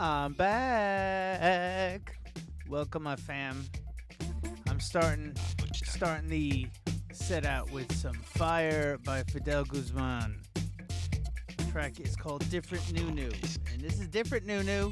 I'm back. Welcome, my fam. I'm starting the set out with some Fire by Fidel Guzman. The track is called Different New New, and this is Different New New.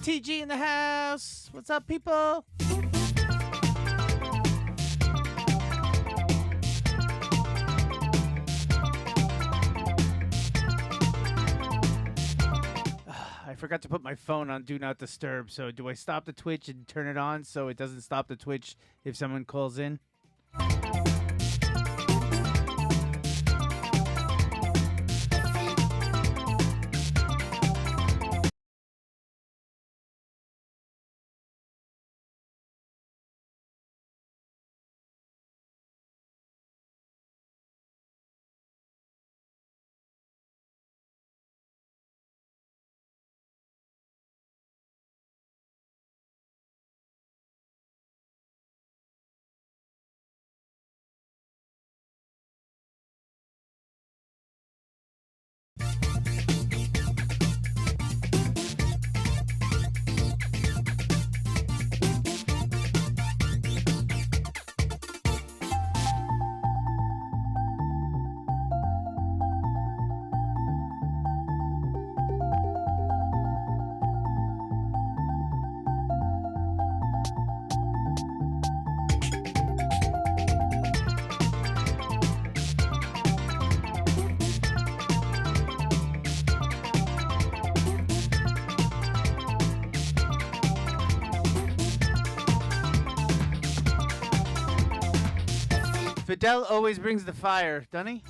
TG in the house. What's up, people? I forgot to put my phone on Do Not Disturb, so do I stop the Twitch and turn it on so it doesn't stop the Twitch if someone calls in? Fidel always brings the fire, doesn't he?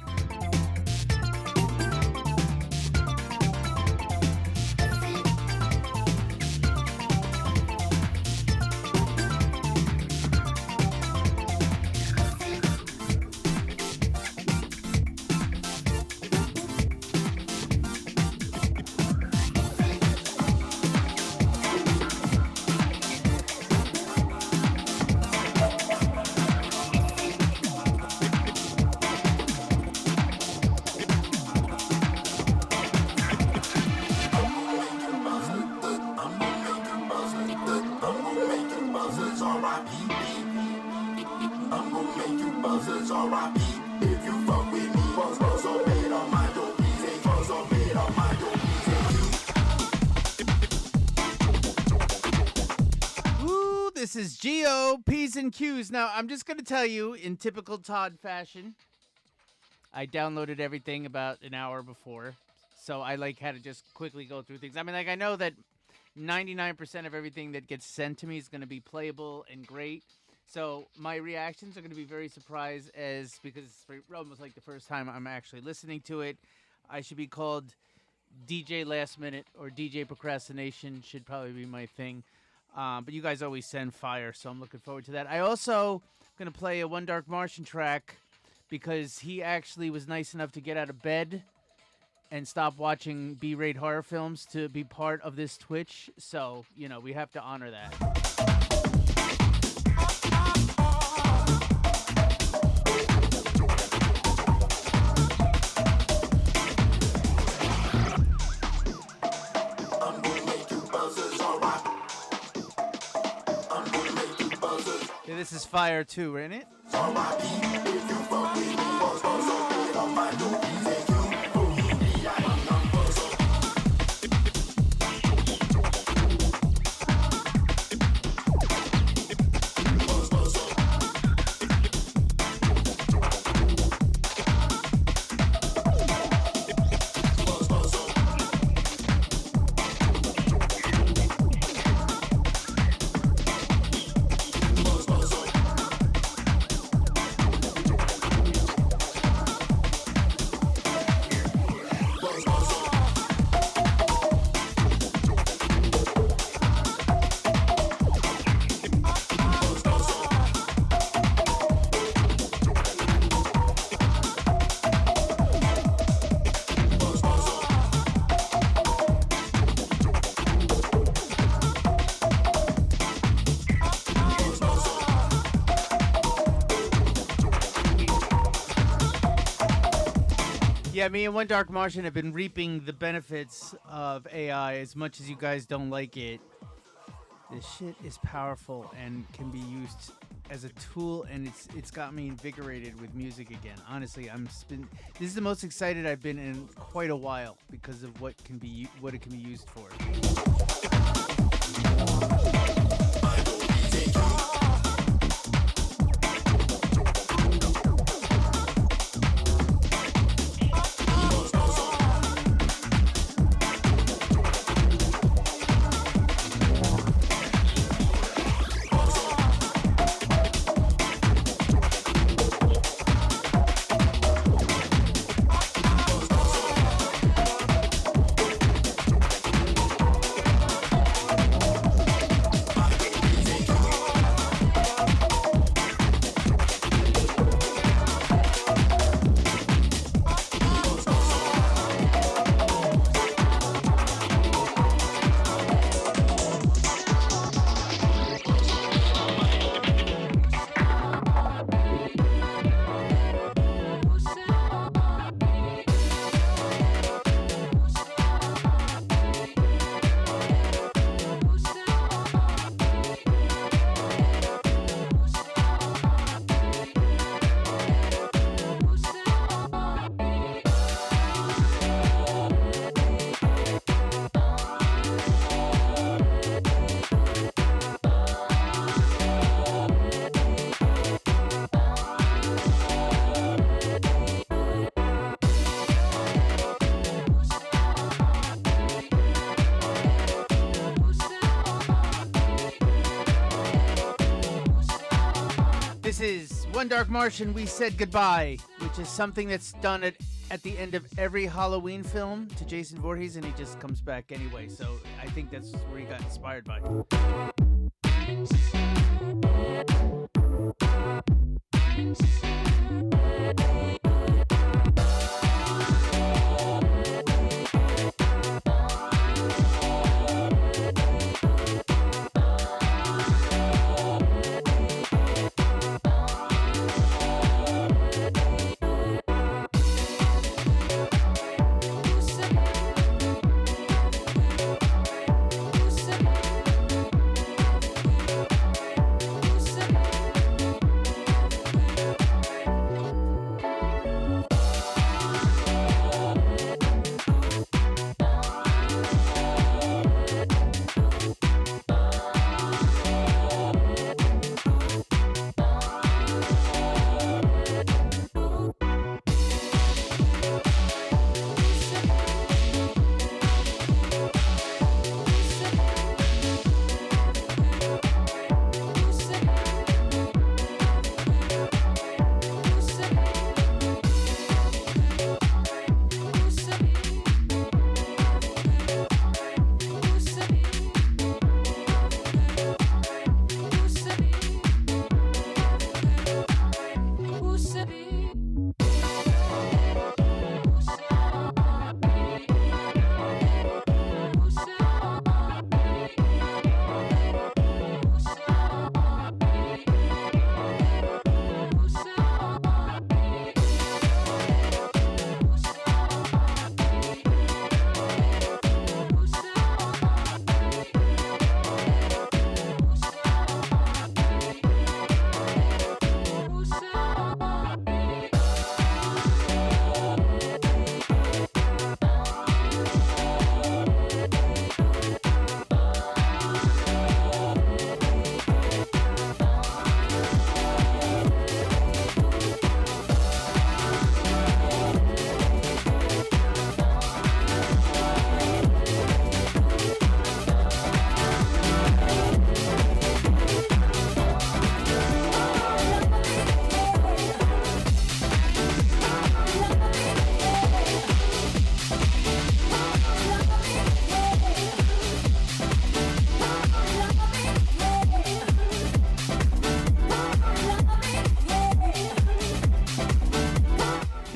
This is Geo, P's and Q's. Now, I'm just going to tell you, in typical Todd fashion, I downloaded everything about an hour before, so I had to just quickly go through things. I mean, I know that 99% of everything that gets sent to me is going to be playable and great, so my reactions are going to be very surprised because it's almost like the first time I'm actually listening to it. I should be called DJ Last Minute or DJ Procrastination should probably be my thing. But you guys always send fire, so I'm looking forward to that. I also gonna play a One Dark Martian track because he actually was nice enough to get out of bed and stop watching B-rate horror films to be part of this Twitch. So, we have to honor that. Yeah, this is Fire 2, isn't it? Yeah, me and One Dark Martian have been reaping the benefits of AI as much as you guys don't like it. This shit is powerful and can be used as a tool, and it's got me invigorated with music again. Honestly, this is the most excited I've been in quite a while because of what it can be used for. This is One Dark Martian, We Said Goodbye, which is something that's done at the end of every Halloween film to Jason Voorhees, and he just comes back anyway. So I think that's where he got inspired by.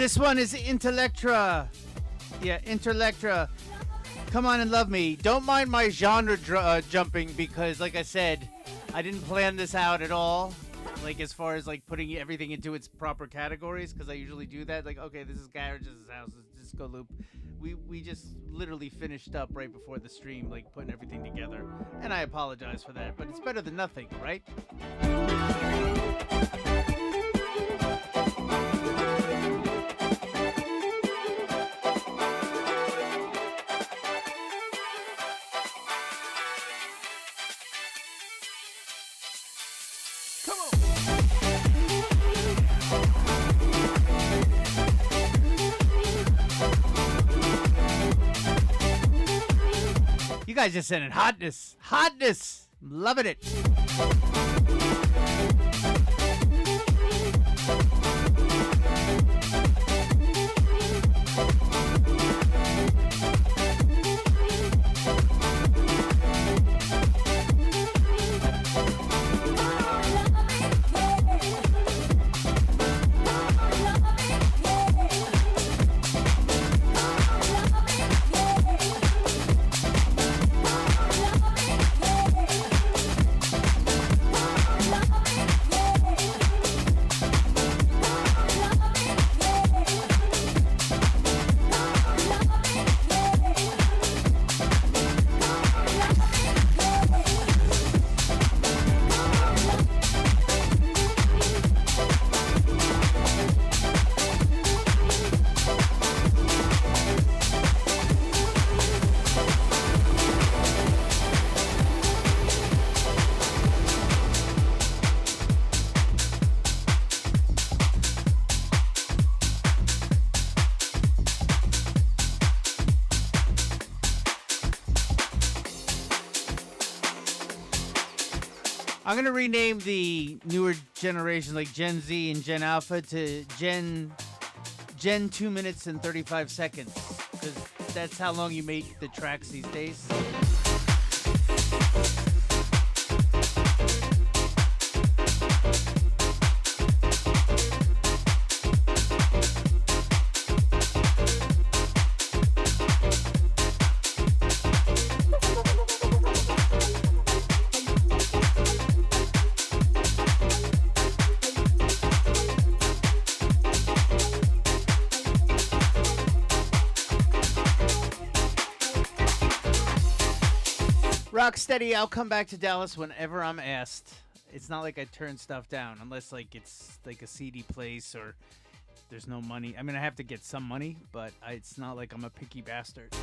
This one is Intellectra. Yeah, Intellectra. Come on and love me. Don't mind my genre jumping because, like I said, I didn't plan this out at all. Like, as far as, like, putting everything into its proper categories, because I usually do that. Like, okay, this is garage, this is house, this is disco loop. We just literally finished up right before the stream, like, putting everything together. And I apologize for that, but it's better than nothing, right? You guys just sent in hotness. Hotness. Loving it. I'm going to rename the newer generation, like Gen Z and Gen Alpha, to Gen 2 minutes and 35 seconds. Because that's how long you make the tracks these days. Rocksteady, I'll come back to Dallas whenever I'm asked. It's not like I turn stuff down unless like it's like a seedy place or there's no money. I mean, I have to get some money, but it's not like I'm a picky bastard.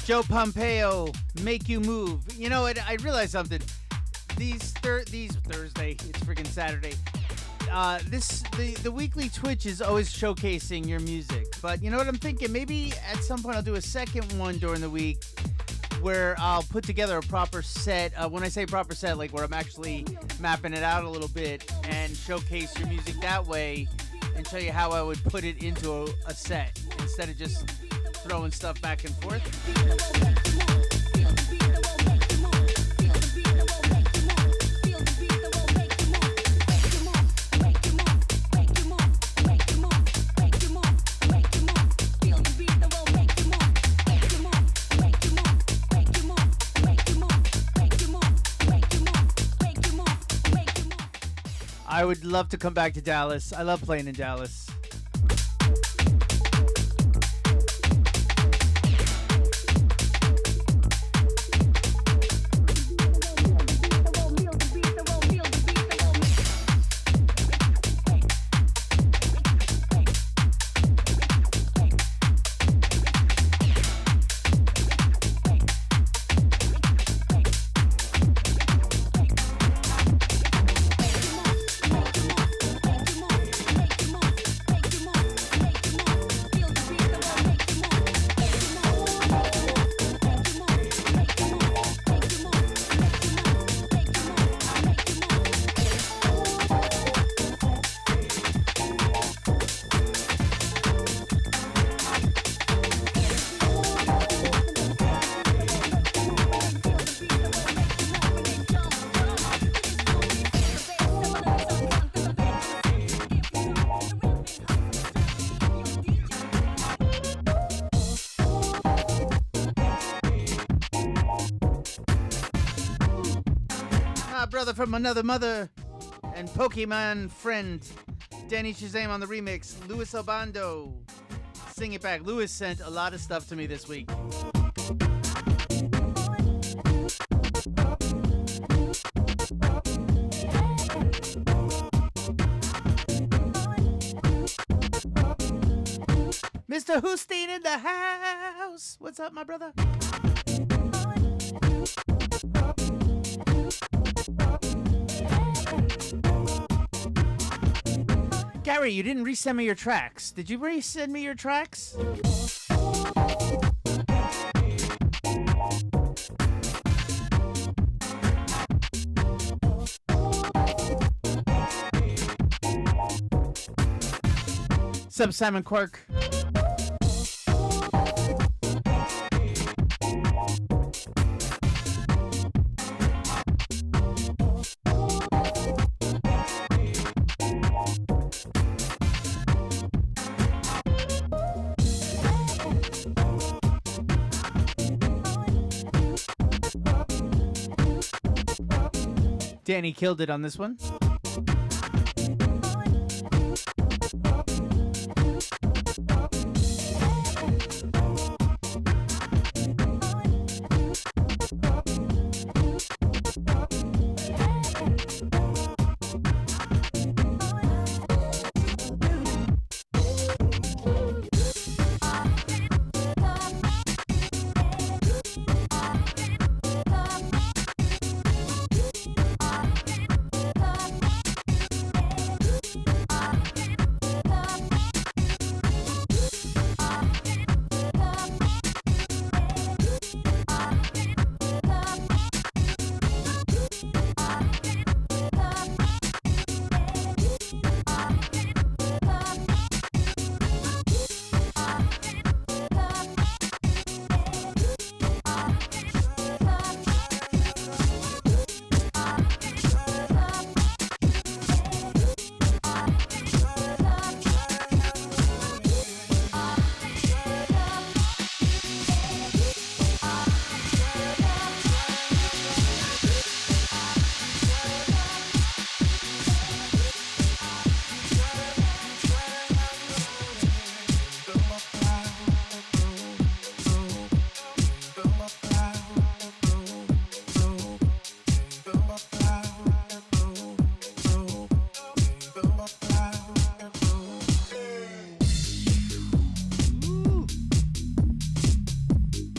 Joe Pompeo, Make You Move. You know what? I realized something. these Thursday. It's freaking Saturday. The weekly Twitch is always showcasing your music, but you know what I'm thinking? Maybe at some point I'll do a second one during the week where I'll put together a proper set. When I say proper set, like where I'm actually mapping it out a little bit and showcase your music that way, and show you how I would put it into a set instead of just throwing stuff back and forth. I would love to come back to Dallas. I love playing in Dallas. Brother from another mother and Pokemon friend Danny Shazam on the remix. Louis Obando, sing it back. Louis sent a lot of stuff to me this week. Mr. Hussein in the house. What's up, my brother? Gary, you didn't resend me your tracks. Did you resend me your tracks? Sup, Simon Quirk? Danny killed it on this one.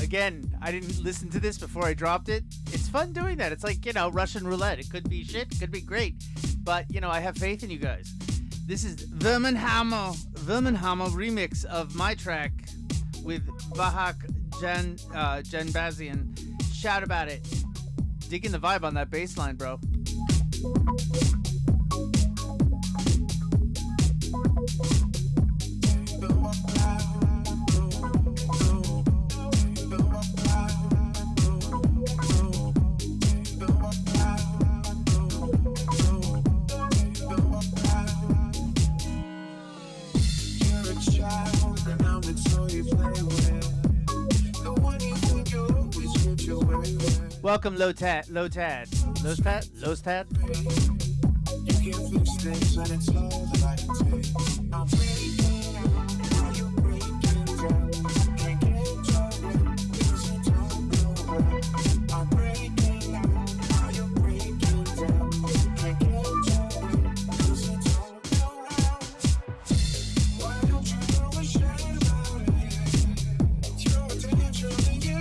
Again, I didn't listen to this before I dropped it. It's it's fun doing that. It's like, Russian roulette. It could be shit, could be great. But, I have faith in you guys. This is Vermenhammer remix of my track with Bahak Janbazian. Shout about it. Digging the vibe on that bass line, bro. Welcome, Low Tad. You can't fix this, and it's all that I can take. I'm breaking down, are you breaking down? Can't get away, cause you don't know where. I'm breaking down, are you breaking down? Can't get away, cause you don't know how. Why don't you know a shit about it? Your attention and your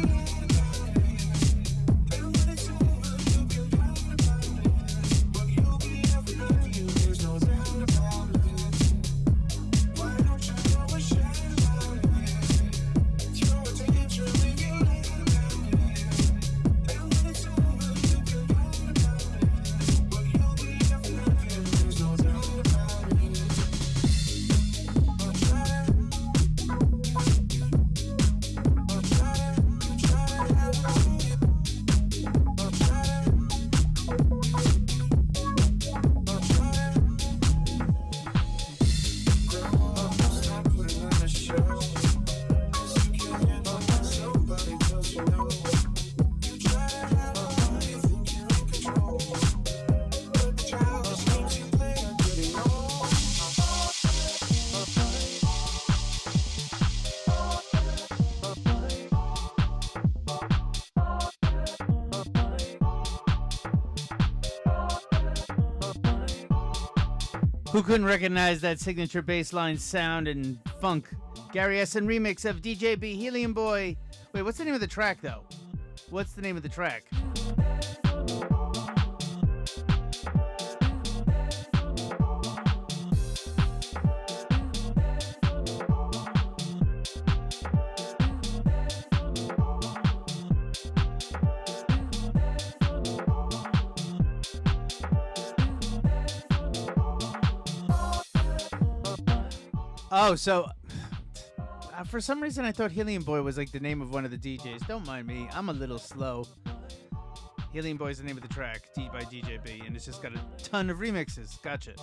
Who couldn't recognize that signature bassline sound and funk? Gary Essen remix of DJB Helium Boy. Wait, what's the name of the track, though? What's the name of the track? Oh, so for some reason I thought Helium Boy was like the name of one of the DJs. Don't mind me, I'm a little slow. Helium Boy is the name of the track, D by DJB, and it's just got a ton of remixes. Gotcha.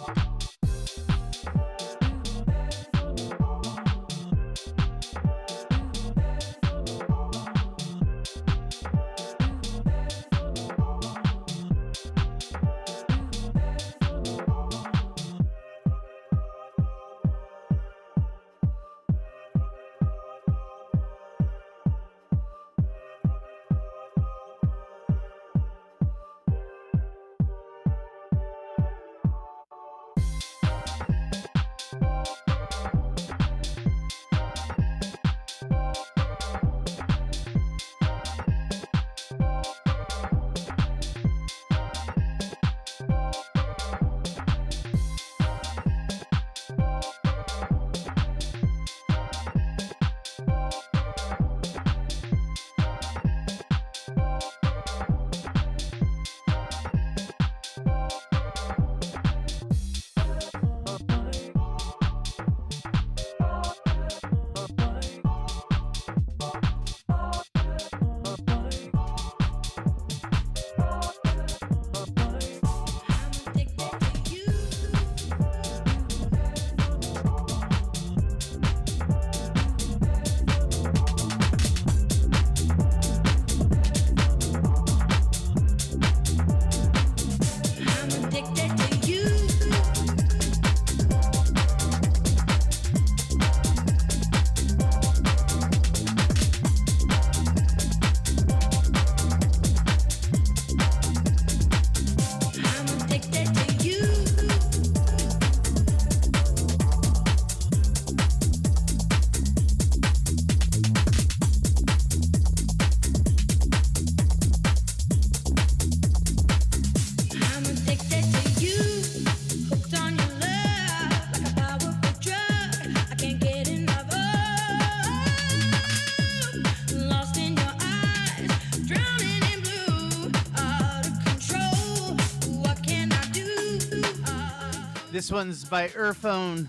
This one's by Earphone,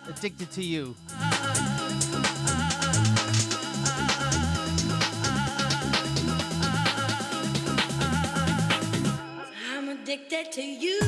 Addicted to You. I'm addicted to you.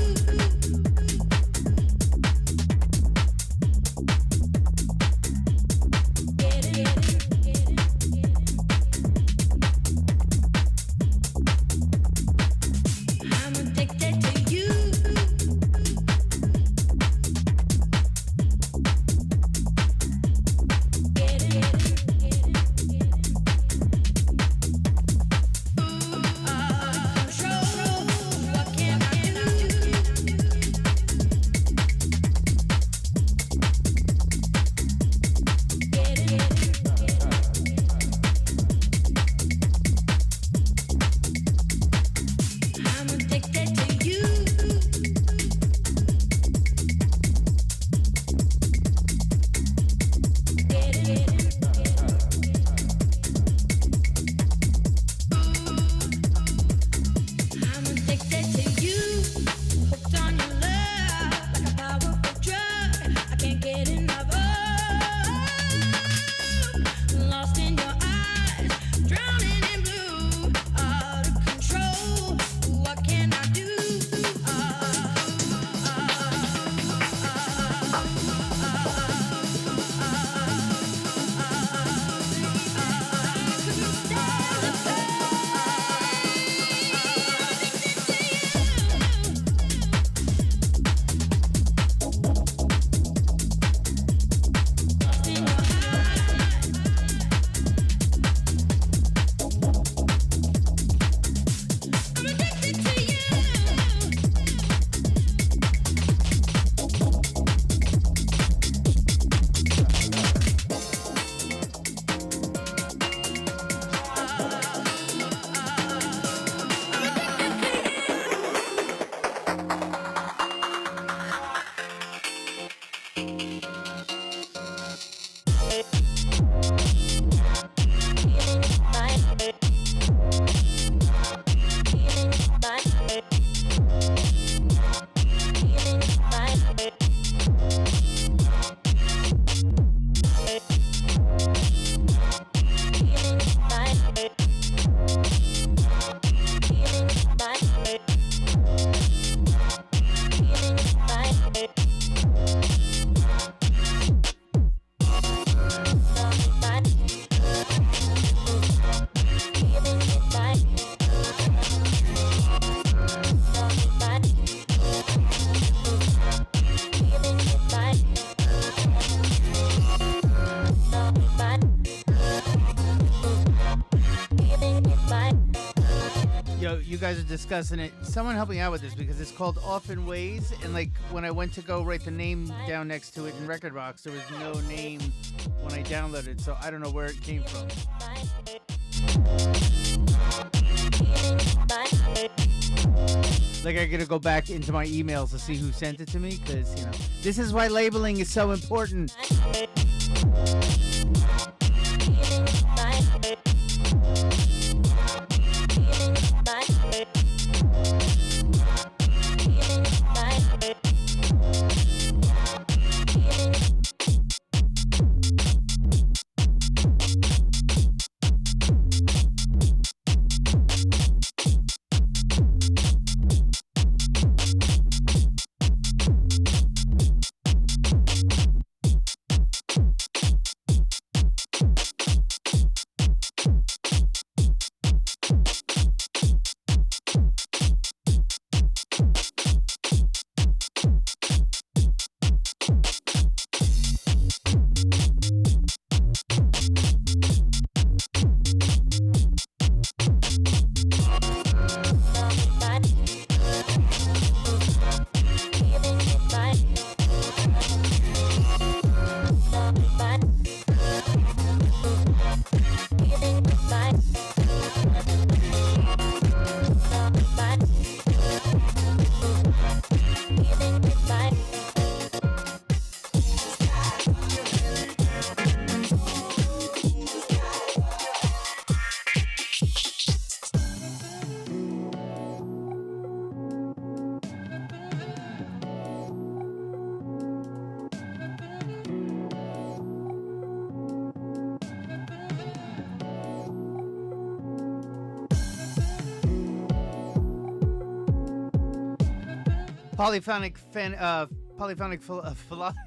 You guys are discussing it. Someone help me out with this because it's called Off in Ways, and like when I went to go write the name down next to it in Record Box, there was no name when I downloaded, so I don't know where it came from. Like I gotta go back into my emails to see who sent it to me, because you know this is why labeling is so important.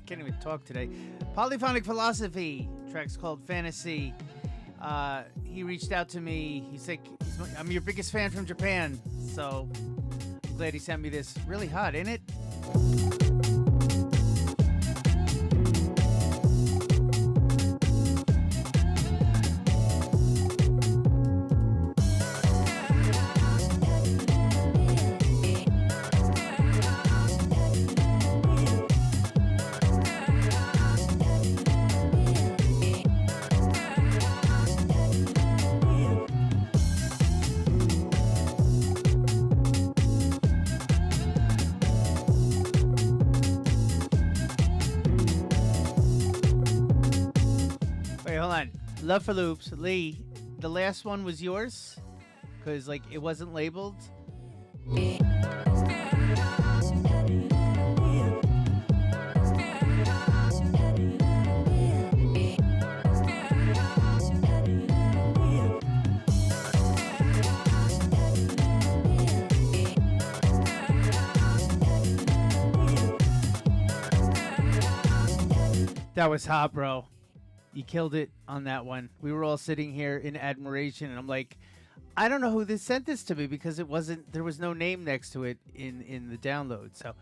can't even talk today. Polyphonic Philosophy. Track's called Fantasy. He reached out to me. He's like, I'm your biggest fan from Japan. So I'm glad he sent me this. Really hot, ain't it? Wait, hold on. Love for Loops. Lee, the last one was yours? Because, like, it wasn't labeled? That was hot, bro. You killed it on that one. We were all sitting here in admiration, and I'm like, I don't know who this sent this to me because there was no name next to it in the download. So,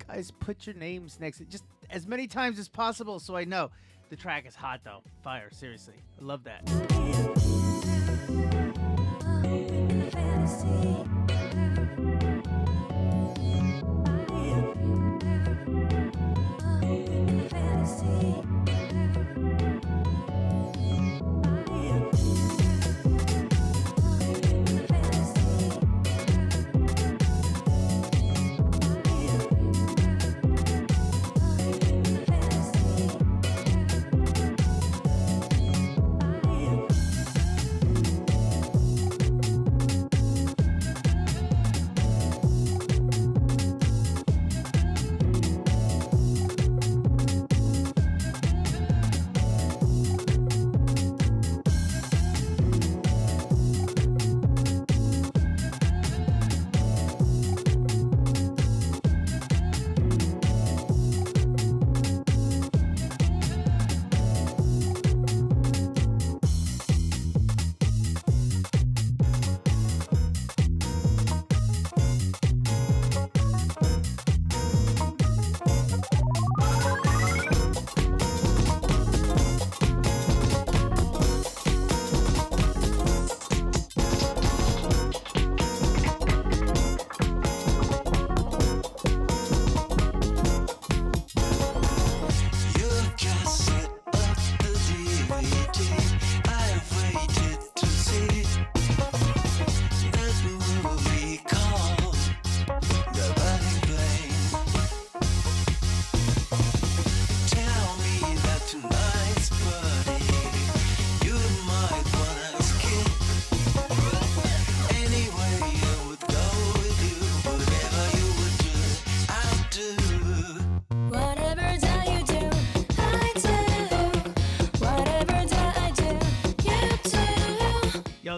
guys, put your names next to it just as many times as possible so I know. The track is hot, though. Fire, seriously. I love that.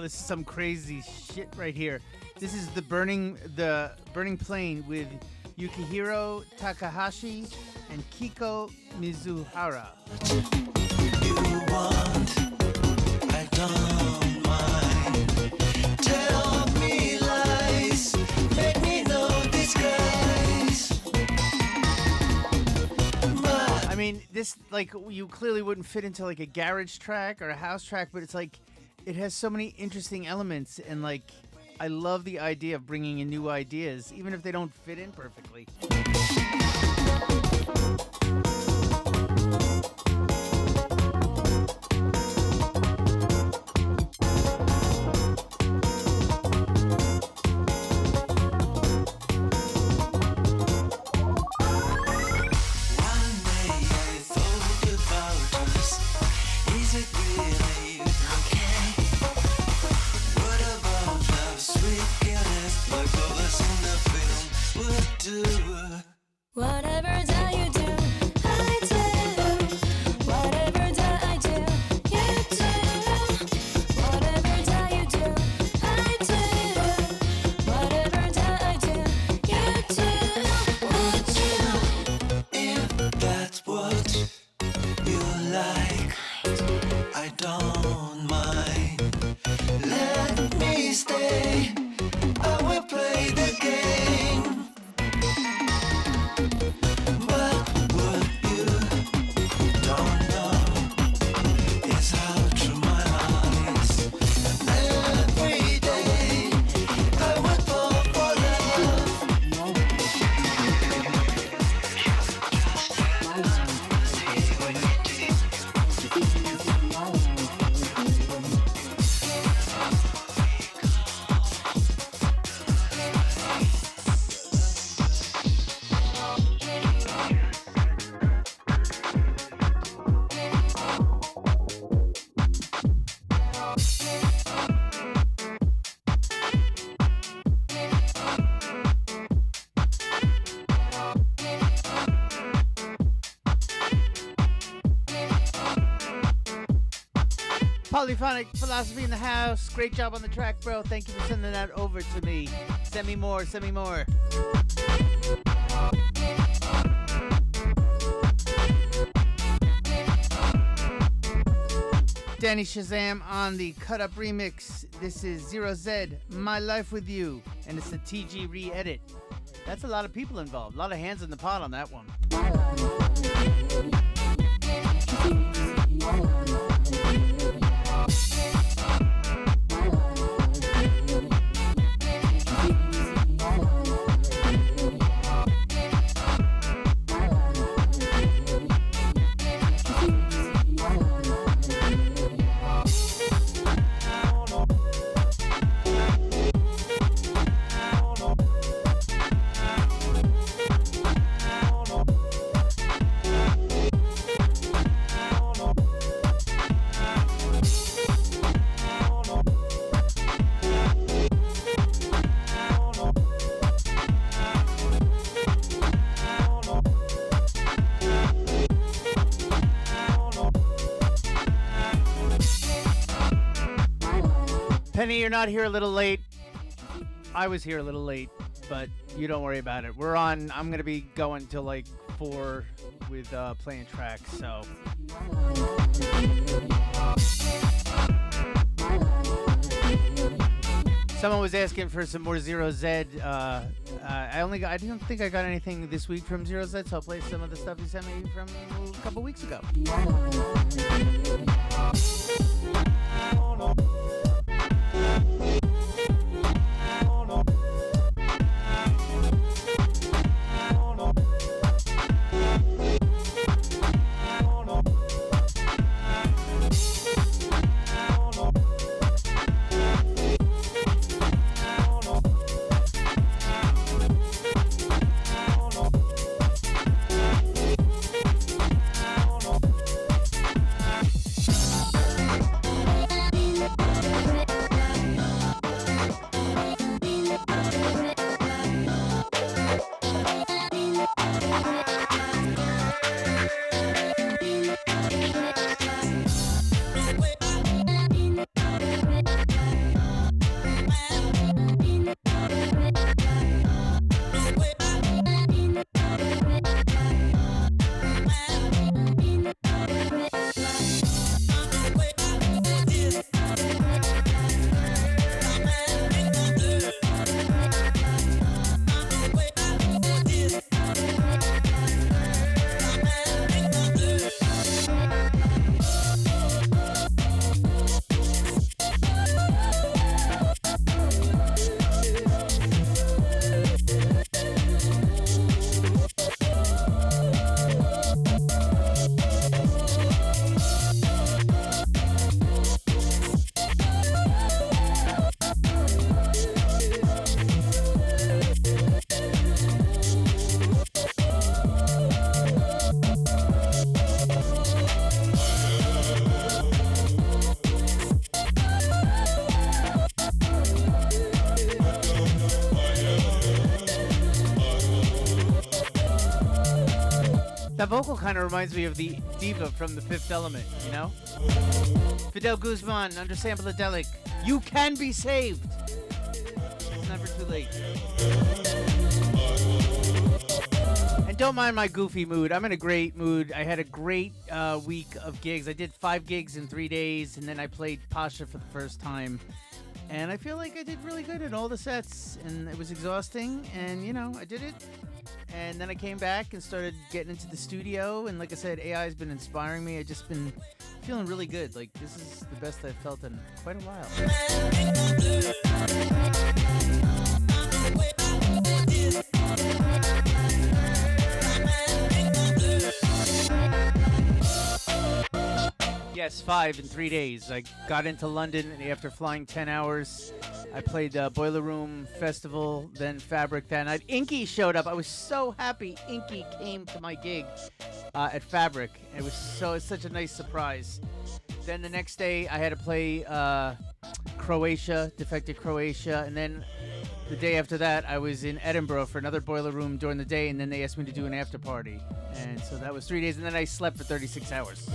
This is some crazy shit right here. This is the burning plane with Yukihiro Takahashi and Kiko Mizuhara. You want, I don't mind. Tell me lies, make me know disguise. I mean, this, like, you clearly wouldn't fit into like a garage track or a house track, but it's like it has so many interesting elements, and like I love the idea of bringing in new ideas, even if they don't fit in perfectly. Whatever that you do, I Polyphonic Philosophy in the house. Great job on the track, bro. Thank you for sending that over to me. Send me more, send me more. Danny Shazam on the Cut Up remix. This is Zero Z, My Life With You, and it's a TG re-edit. That's a lot of people involved. A lot of hands in the pot on that one. Penny, you're not here a little late. I was here a little late, but you don't worry about it. We're on. I'm going to be going till like 4 with playing tracks, so. Someone was asking for some more Zero Z. I didn't think I got anything this week from Zero Z, so I'll play some of the stuff he sent me from a couple weeks ago. That vocal kind of reminds me of the diva from The Fifth Element, you know? Fidel Guzman, Undersampledelic. You can be saved. It's never too late. And don't mind my goofy mood. I'm in a great mood. I had a great week of gigs. I did 5 gigs in 3 days, and then I played Pasha for the first time. And I feel like I did really good in all the sets, and it was exhausting, and, you know, I did it. And then I came back and started getting into the studio, and like I said, AI has been inspiring me. I've just been feeling really good. Like, this is the best I've felt in quite a while. Yes, 5 in 3 days. I got into London after flying 10 hours. I played Boiler Room Festival, then Fabric that night. Inky showed up. I was so happy Inky came to my gig at Fabric. It's such a nice surprise. Then the next day I had to play Croatia, Defected Croatia, and then the day after that I was in Edinburgh for another Boiler Room during the day, and then they asked me to do an after party. And so that was 3 days, and then I slept for 36 hours.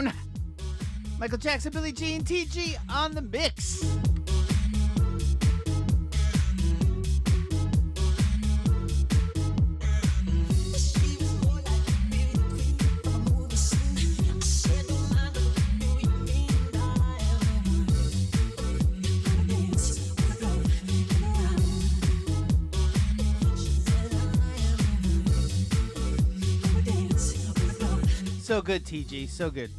down. Michael Jackson, Billie Jean, TG on the mix. So good, TG. So good.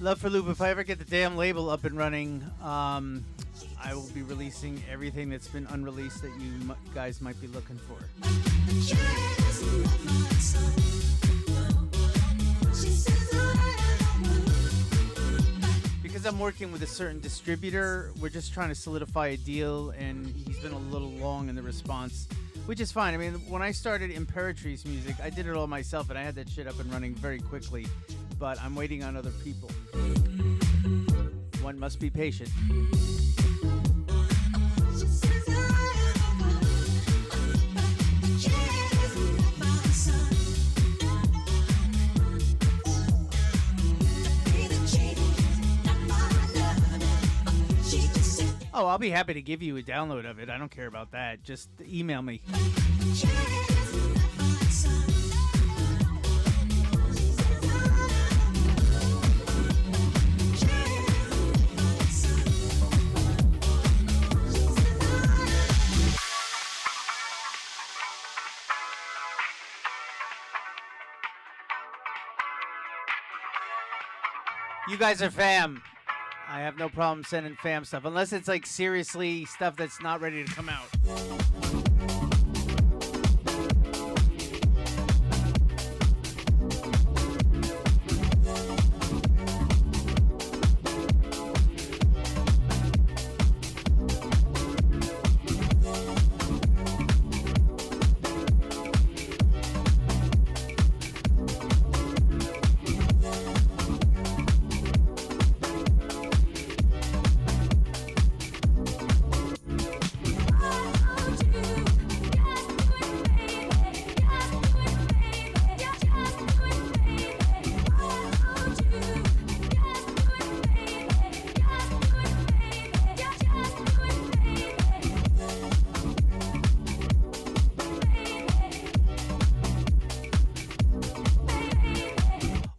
Love for Loop. If I ever get the damn label up and running, I will be releasing everything that's been unreleased that you guys might be looking for. Because I'm working with a certain distributor, we're just trying to solidify a deal, and he's been a little long in the response, which is fine. I mean, when I started Imperatrice Music, I did it all myself, and I had that shit up and running very quickly. But I'm waiting on other people. One must be patient. Oh, I'll be happy to give you a download of it. I don't care about that. Just email me. You guys are fam. I have no problem sending fam stuff, unless it's like seriously stuff that's not ready to come out.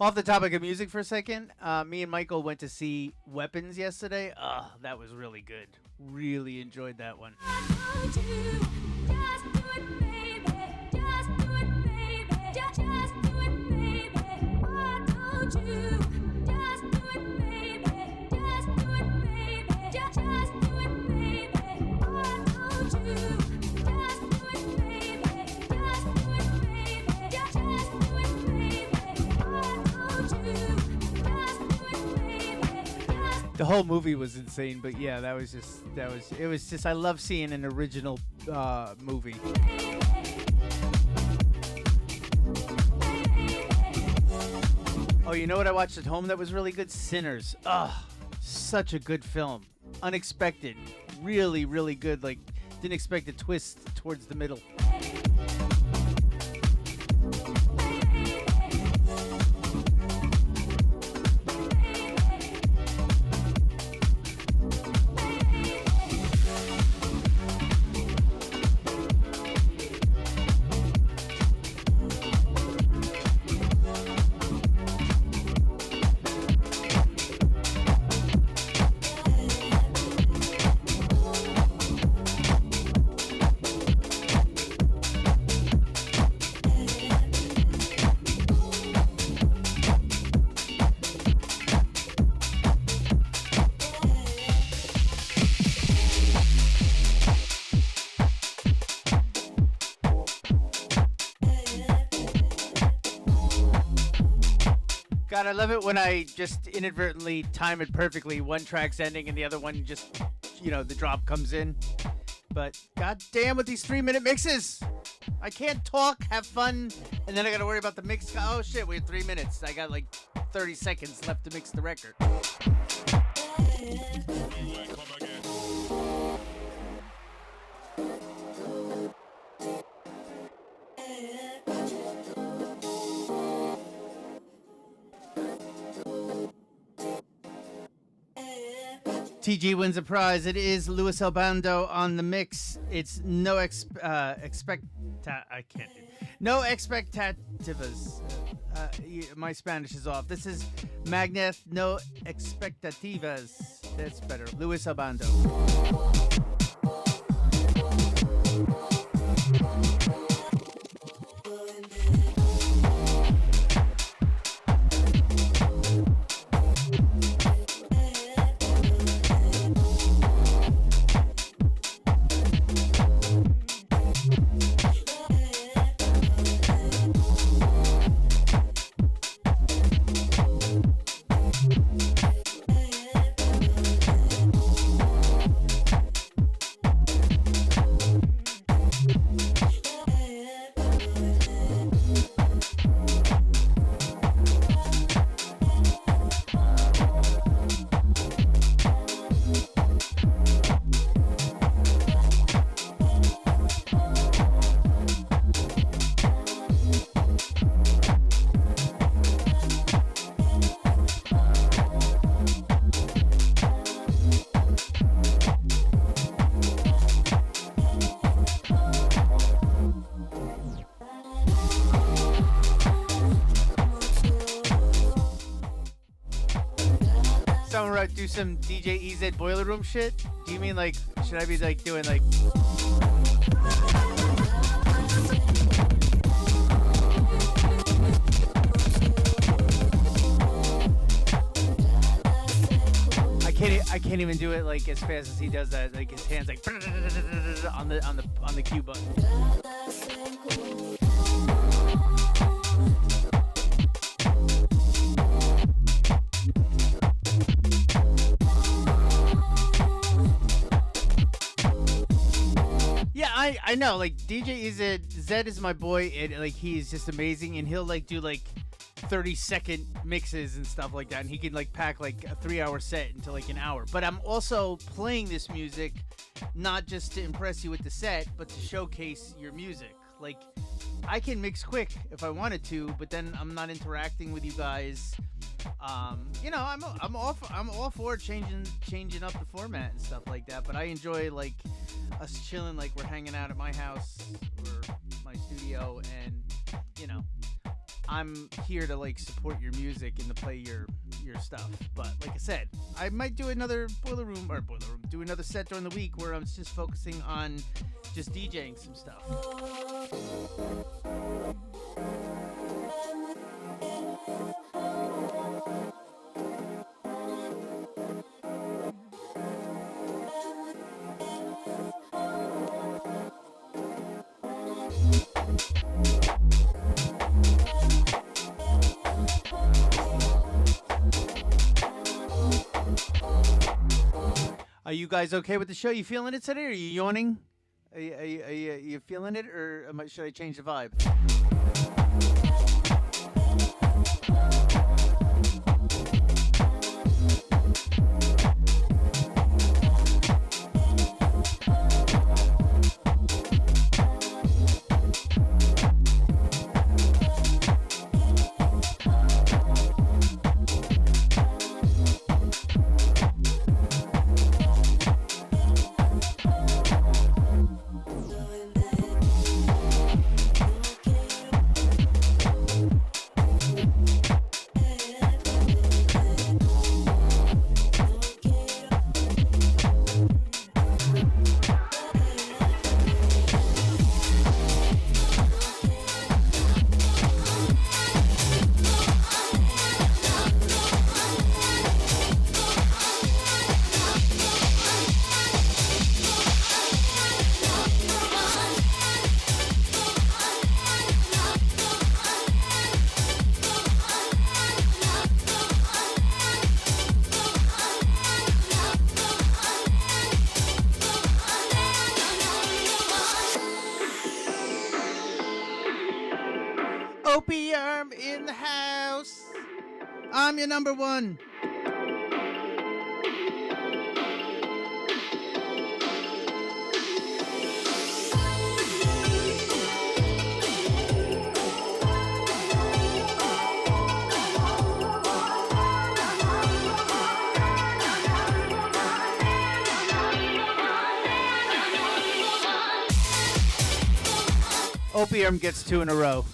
Off the topic of music for a second, me and Michael went to see Weapons yesterday. That was really good. Really enjoyed that one. The whole movie was insane, but yeah, it was just I love seeing an original movie. Oh, you know what I watched at home that was really good? Sinners. Such a good film. Unexpected. Really, really good. Like, didn't expect a twist towards the middle. God, I love it when I just inadvertently time it perfectly. One track's ending and the other one just, the drop comes in. But god damn with these 3-minute mixes. I can't talk, have fun, and then I gotta worry about the mix. Oh shit, we have 3 minutes. I got like 30 seconds left to mix the record. TG wins a prize. It is Luis Albando on the mix. It's no expectativas. My Spanish is off. This is Magneth No Expectativas. That's better. Luis Albando. Do some DJ EZ boiler room shit? Do you mean like, should I be like doing like... I can't even do it like as fast as he does that. Like his hands like on the cue button. I know, like DJ Zed is my boy, and like he's just amazing, and he'll like do like 30-second mixes and stuff like that, and he can like pack like a 3-hour set into like an hour. But I'm also playing this music not just to impress you with the set, but to showcase your music. Like I can mix quick if I wanted to, but then I'm not interacting with you guys. I'm all for changing up the format and stuff like that. But I enjoy like us chilling, like we're hanging out at my house or my studio, and I'm here to like support your music and to play your stuff. But like I said, I might do another do another set during the week where I'm just focusing on just DJing some stuff. Are you guys okay with the show? You feeling it today? Are you yawning? Are you feeling it, or should I change the vibe? Opium in the house. I'm your number one. Opium gets 2 in a row.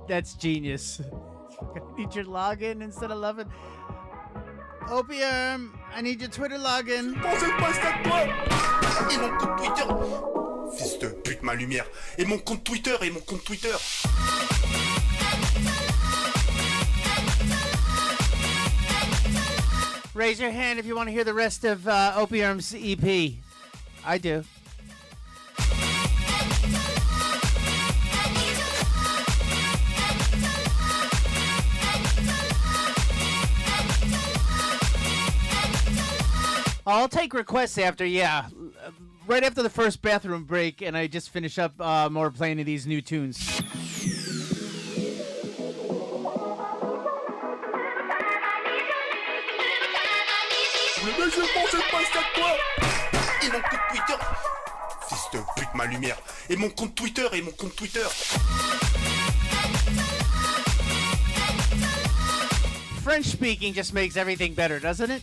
That's genius. I need your login instead of loving. Opium, I need your Twitter login. Pensez pas ça de toi. Et mon compte Twitter. Fils de pute, ma lumière. Et mon compte Twitter, Raise your hand if you want to hear the rest of Opium's EP. I do. I'll take requests after, right after the first bathroom break, and I just finish up more playing of these new tunes. Mais je pensais pas ça toi. Et mon compte Twitter. Fils de pute, ma lumière. Et mon compte Twitter, French speaking just makes everything better, doesn't it?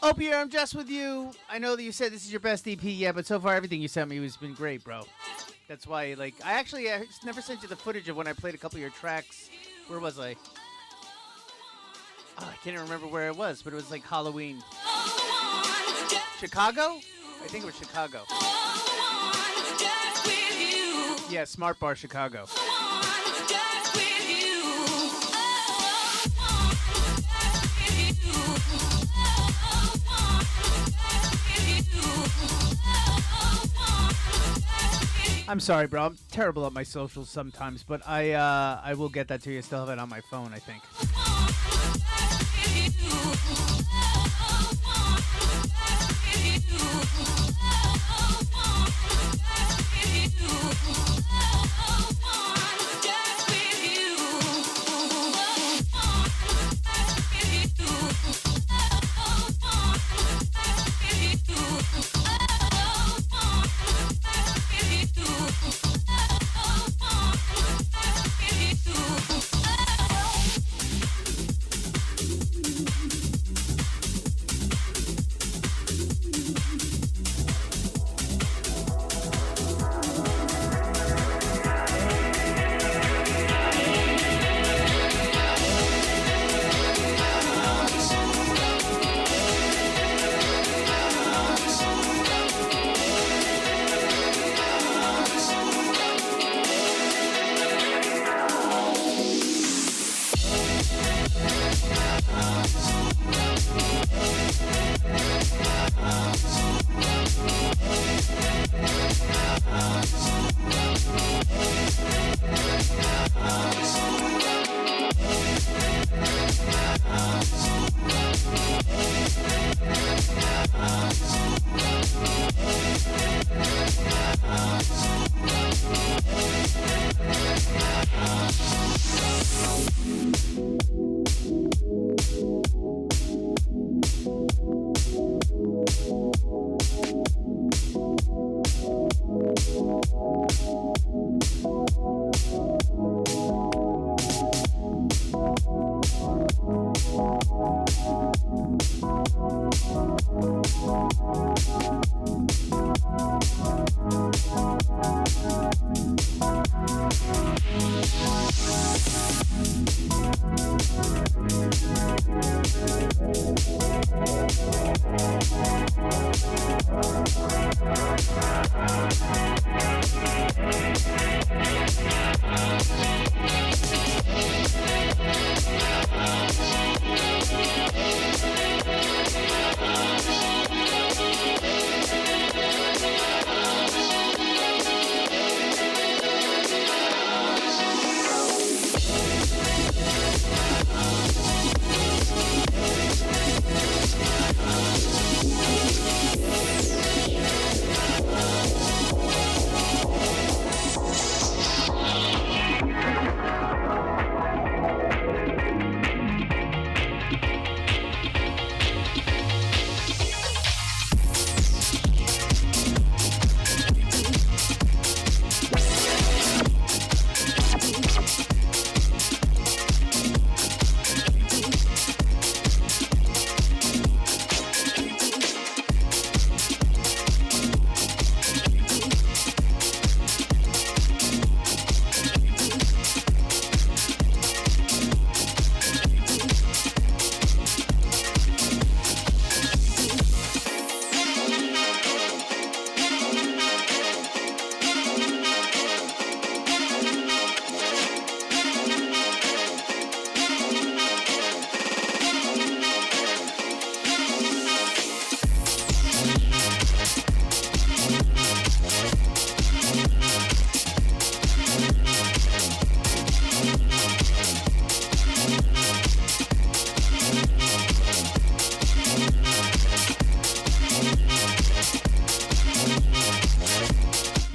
Opium, I'm just with you. I know that you said this is your best EP yet, but so far everything you sent me has been great, bro. That's why, I never sent you the footage of when I played a couple of your tracks. Where was I? Oh, I can't even remember where it was, but it was like Halloween. Chicago? I think it was Chicago. Yeah, Smart Bar, Chicago. I'm sorry, bro. I'm terrible at my socials sometimes, but I will get that to you. I still have it on my phone, I think.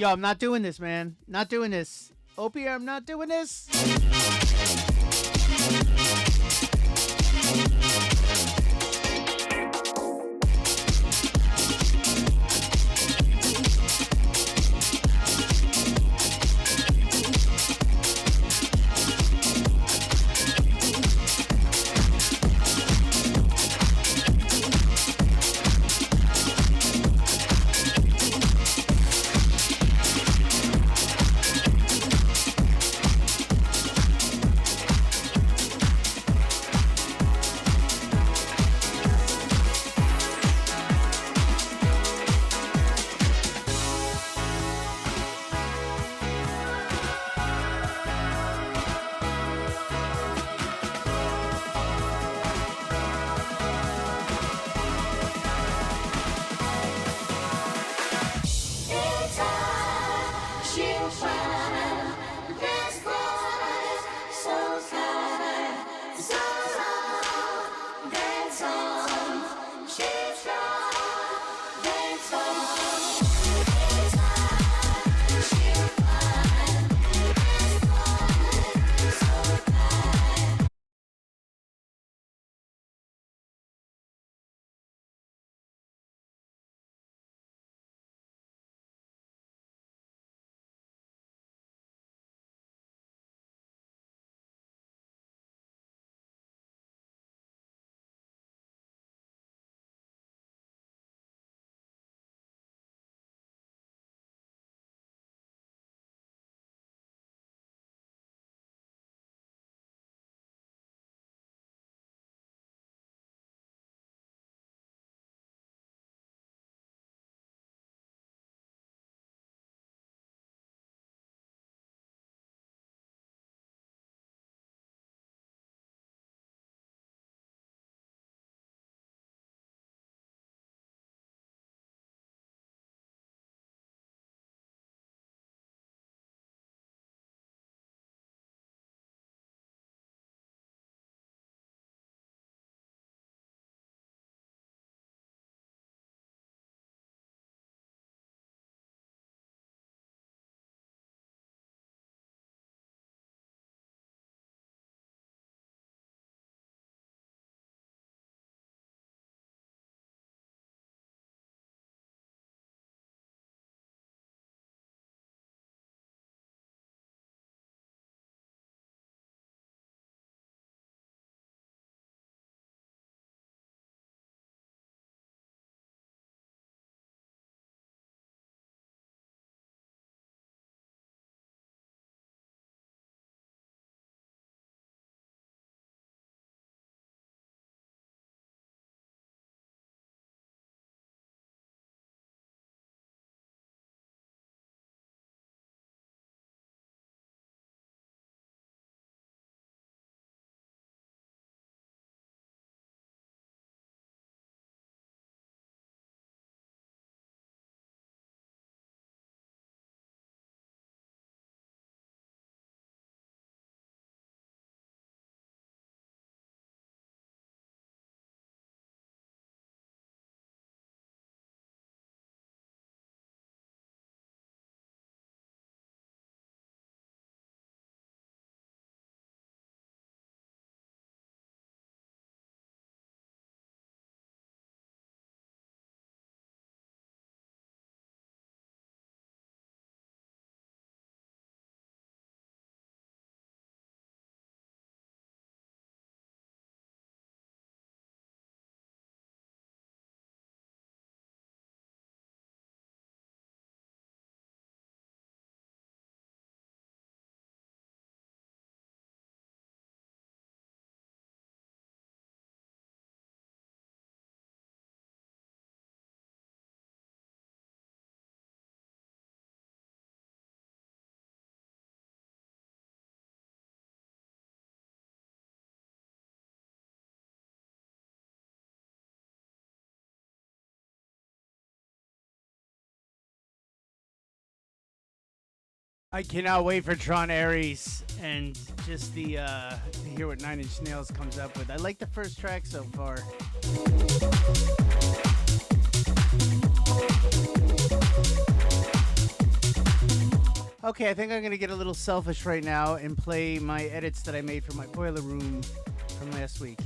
Yo, I'm not doing this, man. Not doing this. Opie, I'm not doing this. I cannot wait for Tron Ares and just to hear what Nine Inch Nails comes up with. I like the first track so far. Okay, I think I'm gonna get a little selfish right now and play my edits that I made for my boiler room from last week.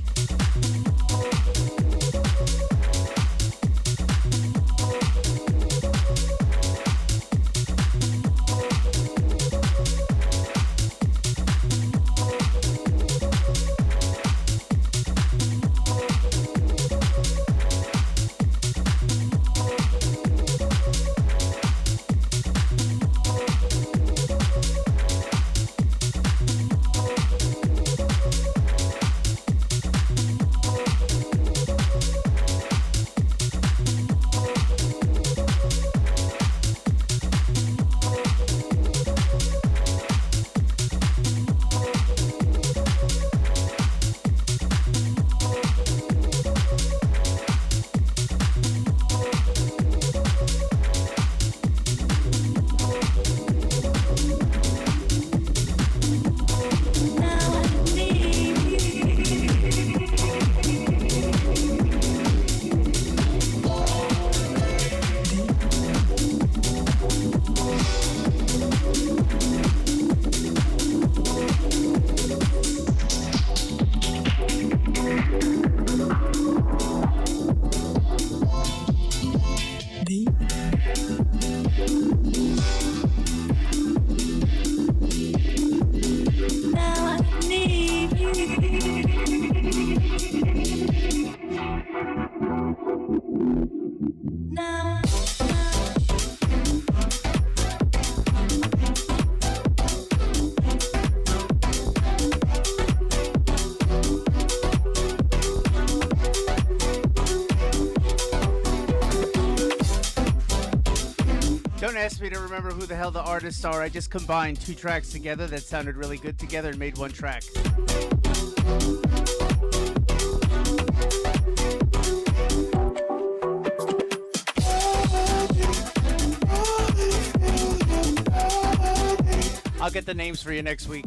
Don't ask me to remember who the hell the artists are. I just combined two tracks together that sounded really good together and made one track. I'll get the names for you next week.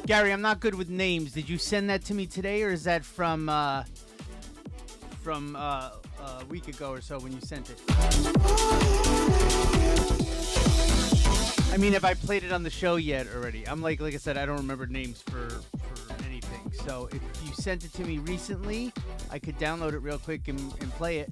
Gary, I'm not good with names. Did you send that to me today, or is that from a week ago or so when you sent it? I mean, have I played it on the show yet already? I'm like I said, I don't remember names for anything. So if you sent it to me recently, I could download it real quick and play it.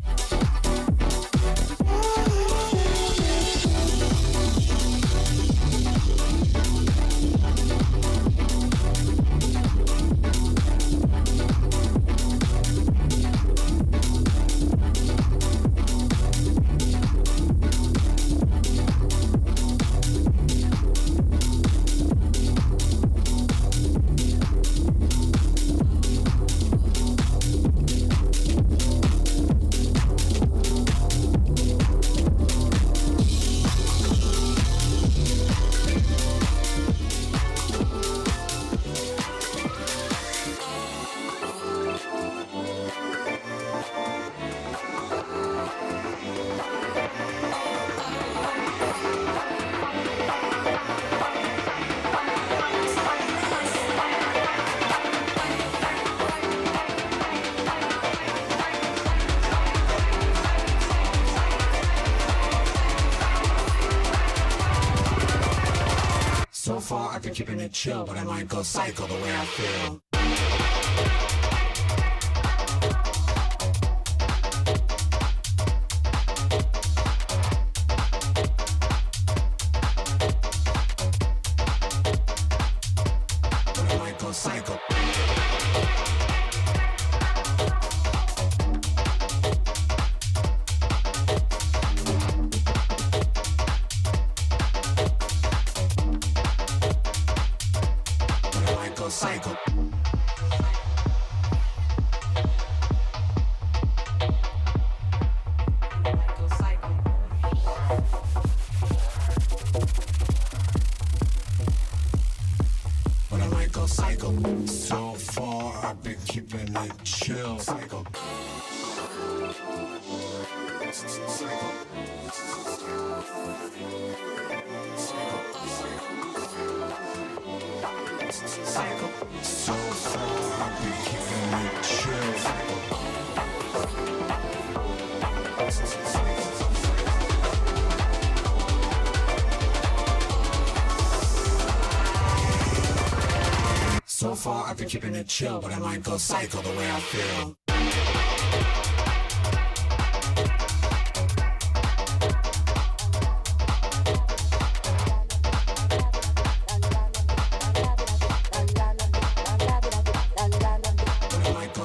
I've been keeping it chill, but I might go psycho the way I feel. But I might go psycho. Psycho. But I might go psycho. So far, I've been keeping it chill. Psycho. Psycho. So far, I've been keeping it chill. So far, I've been keeping it chill, but I might go psycho the way I feel.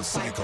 Psycho.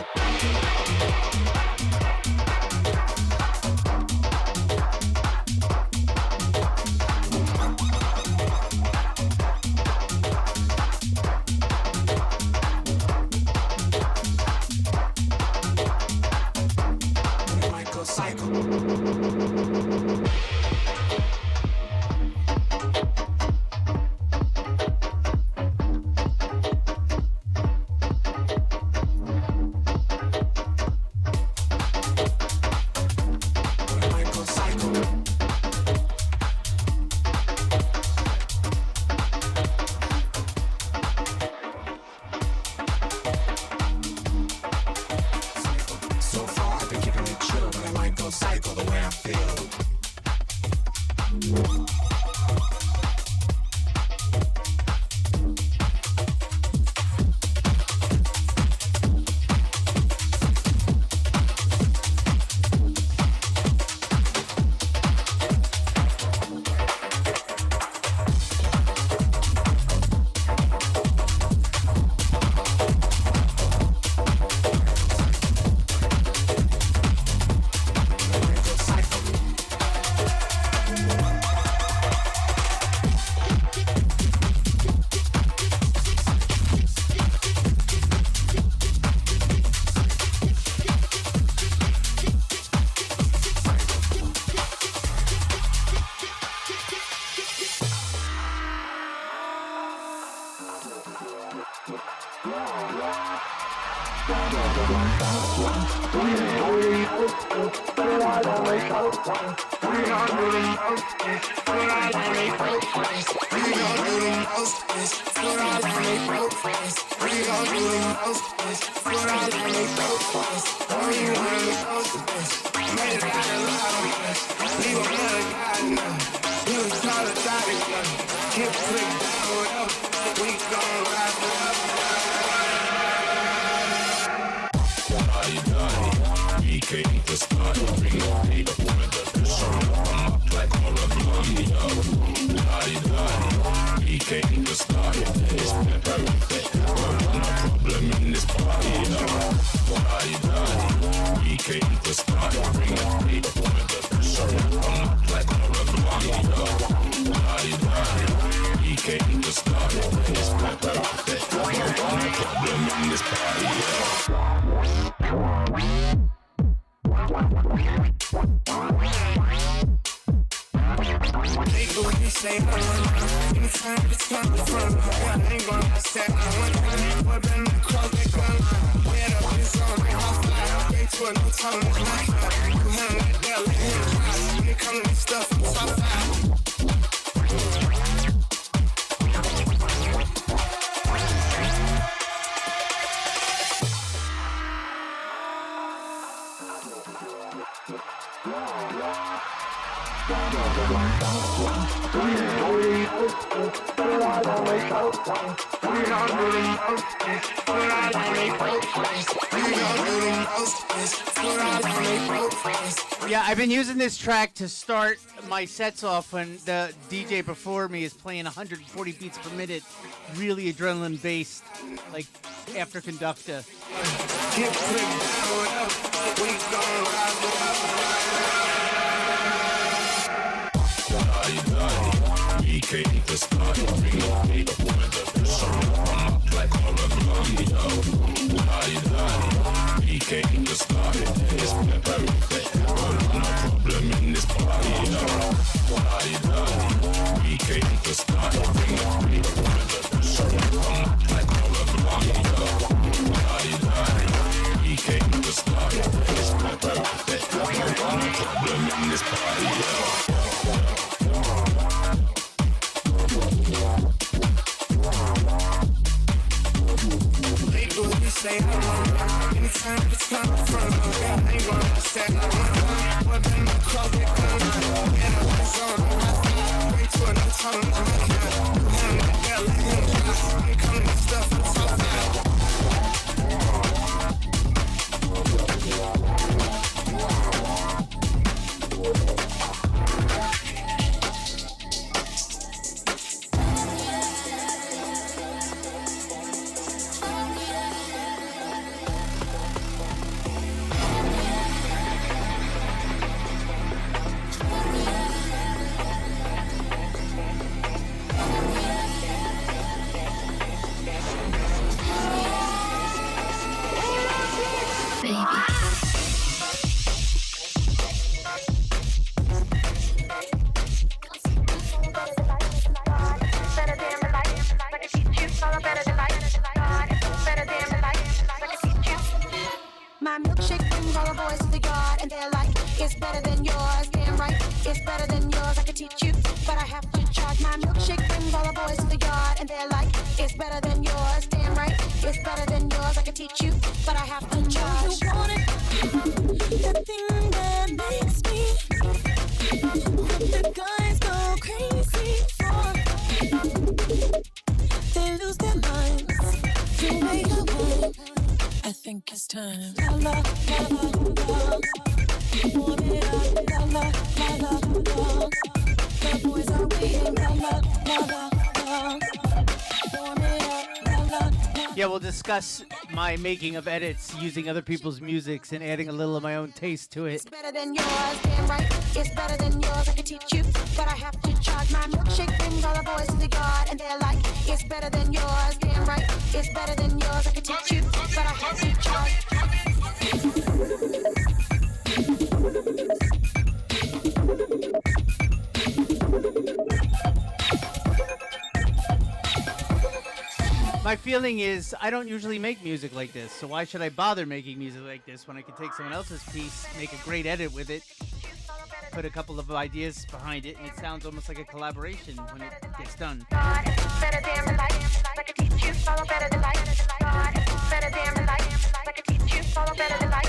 Yeah, I've been using this track to start my sets off when the DJ before me is playing 140 beats per minute, really adrenaline based, like after Conducta. We came to start, bring up me up with the pressure. I'm up like hologram, we came to start, it's perfect. No problem in this party, we came to start, bring up me up with the pressure. I'm up like hologram, we came to start, it's perfect. No problem in this party, say I want anytime it's time from I ain't gonna say I want what then the club get come and I was on way to another time I'm coming with stuff I'm talking about. Yeah, we'll discuss my making of edits using other people's musics and adding a little of my own taste to it. It's better than yours, damn right. It's better than yours. I can teach you, but I have to charge. My milkshake brings all the boys to the yard, and they're like, it's better than yours, damn right. It's better than yours. I can teach you, but I have to charge. My feeling is I don't usually make music like this, so why should I bother making music like this when I can take someone else's piece, make a great edit with it, put a couple of ideas behind it, and it sounds almost like a collaboration when it gets done. Better than life, like a teach you, follow better than life. Better than life, like a teach you, follow better than life.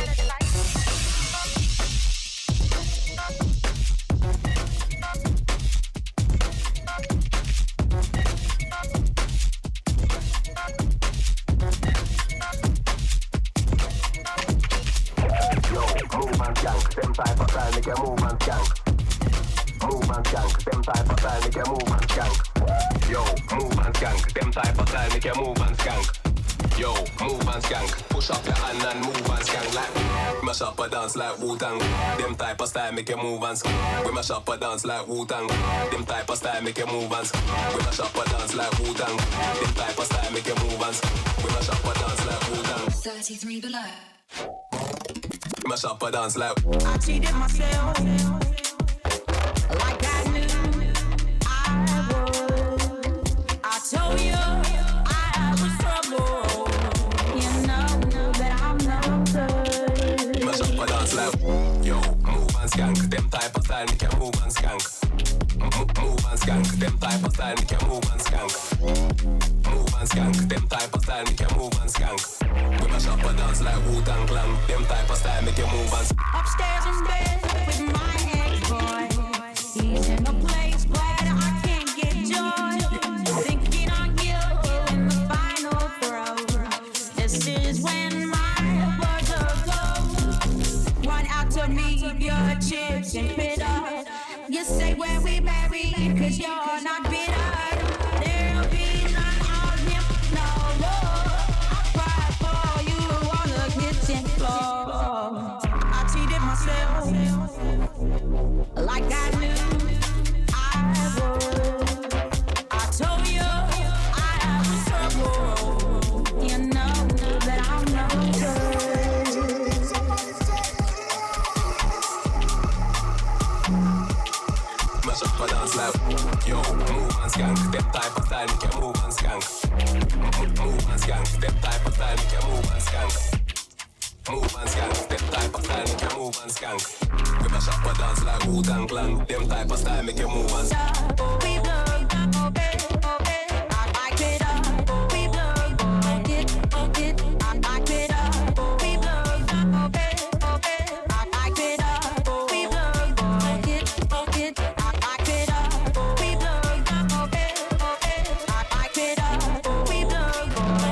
Them type of style make you move and skank. Move and skank. Them type of style make you move and skank. Yo, move and skank. Them type of style make you move and skank. Yo, move and skank. Push up your hand and move and skank like mash up a dance like Wu-Tang. Them type of style make you move and skank. We mash up a dance like Wu-Tang. Them type of style make you move and skank. We mash up a dance like Wu-Tang. Them type of style make you move and skank. We mash up a dance like Wu-Tang. 33 below. Mash up a dance like I cheated myself like I knew I would. I told you I was trouble. You know that I'm no good. mash up a dance like yo, move and skank. Them type of style make you move and skank. Move and skank. Them type of style make you move and skank. Move and skank. Them type of style make you move and skank. We mash up a dance like Wu-Tang Clan. Them type of style make you move and Upstairs in bed with my ex-boy. to me your chips and bitter. You say when we marry, cause you're not bitter. There'll be none of him no more. I cried for you on the kitchen floor. I cheated myself like I knew I would. I told you I was trouble. You know that I'm no good. Mash up my dance like yo, move and skank. Them type of style, you can move and skank. Move and skank. Them type of style, you can move and skank. Move and skank. Them type of style, you can move and skank. We mash up my dance like Wu-Tang Clan. Them type of style, make you move and skank. We blow, okay, okay. I like it up. We blow, okay, okay. I like it up. We blow, okay, okay. I like it up. We blow, okay, okay. I like it up. We blow, okay, okay. I like it up. We blow,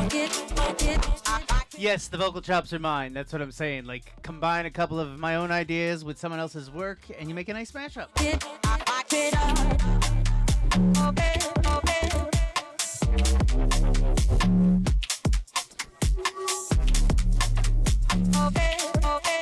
okay, okay. I like it. Yes, the vocal chops are mine. That's what I'm saying. Like, combine a couple of my own ideas with someone else's work, and you make a nice mashup. I like it up. Okay, okay. Okay, okay.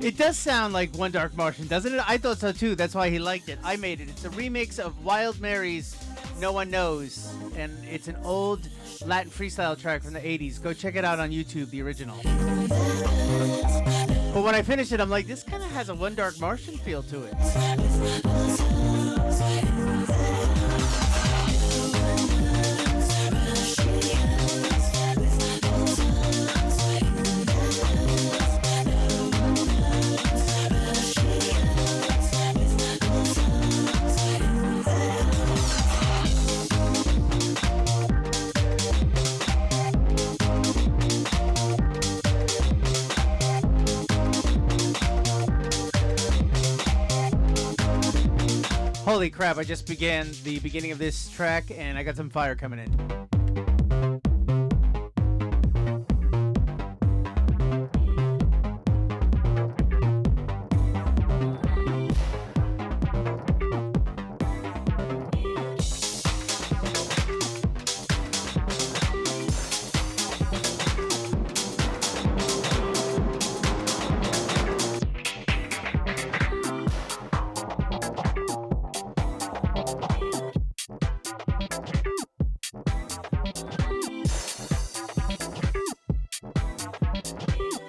It does sound like One Dark Martian, doesn't it? I thought so too. That's why he liked it. I made it. It's a remix of Wild Mary's No One Knows, and it's an old Latin freestyle track from the 80s. Go check it out on YouTube, the original. But when I finished it, I'm like, this kind of has a One Dark Martian feel to it. Holy crap, I just began the beginning of this track and I got some fire coming in.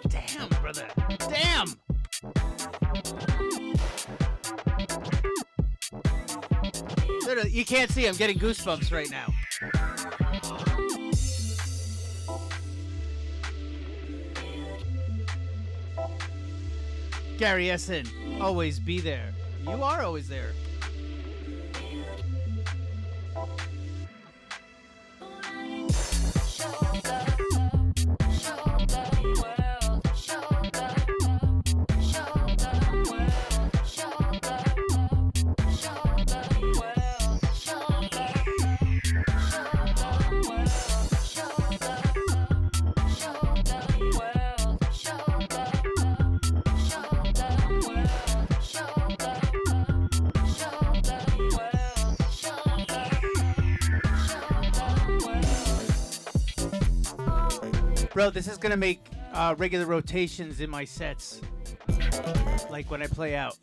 Damn, brother. Damn! Literally, you can't see, I'm getting goosebumps right now. Gary Essen, always be there. You are always there. Bro, this is gonna make regular rotations in my sets, like when I play out.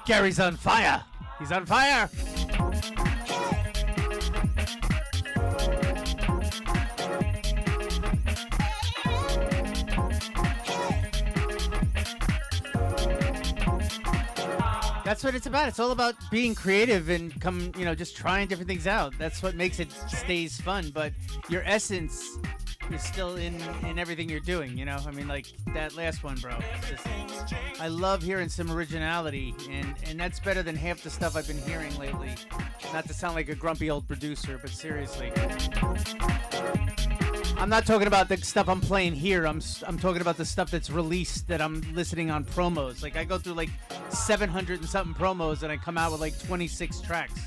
Gary's on fire. He's on fire. That's what it's about. It's all about being creative and just trying different things out. That's what makes it stays fun. But your essence is still in everything you're doing. I mean, like that last one, bro. I love hearing some originality, and that's better than half the stuff I've been hearing lately. Not to sound like a grumpy old producer, but seriously. I'm not talking about the stuff I'm playing here. I'm talking about the stuff that's released that I'm listening on promos. Like I go through like 700 and something promos, and I come out with like 26 tracks.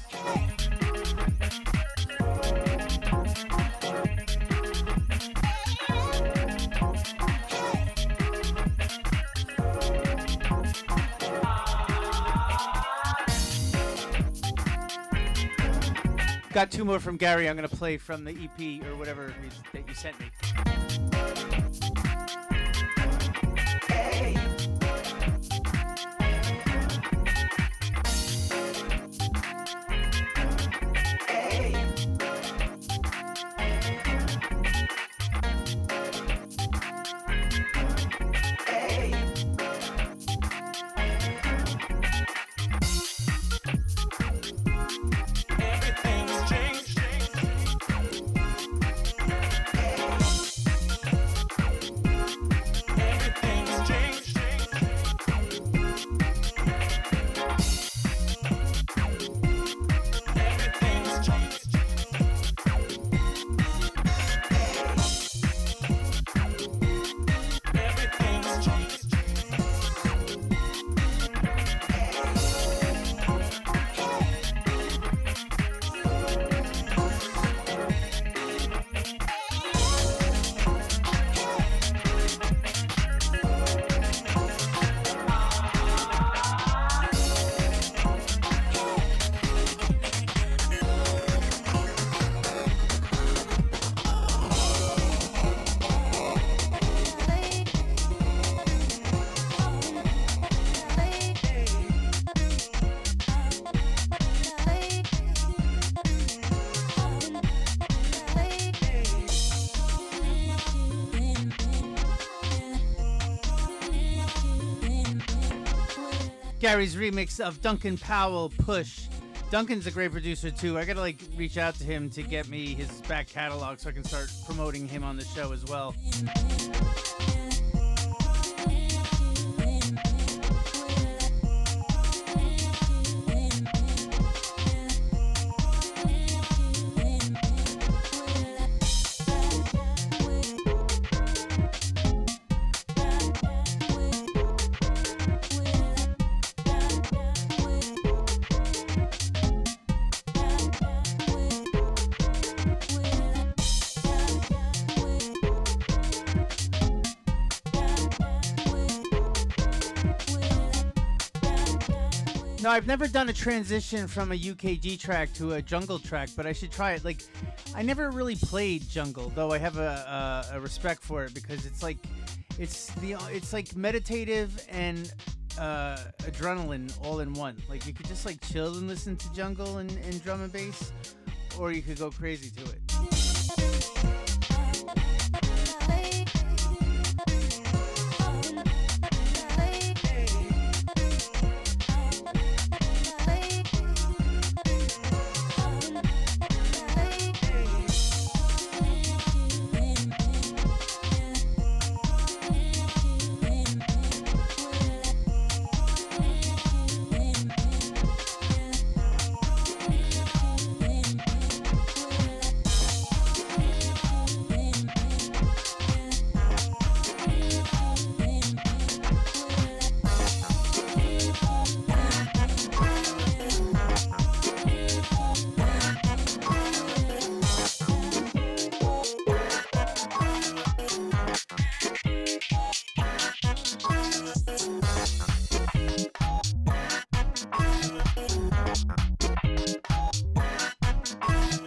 Got two more from Gary. I'm going to play from the EP or whatever it is that you sent me. Gary's remix of Duncan Powell, Push. Duncan's a great producer too. I gotta like reach out to him to get me his back catalog so I can start promoting him on the show as well. No, I've never done a transition from a UKG track to a jungle track, but I should try it. Like, I never really played jungle, though I have a respect for it because it's like meditative and adrenaline all in one. Like, you could just like chill and listen to jungle and drum and bass, or you could go crazy to it.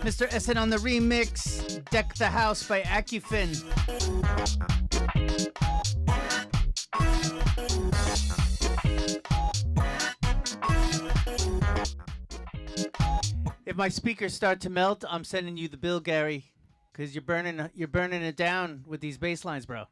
Mr. Essen on the remix, Deck the House by Acufin. If my speakers start to melt, I'm sending you the bill, Gary, because you're burning it down with these bass lines, bro.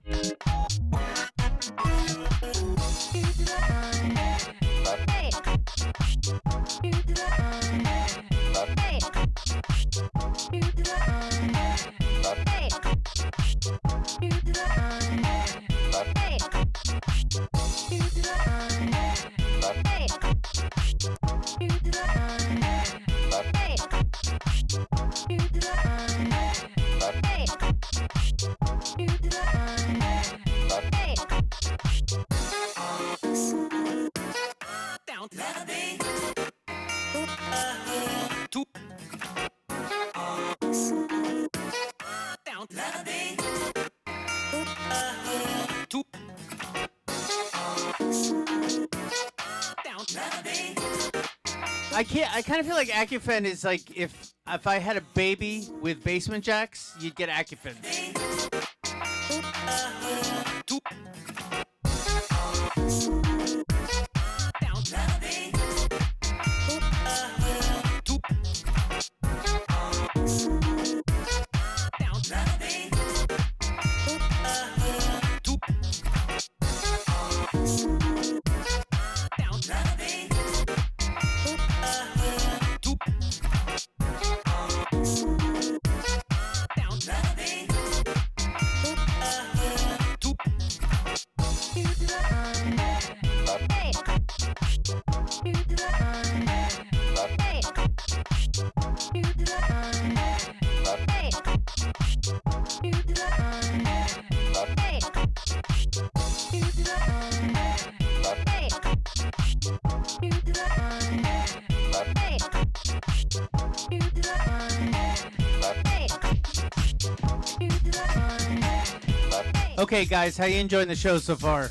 I kind of feel like Acufin is like if I had a baby with basement jacks, you'd get Acufin. Okay, guys, how you enjoying the show so far?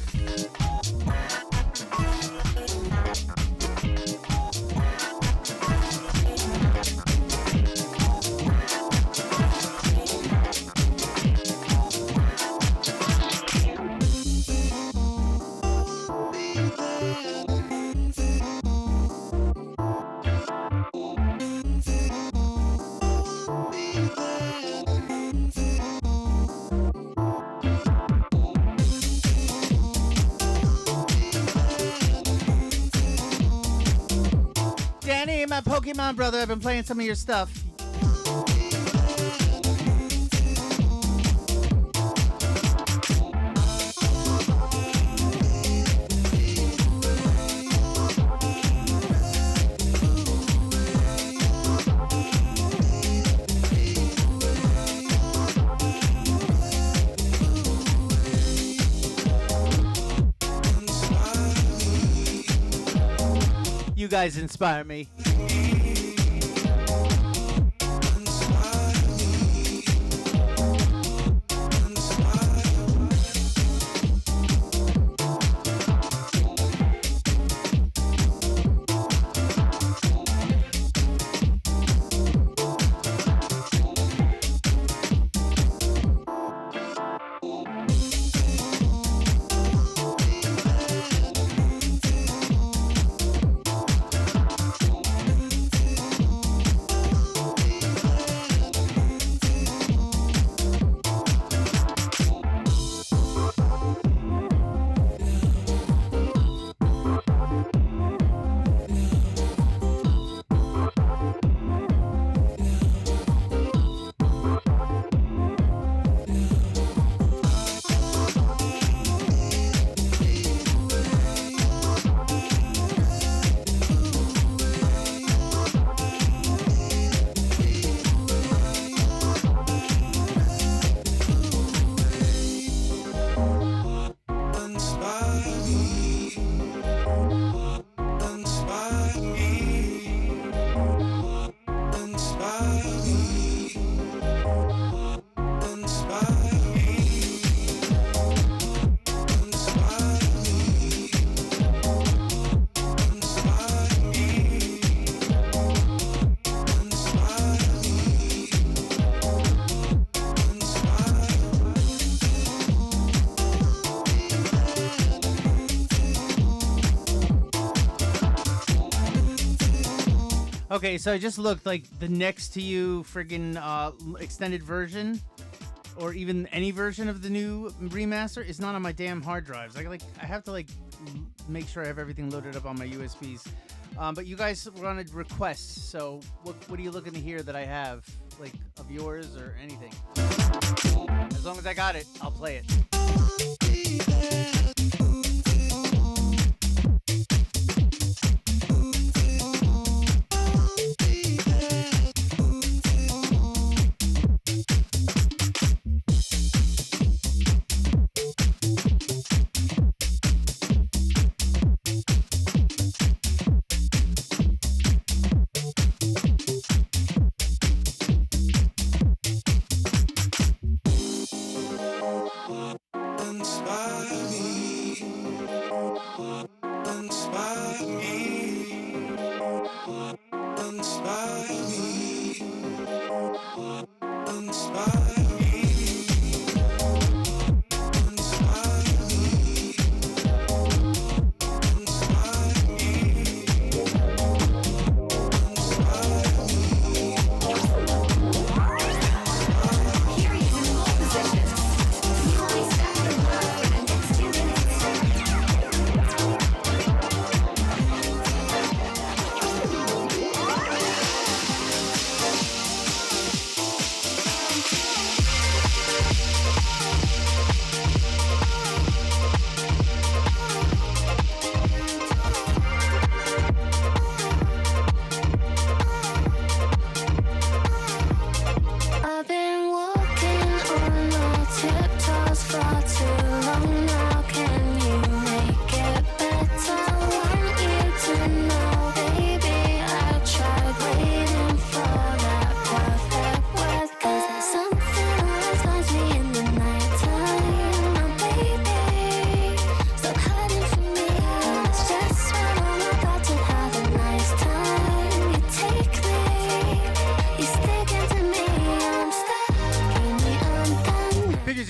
about Pokemon, brother. I've been playing some of your stuff. You guys inspire me. Okay, so I just looked, like, the next to you friggin' extended version, or even any version of the new remaster, is not on my damn hard drives. I have to make sure I have everything loaded up on my USBs. But you guys wanted requests, so what are you looking to hear that I have, like, of yours or anything? As long as I got it, I'll play it.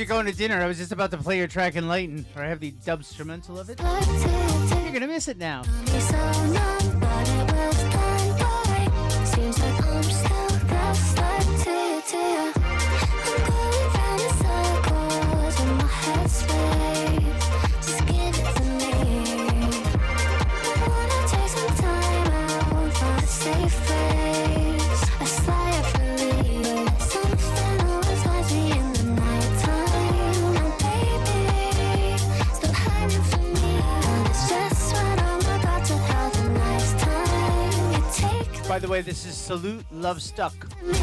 Going to dinner. I was just about to play your track Enlighten, or I have the dub instrumental of it. You're gonna miss it now. Safe the way, this is Salute Love Stuck. Really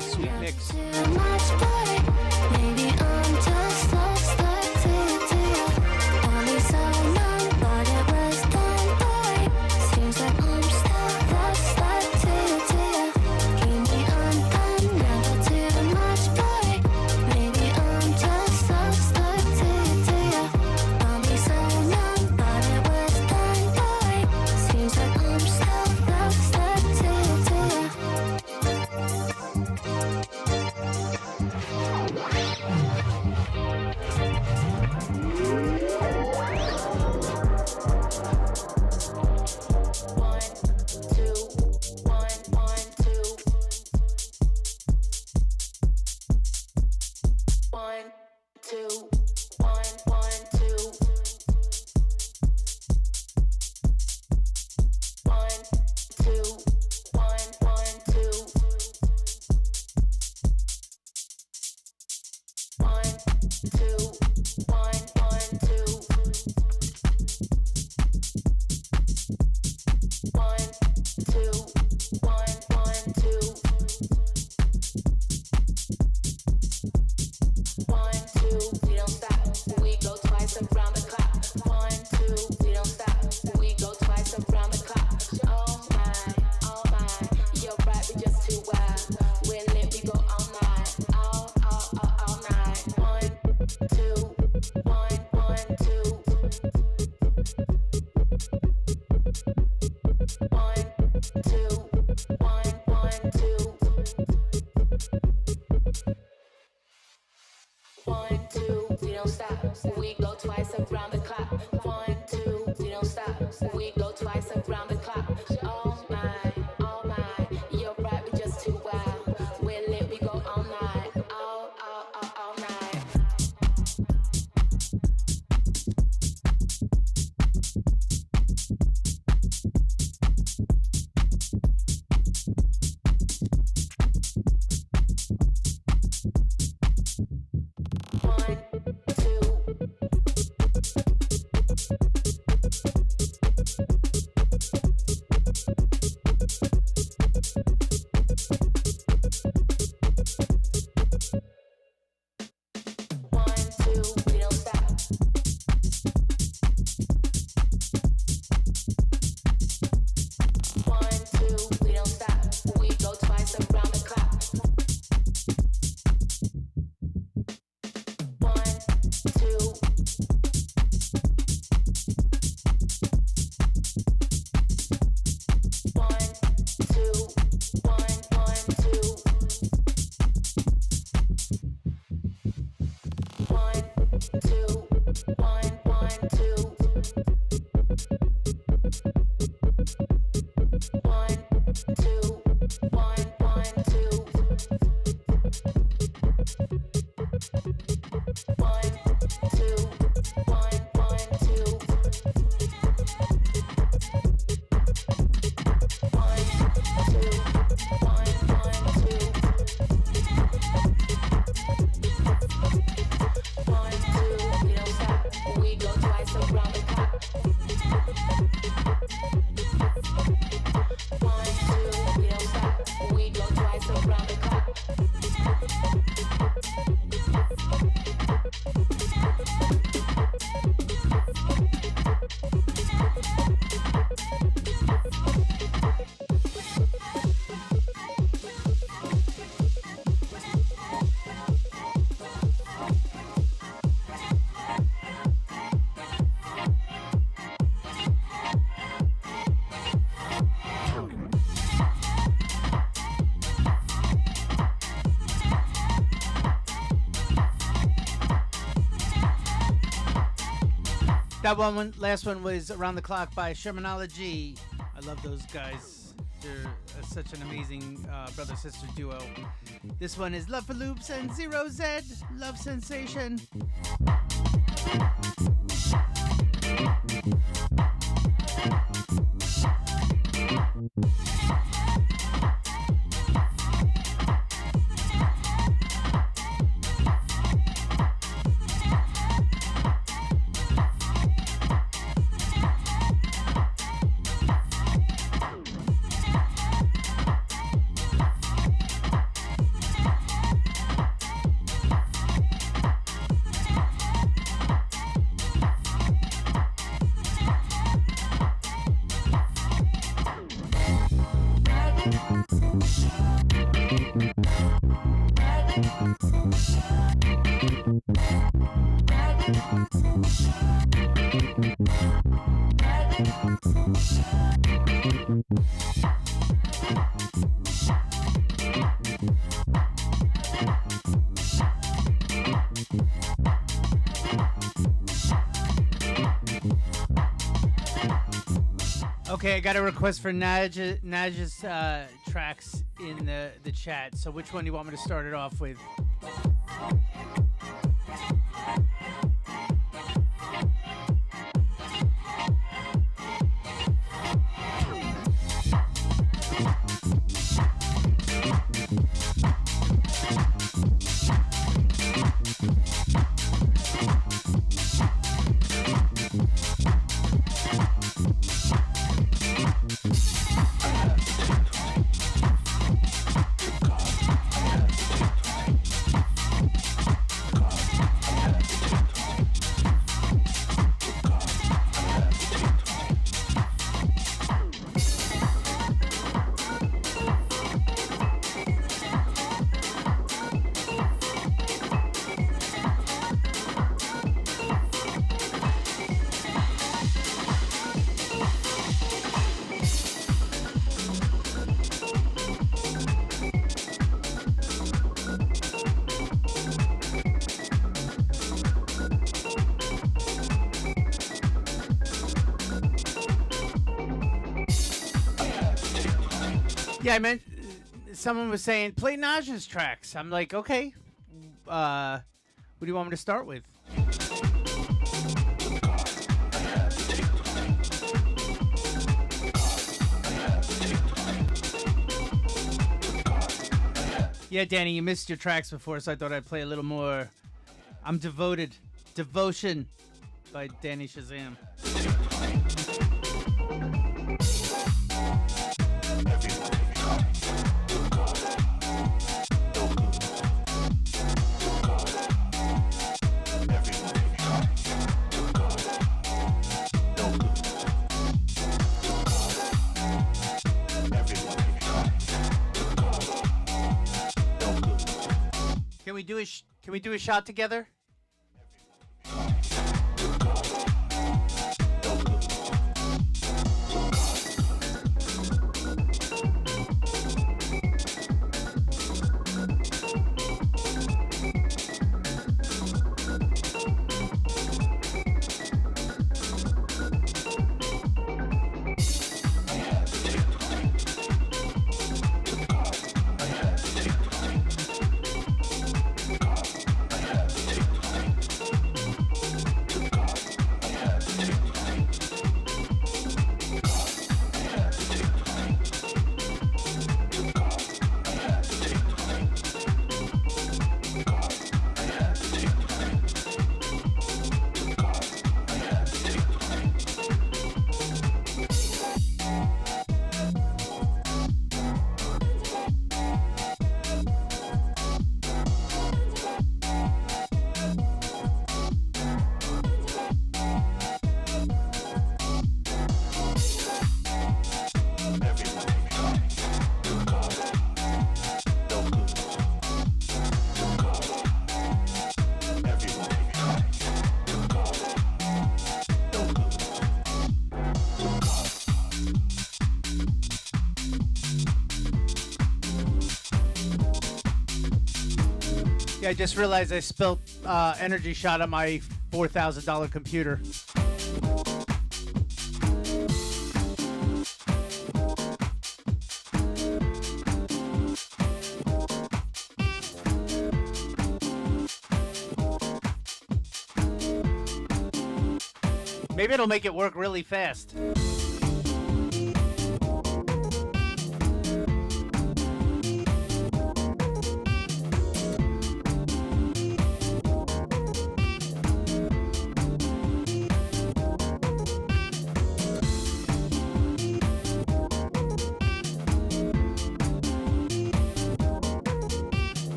sweet mix. That last one was Around the Clock by Shermanology. I love those guys. They're such an amazing brother-sister duo. This one is Love for Loops and Zero Z, Love Sensation. Okay, I got a request for Naj's tracks in the chat. So which one do you want me to start it off with? Yeah, I meant someone was saying play Naj's tracks. I'm like, okay. What do you want me to start with? Yeah, Danny, you missed your tracks before, so I thought I'd play a little more. I'm Devoted. Devotion by Danny Shazam. Can we do a shot together? Yeah, I just realized I spilled energy shot on my $4,000 computer. Maybe it'll make it work really fast.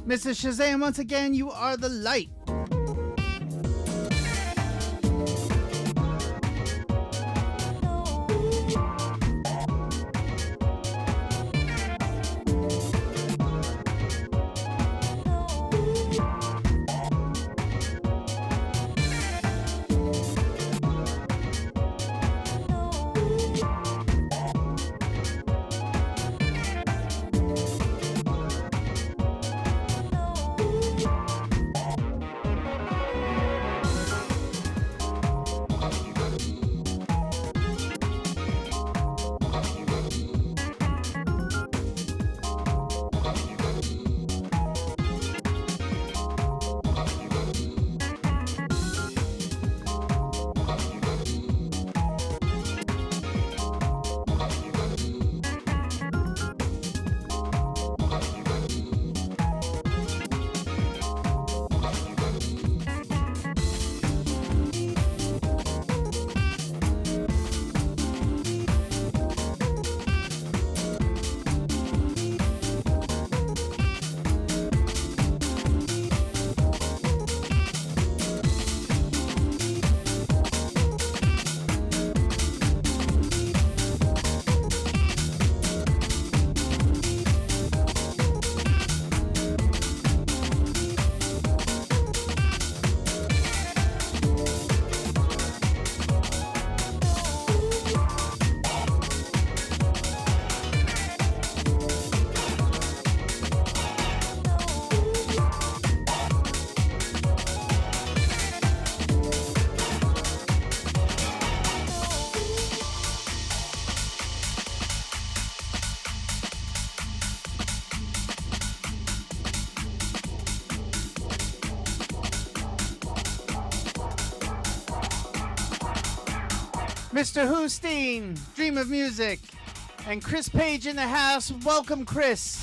Mrs. Shazam, once again, you are the light. Mr. Hoosteen, Dream of Music, and Chris Page in the house. Welcome, Chris.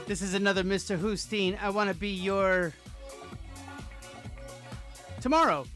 This is another Mr. Hoosteen. I want to be your tomorrow.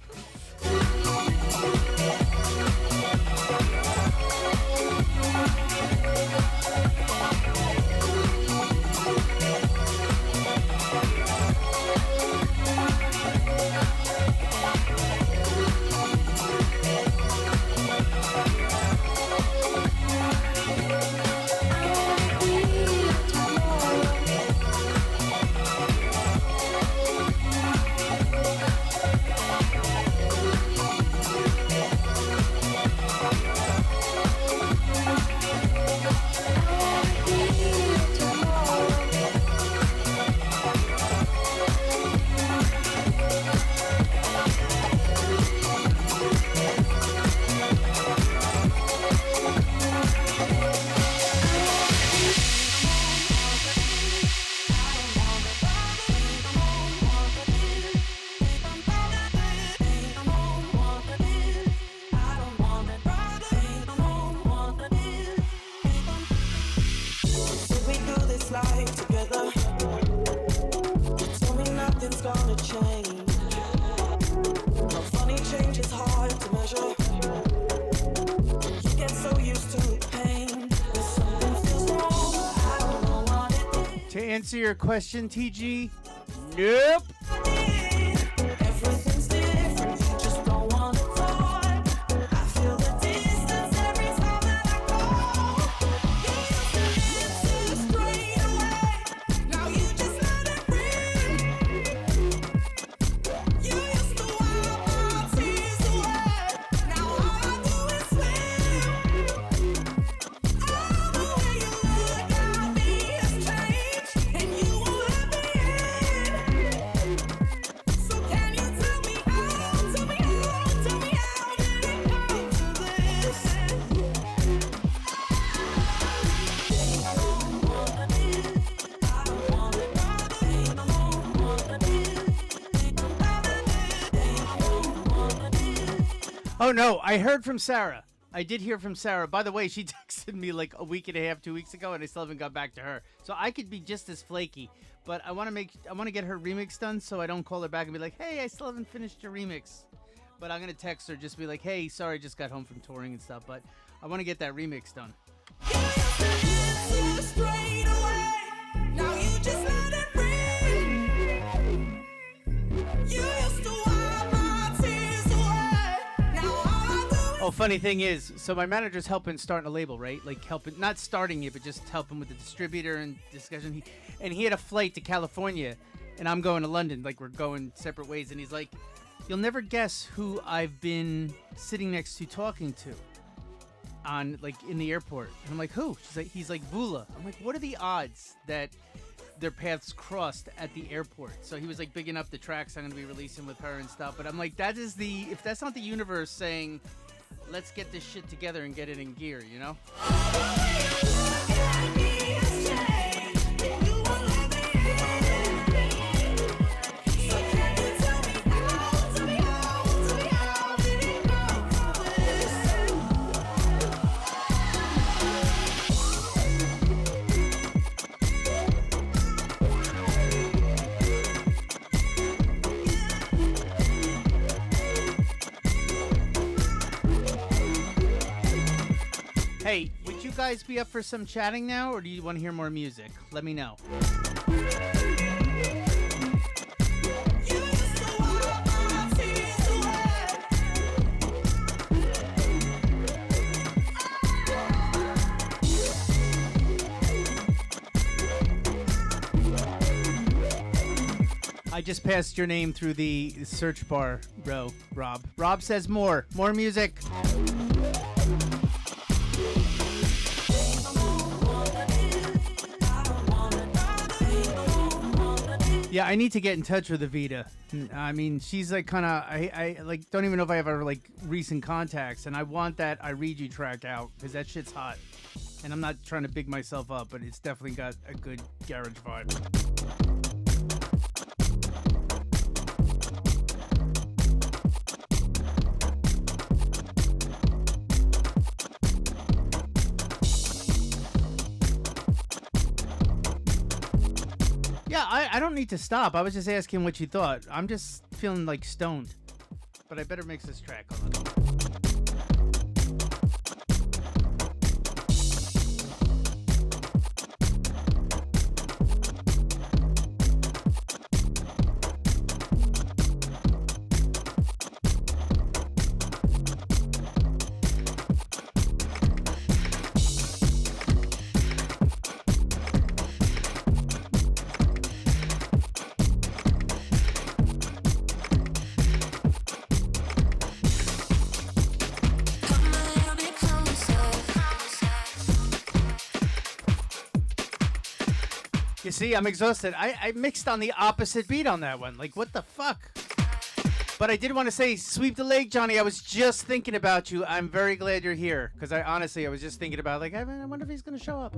To answer your question, TG, nope. Everything's different, you just don't wanna talk. I feel the distance every time that I call. You used to answer straight away, now you just let it ring. You used to wipe my tears away, now all I do is swim. Oh, the way you look at me has changed, and you won't let me in. So can you tell me how, tell me how, tell me how did it come to this? Oh no, I heard from Sarah. I did hear from Sarah. By the way, she texted me like a week and a half, 2 weeks ago, and I still haven't got back to her. So I could be just as flaky, but I want to get her remix done, so I don't call her back and be like, "Hey, I still haven't finished your remix." But I'm gonna text her, just be like, "Hey, sorry, just got home from touring and stuff, but I want to get that remix done." You used to answer straight away, now you just let it ring. You used to wipe my tears away, now all I do is Oh, funny thing is, so my manager's helping starting a label, right? Like helping, not starting it, but just helping with the distributor and discussion. And he had a flight to California, and I'm going to London. Like we're going separate ways. And he's like, "You'll never guess who I've been sitting next to talking to on like in the airport." And I'm like, "Who?" He's like Vula. I'm like, "What are the odds that their paths crossed at the airport?" So he was like bigging up the tracks I'm going to be releasing with her and stuff. But I'm like, if that's not the universe saying, let's get this shit together and get it in gear, you know? Hey, would you guys be up for some chatting now, or do you want to hear more music? Let me know. I just passed your name through the search bar, bro, Rob. Rob says more music. Yeah, I need to get in touch with Evita. I mean, she's like kind of, I like don't even know if I have her like recent contacts, and I want that I Read You track out because that shit's hot. And I'm not trying to big myself up, but it's definitely got a good garage vibe. Yeah, I don't need to stop. I was just asking what you thought. I'm just feeling like stoned. But I better mix this track. Hold on. You see, I'm exhausted. I mixed on the opposite beat on that one. Like, what the fuck? But I did want to say, sweep the leg, Johnny. I was just thinking about you. I'm very glad you're here. Because I was just thinking about, like, I wonder if he's going to show up.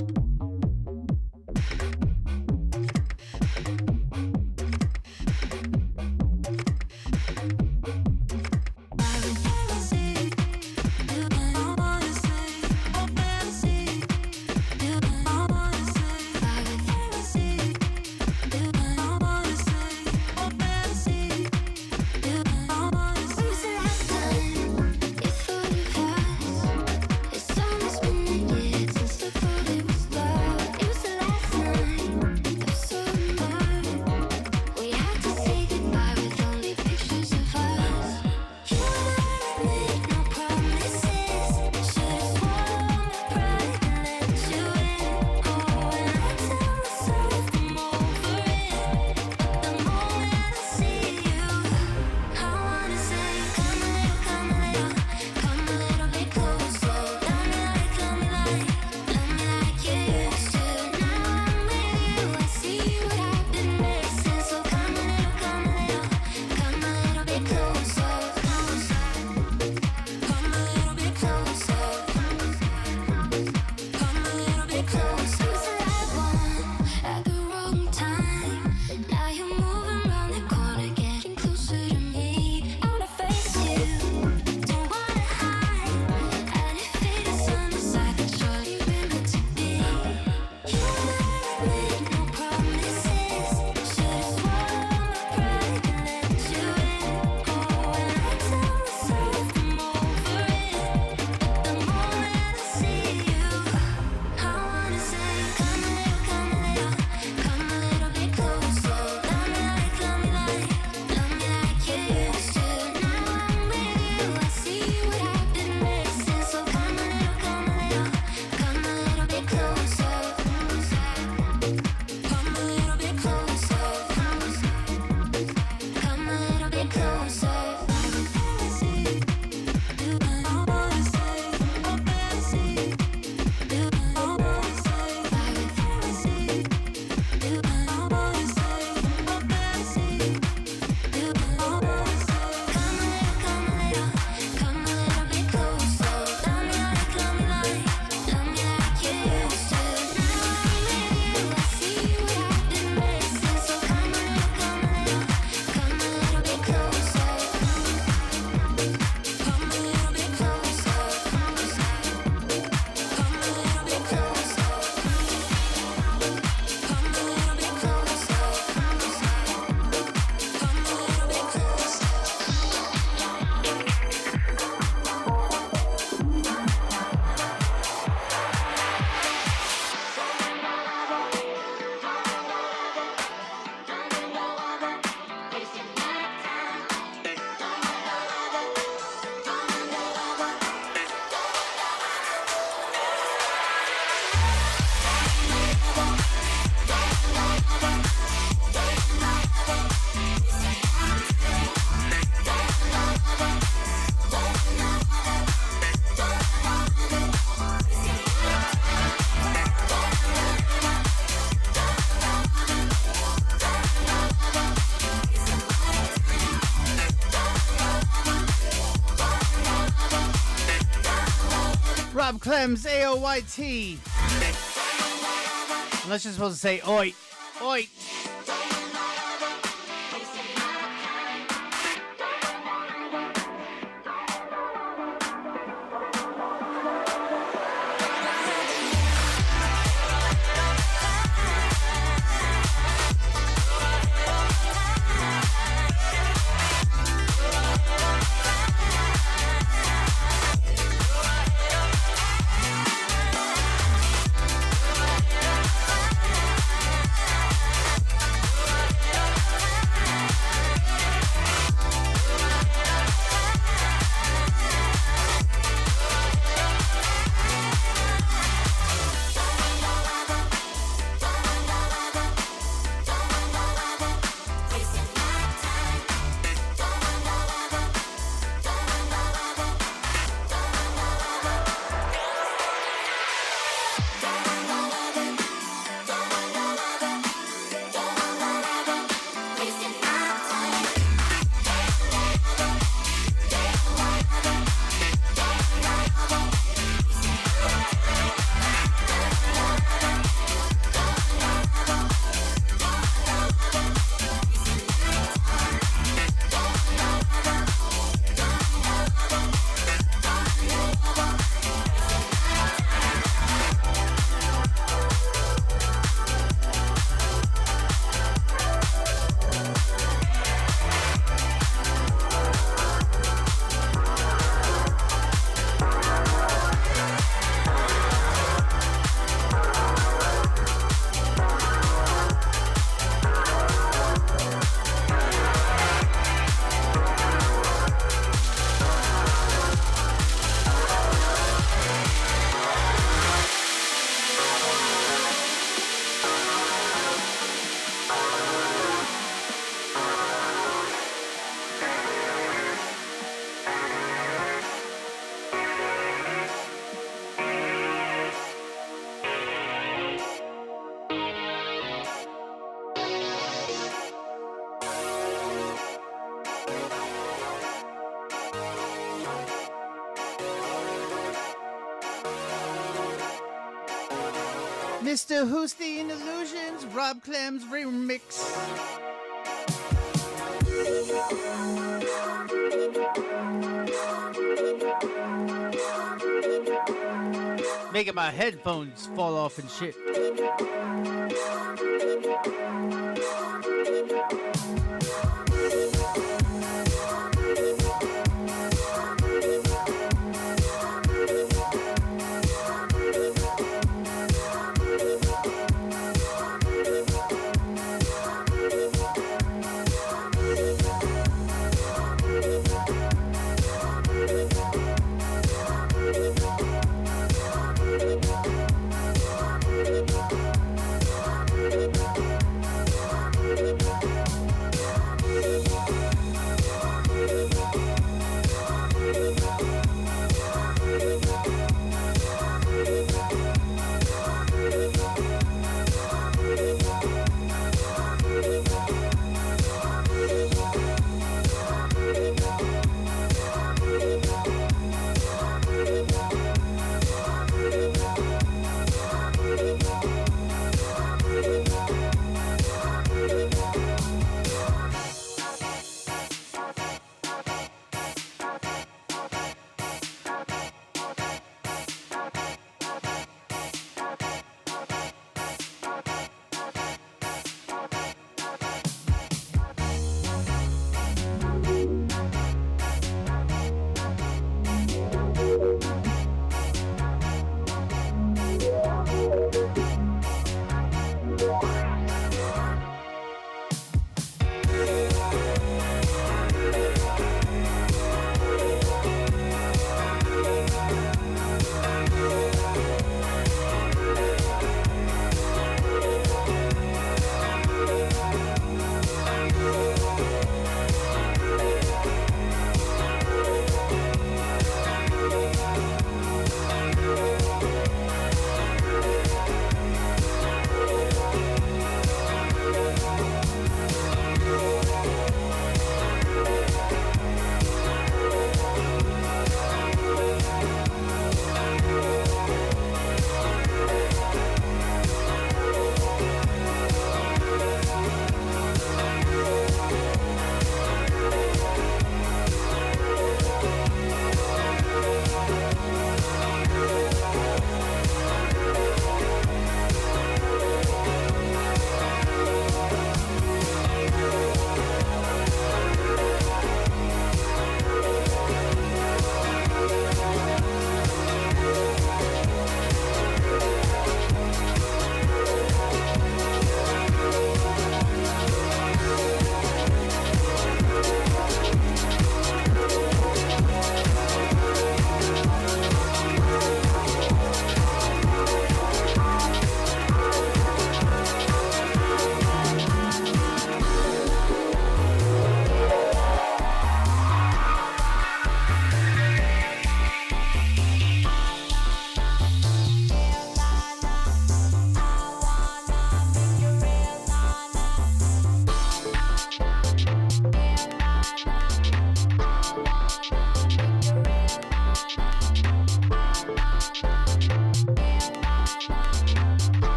Rob Clem's AOYT. Unless you're supposed to say oi. Oi. Mr. Hoosteen Illusions, Rob Clem's remix. Making my headphones fall off and shit.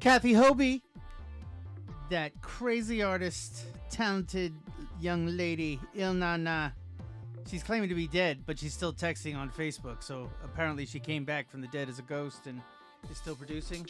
Kathy Hobie, that crazy artist, talented young lady, Il Na Na. She's claiming to be dead, but she's still texting on Facebook. So apparently she came back from the dead as a ghost and is still producing.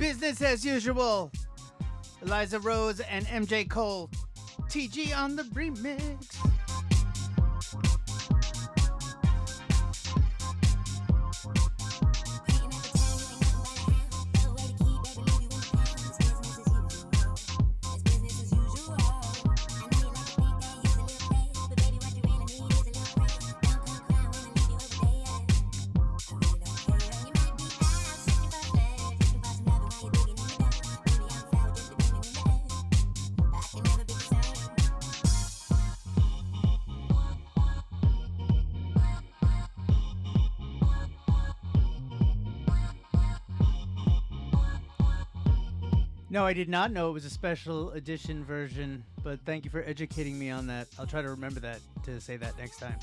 Business as usual. Eliza Rose and MJ Cole. TG on the remix. No, I did not know it was a special edition version, but thank you for educating me on that. I'll try to remember that to say that next time.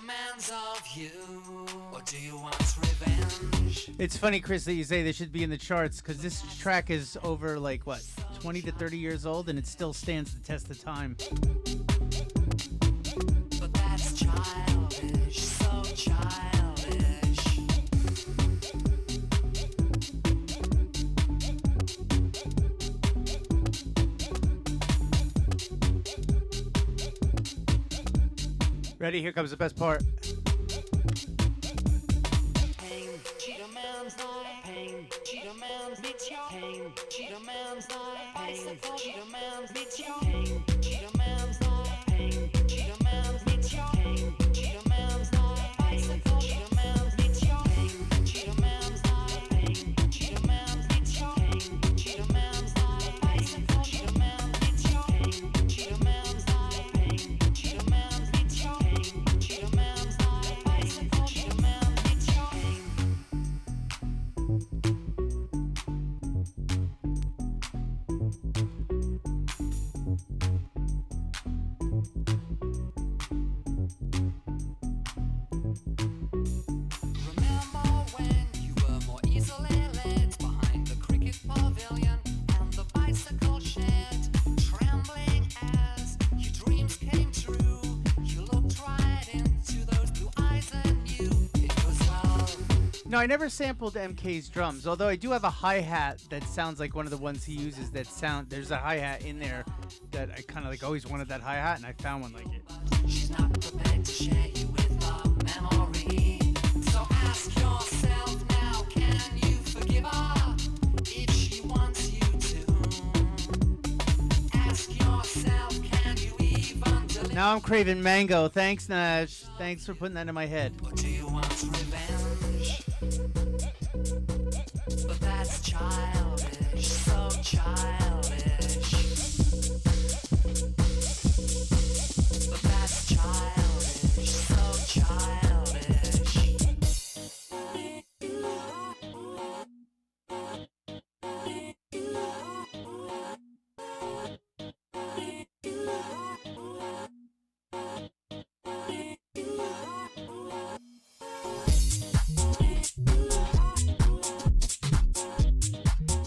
demands of you, or do you want revenge? It's funny, Chris, that you say they should be in the charts because this track is over like what, 20 to 30 years old, and it still stands the test of time. But that's childish, so childish. Ready? Here comes the best part. Pain, cheetah man's life. Pain, cheetah man's meets your pain. Cheetah man's life. Pain, cheetah man's meets your pain. Cheetah man's life. Pain, cheetah man's meets your pain. Cheetah man's life. Bicycle, cheetah man's meets your pain. Cheetah man's life. Pain, cheetah man's meets your pain. Cheetah man's life. Bicycle, cheetah man's meets your pain. Cheetah man's life. Pain, cheetah man's meets your pain. Cheetah man's life. Bicycle, cheetah man's meets your pain. Remember when you were more easily led behind the cricket pavilion and the bicycle shed, trembling as your dreams came true. You looked right into those blue eyes and knew it was love. No, I never sampled MK's drums, although I do have a hi-hat that sounds like one of the ones he uses that sound. There's a hi-hat in there that I kind of like always wanted that hi-hat, and I found one like it. She's not prepared to share you with a memory. So ask yourself now, can you forgive her if she wants you to? Ask yourself, can you even deliver? Now I'm craving mango. Thanks, Nash. Thanks for putting that in my head. Or do you want revenge? But that's childish, so childish. But that's childish, so childish.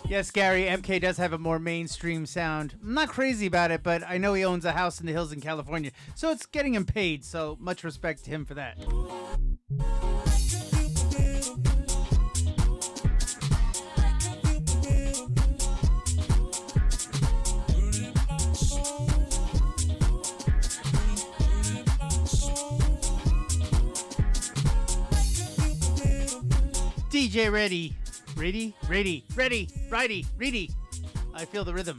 Yes, Gary, MK does have a more mainstream sound. I'm not crazy about it, but I know he owns a house in the hills in California, so it's getting him paid, so much respect to him for that. DJ Ready. Ready? Ready. Ready. Righty. Ready. I feel the rhythm.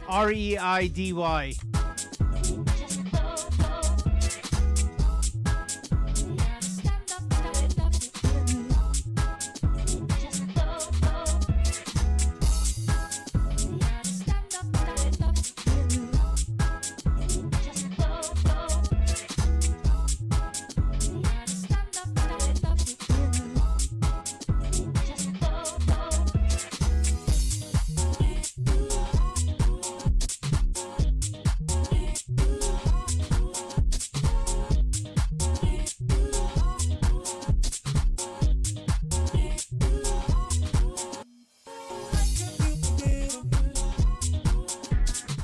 REIDY.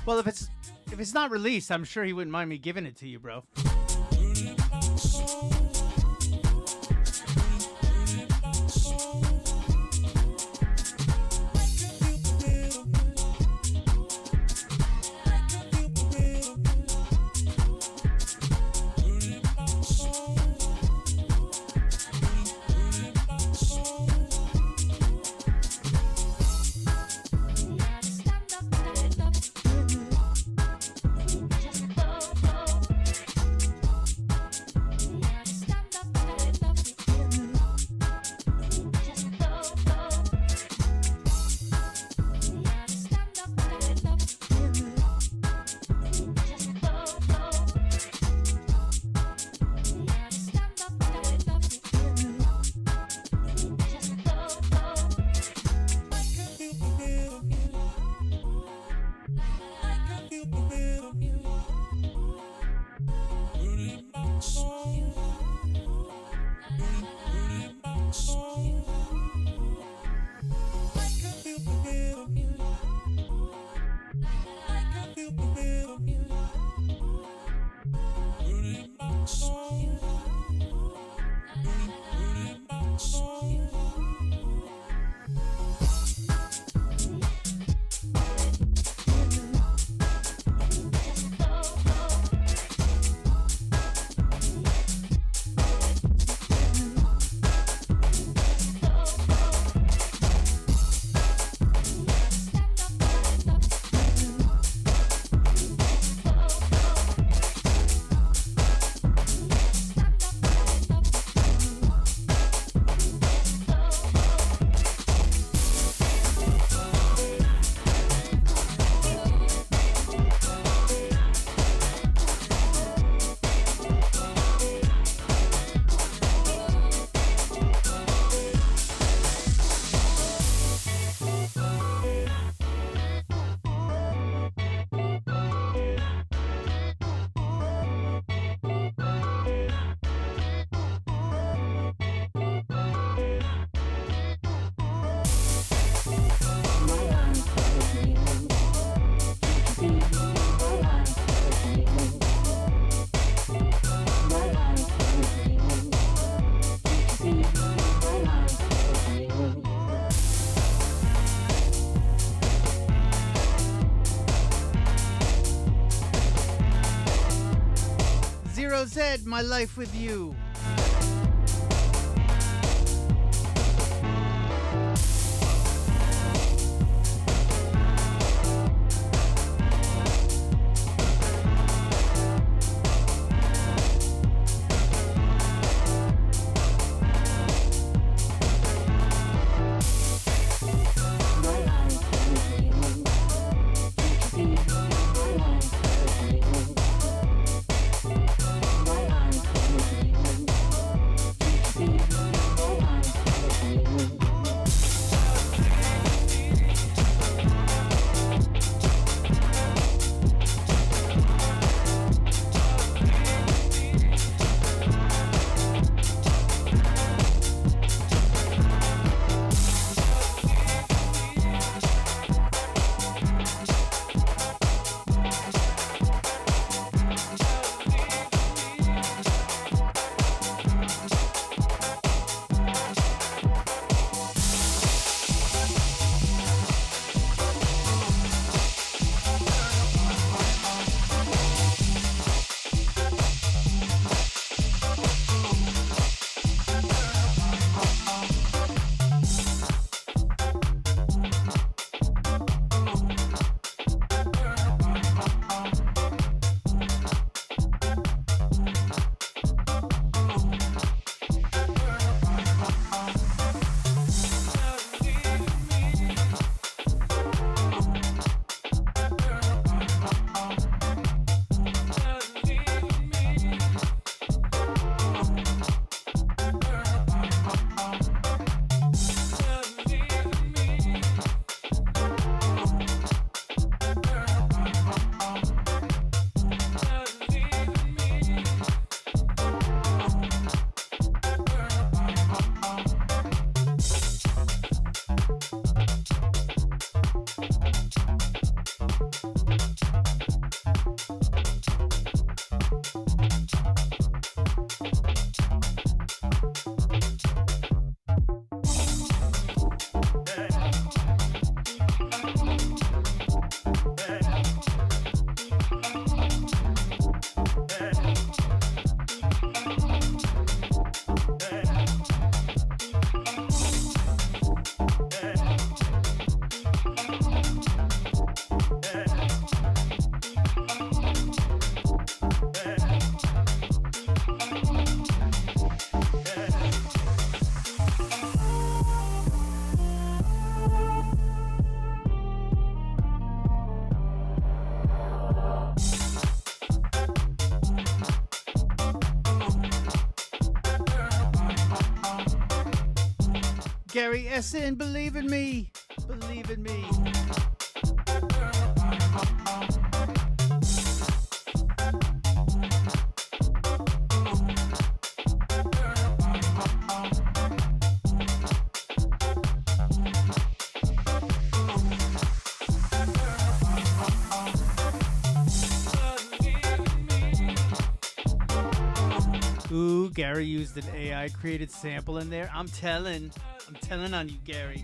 Well, if it's not released, I'm sure he wouldn't mind me giving it to you, bro. Rosette, My Life with You. Gary Essen, believe in me. Believe in me. Ooh, Gary used an AI created sample in there. I'm telling on you, Gary.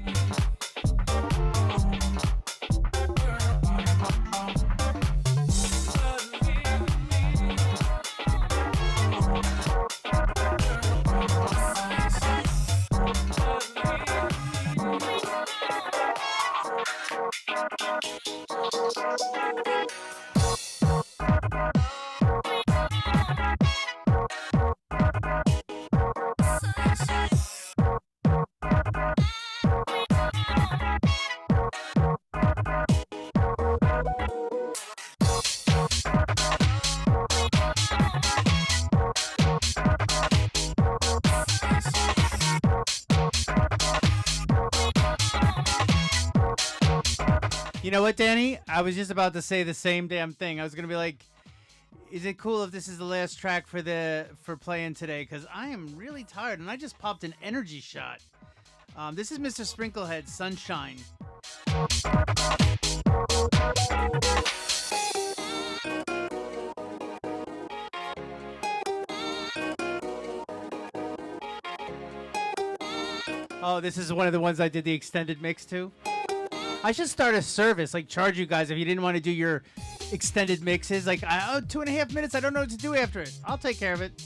You know what, Danny? I was just about to say the same damn thing. I was gonna be like, "Is it cool if this is the last track for playing today?" Because I am really tired, and I just popped an energy shot. This is Mr. Sprinklehead, Sunshine. Oh, this is one of the ones I did the extended mix to. I should start a service, like charge you guys if you didn't want to do your extended mixes. Like, 2.5 minutes. I don't know what to do after it. I'll take care of it.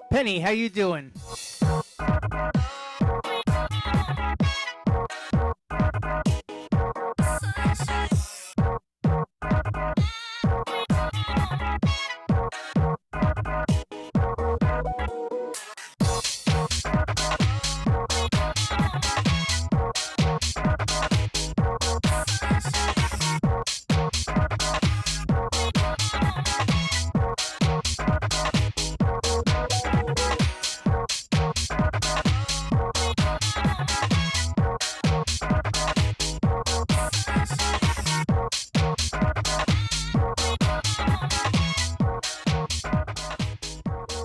Penny, how you doing?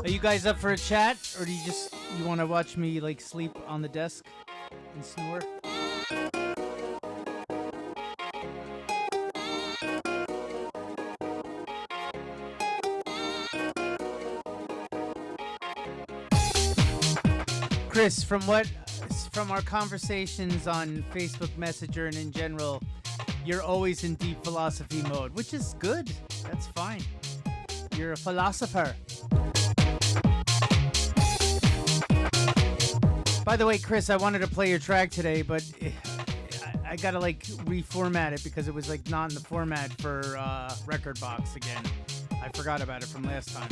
Are you guys up for a chat, or do you want to watch me like sleep on the desk and snore? Chris, from our conversations on Facebook Messenger and in general, you're always in deep philosophy mode, which is good. That's fine. You're a philosopher. By the way, Chris, I wanted to play your track today, but I gotta like reformat it because it was like not in the format for Record Box again. I forgot about it from last time.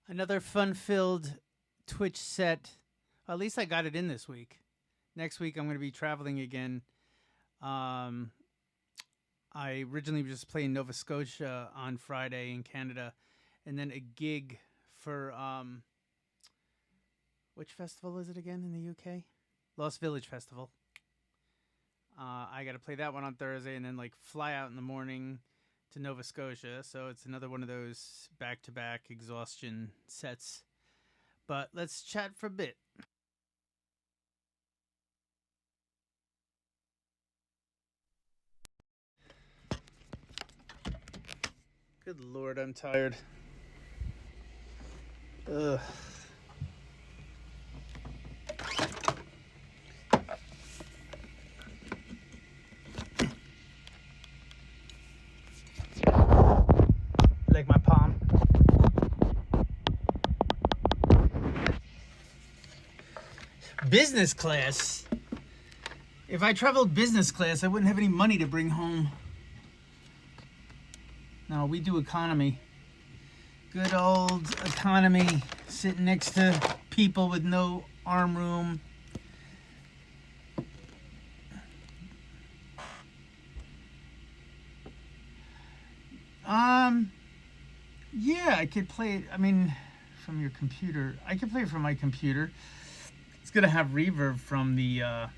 Another fun-filled Twitch set. At least I got it in this week. Next week I'm going to be traveling again. I originally was just playing Nova Scotia on Friday in Canada, and then a gig for which festival is it again in the UK? Lost Village Festival. I got to play that one on Thursday, and then like fly out in the morning to Nova Scotia, so it's another one of those back-to-back exhaustion sets. But let's chat for a bit. Good Lord, I'm tired. Ugh. Like my palm. Business class. If I traveled business class, I wouldn't have any money to bring home. No, we do economy. Good old economy, sitting next to people with no arm room. Yeah, I could play it, I mean, from your computer. I could play it from my computer. It's gonna have reverb from the, yeah,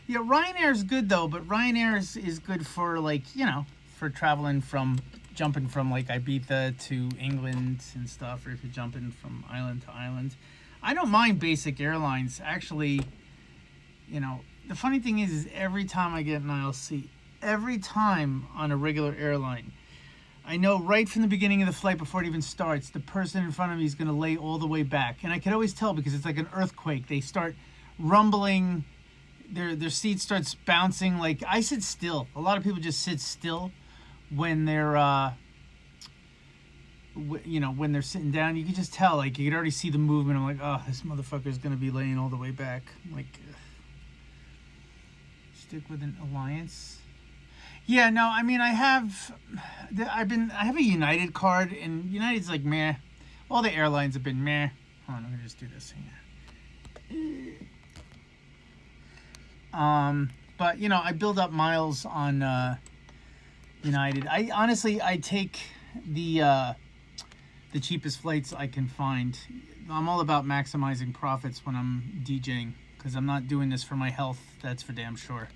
Ryanair's good though, but Ryanair is good for like, you know, for traveling from, jumping from like Ibiza to England and stuff, or if you're jumping from island to island. I don't mind basic airlines. Actually, you know, the funny thing is every time I get an aisle seat, every time on a regular airline, I know right from the beginning of the flight before it even starts, the person in front of me is going to lay all the way back. And I can always tell because it's like an earthquake. They start rumbling, their seat starts bouncing. Like, I sit still. A lot of people just sit still when they're, when they're sitting down. You can just tell, like, you can already see the movement. I'm like, oh, this motherfucker's going to be laying all the way back. I'm like, ugh. Stick with an alliance. Yeah, no, I mean, I have a United card, and United's like meh. All the airlines have been meh. Hold on, I'm gonna just do this here. But I build up miles on United. I honestly take the cheapest flights I can find. I'm all about maximizing profits when I'm DJing because I'm not doing this for my health. That's for damn sure.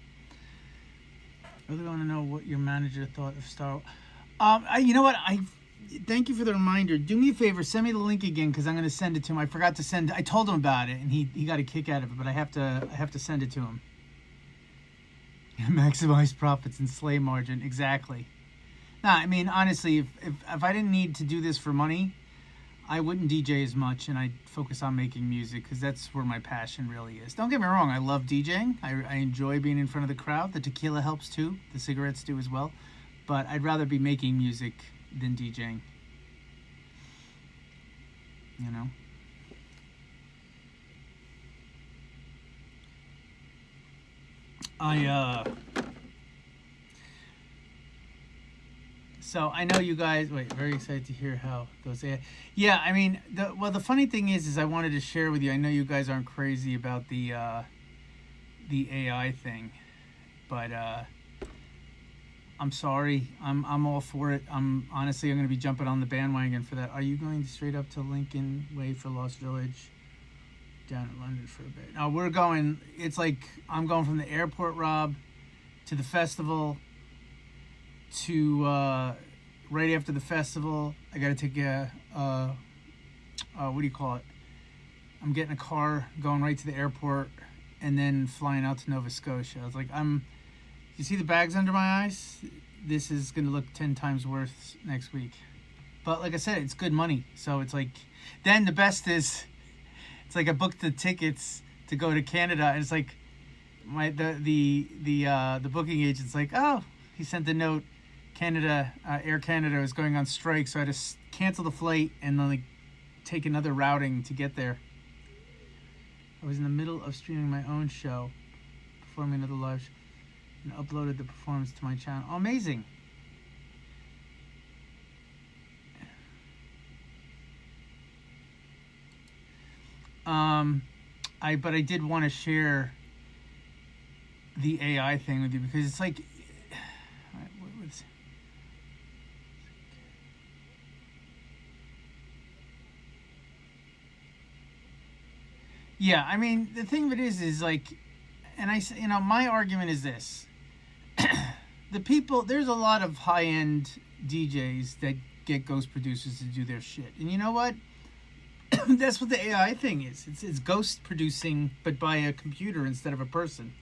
I really want to know what your manager thought of Star Wars. You know what? I thank you for the reminder. Do me a favor, send me the link again because I'm going to send it to him. I forgot to send. I told him about it and he got a kick out of it, but I have to send it to him. Maximize profits and slay margin. Exactly. Nah, I mean honestly, if I didn't need to do this for money, I wouldn't DJ as much and I'd focus on making music because that's where my passion really is. Don't get me wrong, I love DJing. I enjoy being in front of the crowd. The tequila helps too. The cigarettes do as well. But I'd rather be making music than DJing. So I know you guys. Wait, very excited to hear how those. Yeah, I mean, the funny thing is I wanted to share with you. I know you guys aren't crazy about the AI thing, but I'm sorry. I'm all for it. I'm going to be jumping on the bandwagon for that. Are you going straight up to Lincoln Way for Lost Village? Down in London for a bit. No, we're going. It's like I'm going from the airport, Rob, to the festival. To right after the festival, I gotta take what do you call it? I'm getting a car, going right to the airport, and then flying out to Nova Scotia. I was like, you see the bags under my eyes? This is gonna look 10 times worse next week. But like I said, it's good money. So it's like, then the best is, it's like I booked the tickets to go to Canada, and it's like the booking agent's like, oh, he sent the note. Air Canada is going on strike, so I had to cancel the flight and then take another routing to get there. I was in the middle of streaming my own show, performing another live show, and uploaded the performance to my channel. Oh, amazing! But I did want to share the AI thing with you because it's like. Yeah, I mean, the thing of it is like, and my argument is this. There's a lot of high-end DJs that get ghost producers to do their shit. And you know what? That's what the AI thing is. It's ghost producing, but by a computer instead of a person.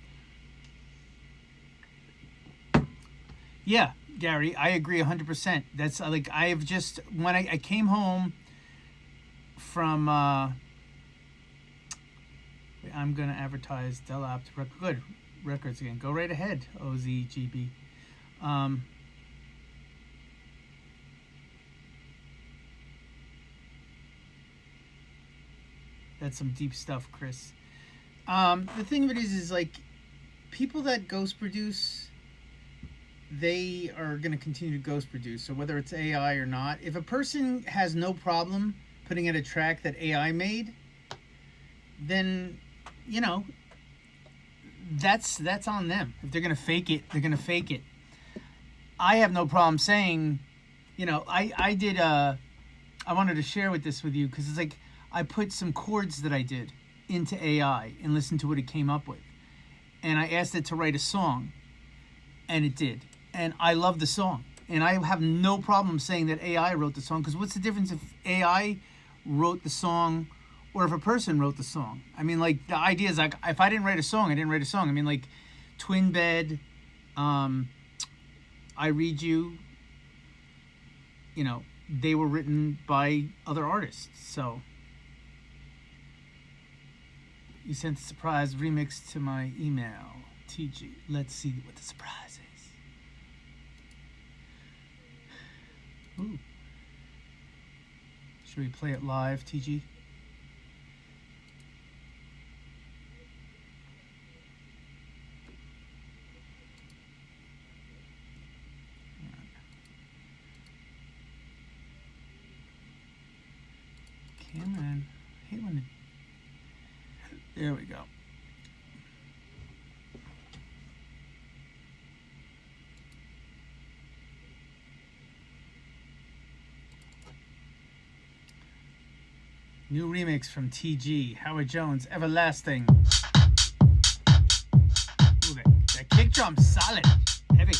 Yeah, Gary, I agree 100%. That's like, I have just, when I came home from, I'm going to advertise Dell App to good records again. Go right ahead, OZGB. That's some deep stuff, Chris. The thing of it is like, people that ghost produce, they are going to continue to ghost produce. So whether it's AI or not, if a person has no problem putting out a track that AI made, then that's on them. If they're gonna fake it, they're gonna fake it. I have no problem saying, I did. I wanted to share this with you because it's like I put some chords that I did into AI and listened to what it came up with, and I asked it to write a song, and it did, and I love the song, and I have no problem saying that AI wrote the song because what's the difference if AI wrote the song or if a person wrote the song. I mean, like, the idea is, like, if I didn't write a song, I didn't write a song. I mean, like, Twin Bed, I Read You, you know, they were written by other artists. So you sent a surprise remix to my email, TG. Let's see what the surprise is. Ooh. Should we play it live, TG? Cameron, I hate when it... There we go. New remix from TG, Howard Jones, Everlasting. Ooh, that kick drum's solid, heavy.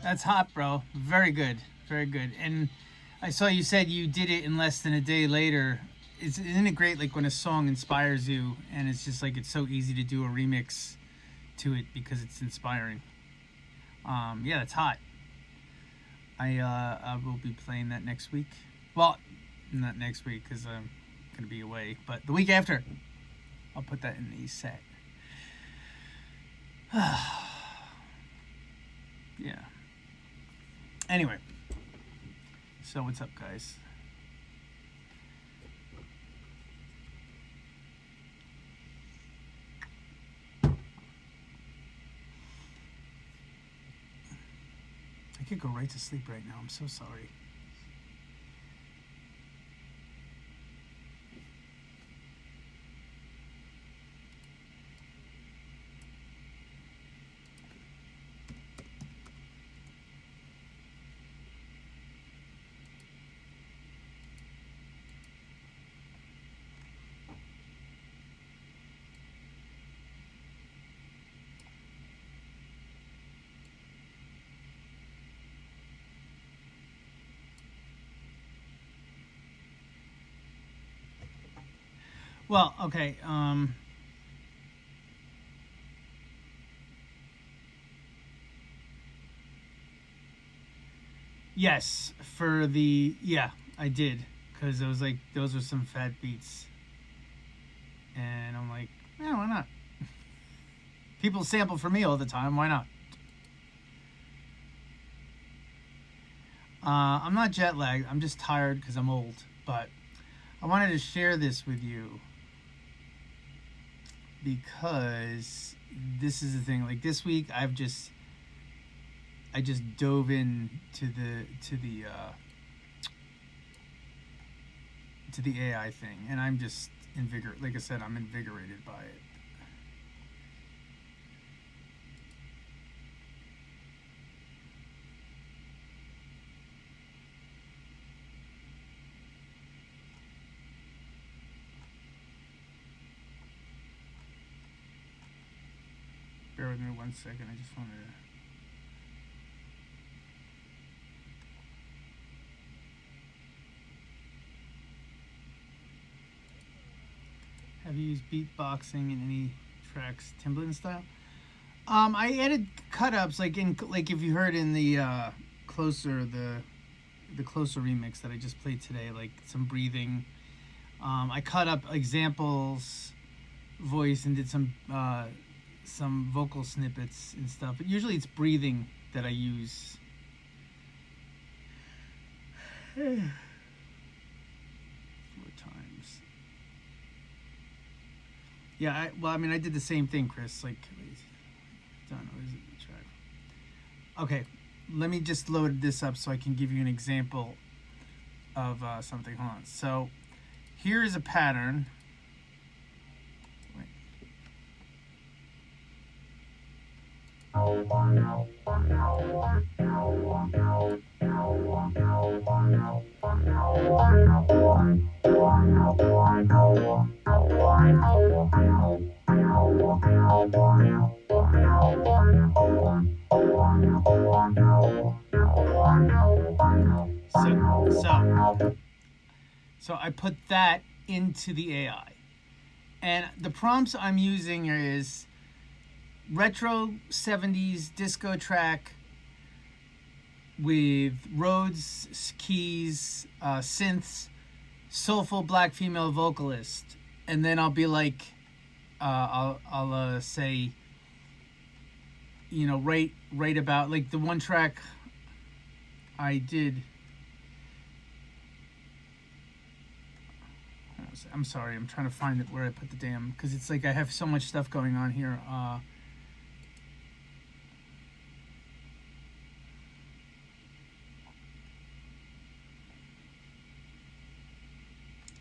That's hot, bro. Very good. Very good. And I saw you said you did it in less than a day later. Isn't it great, like, when a song inspires you and it's just like it's so easy to do a remix to it because it's inspiring? Yeah, that's hot. I will be playing that next week. Well, not next week because I'm gonna be away, but the week after, I'll put that in the set. Yeah. Anyway, so what's up, guys? I could go right to sleep right now. I'm so sorry. Well, okay. Yes, for the I did because it was like those were some fat beats, and I'm like, yeah, why not? People sample for me all the time. Why not? I'm not jet lagged. I'm just tired because I'm old. But I wanted to share this with you because this is the thing. Like this week, I just dove in to the AI thing, and I'm just invigorated. Like I said, I'm invigorated by it. Bear with me 1 second. I just wanted to. Have you used beatboxing in any tracks, Timbaland style? I added cut-ups, like if you heard in the closer remix that I just played today, like some breathing. I cut up examples, voice, and did some vocal snippets and stuff. But usually it's breathing that I use. 4 times. Yeah, I mean, I did the same thing, Chris. Like, don't know, is it the track? Okay, let me just load this up so I can give you an example of something. Hold on. So, here is a pattern. Wait. So I put that into the AI. And the prompts I'm using is retro 70s disco track with Rhodes keys, synths, soulful black female vocalist. And then I'll be like, I'll say, you know, right about, like the one track I did. I'm sorry, I'm trying to find it where I put the damn, because it's like I have so much stuff going on here.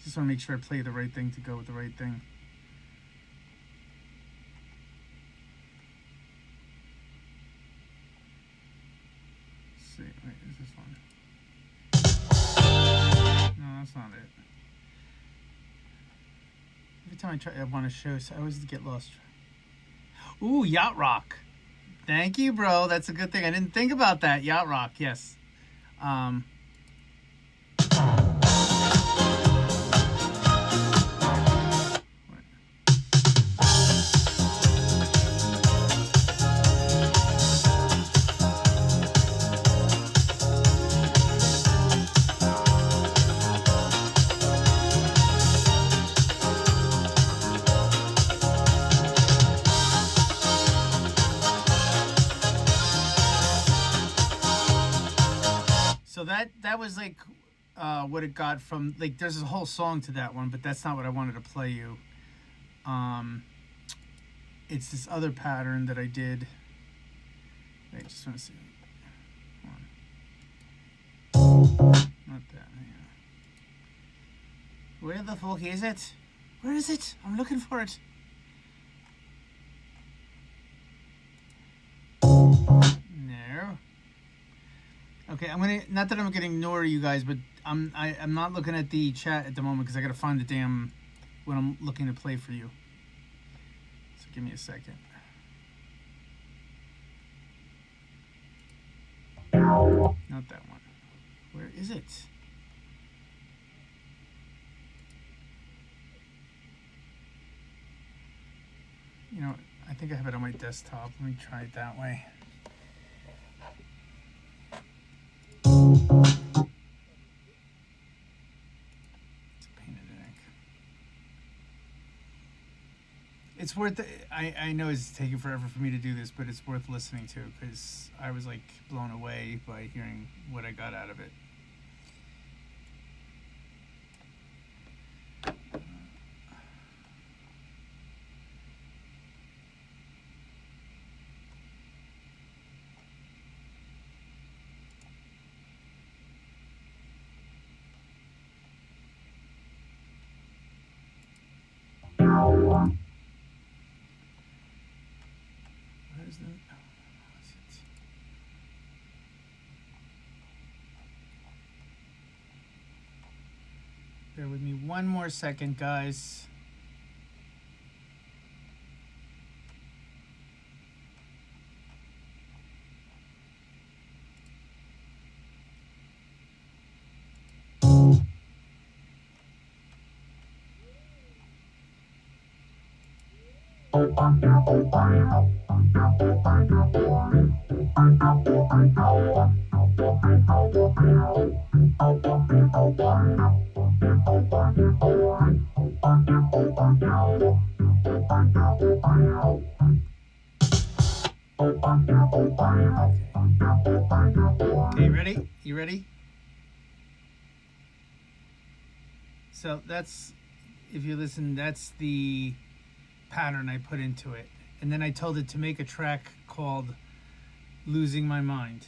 Just want to make sure I play the right thing to go with the right thing. Let's see, wait, is this one? No, that's not it. Every time I want to show, so I always get lost. Ooh, Yacht Rock. Thank you, bro. That's a good thing. I didn't think about that. Yacht Rock, yes. that was like what it got from, like, there's a whole song to that one, but that's not what I wanted to play you. It's this other pattern that I did. Wait, just want to see. Hold on. Not that. Yeah. Where the fuck is it? Where is it? I'm looking for it. No. Okay, I'm gonna. Not that I'm gonna ignore you guys, but I'm not looking at the chat at the moment because I gotta find the damn what I'm looking to play for you. So give me a second. Not that one. Where is it? You know, I think I have it on my desktop. Let me try it that way. It's a pain in the neck. It's worth it. I know it's taking forever for me to do this, but it's worth listening to because I was like blown away by hearing what I got out of it. Where's the... Oh, is it? Bear with me one more second, guys. Okay, ready? You ready? So that's, if you listen, that's the pattern I put into it. And then I told it to make a track called Losing My Mind.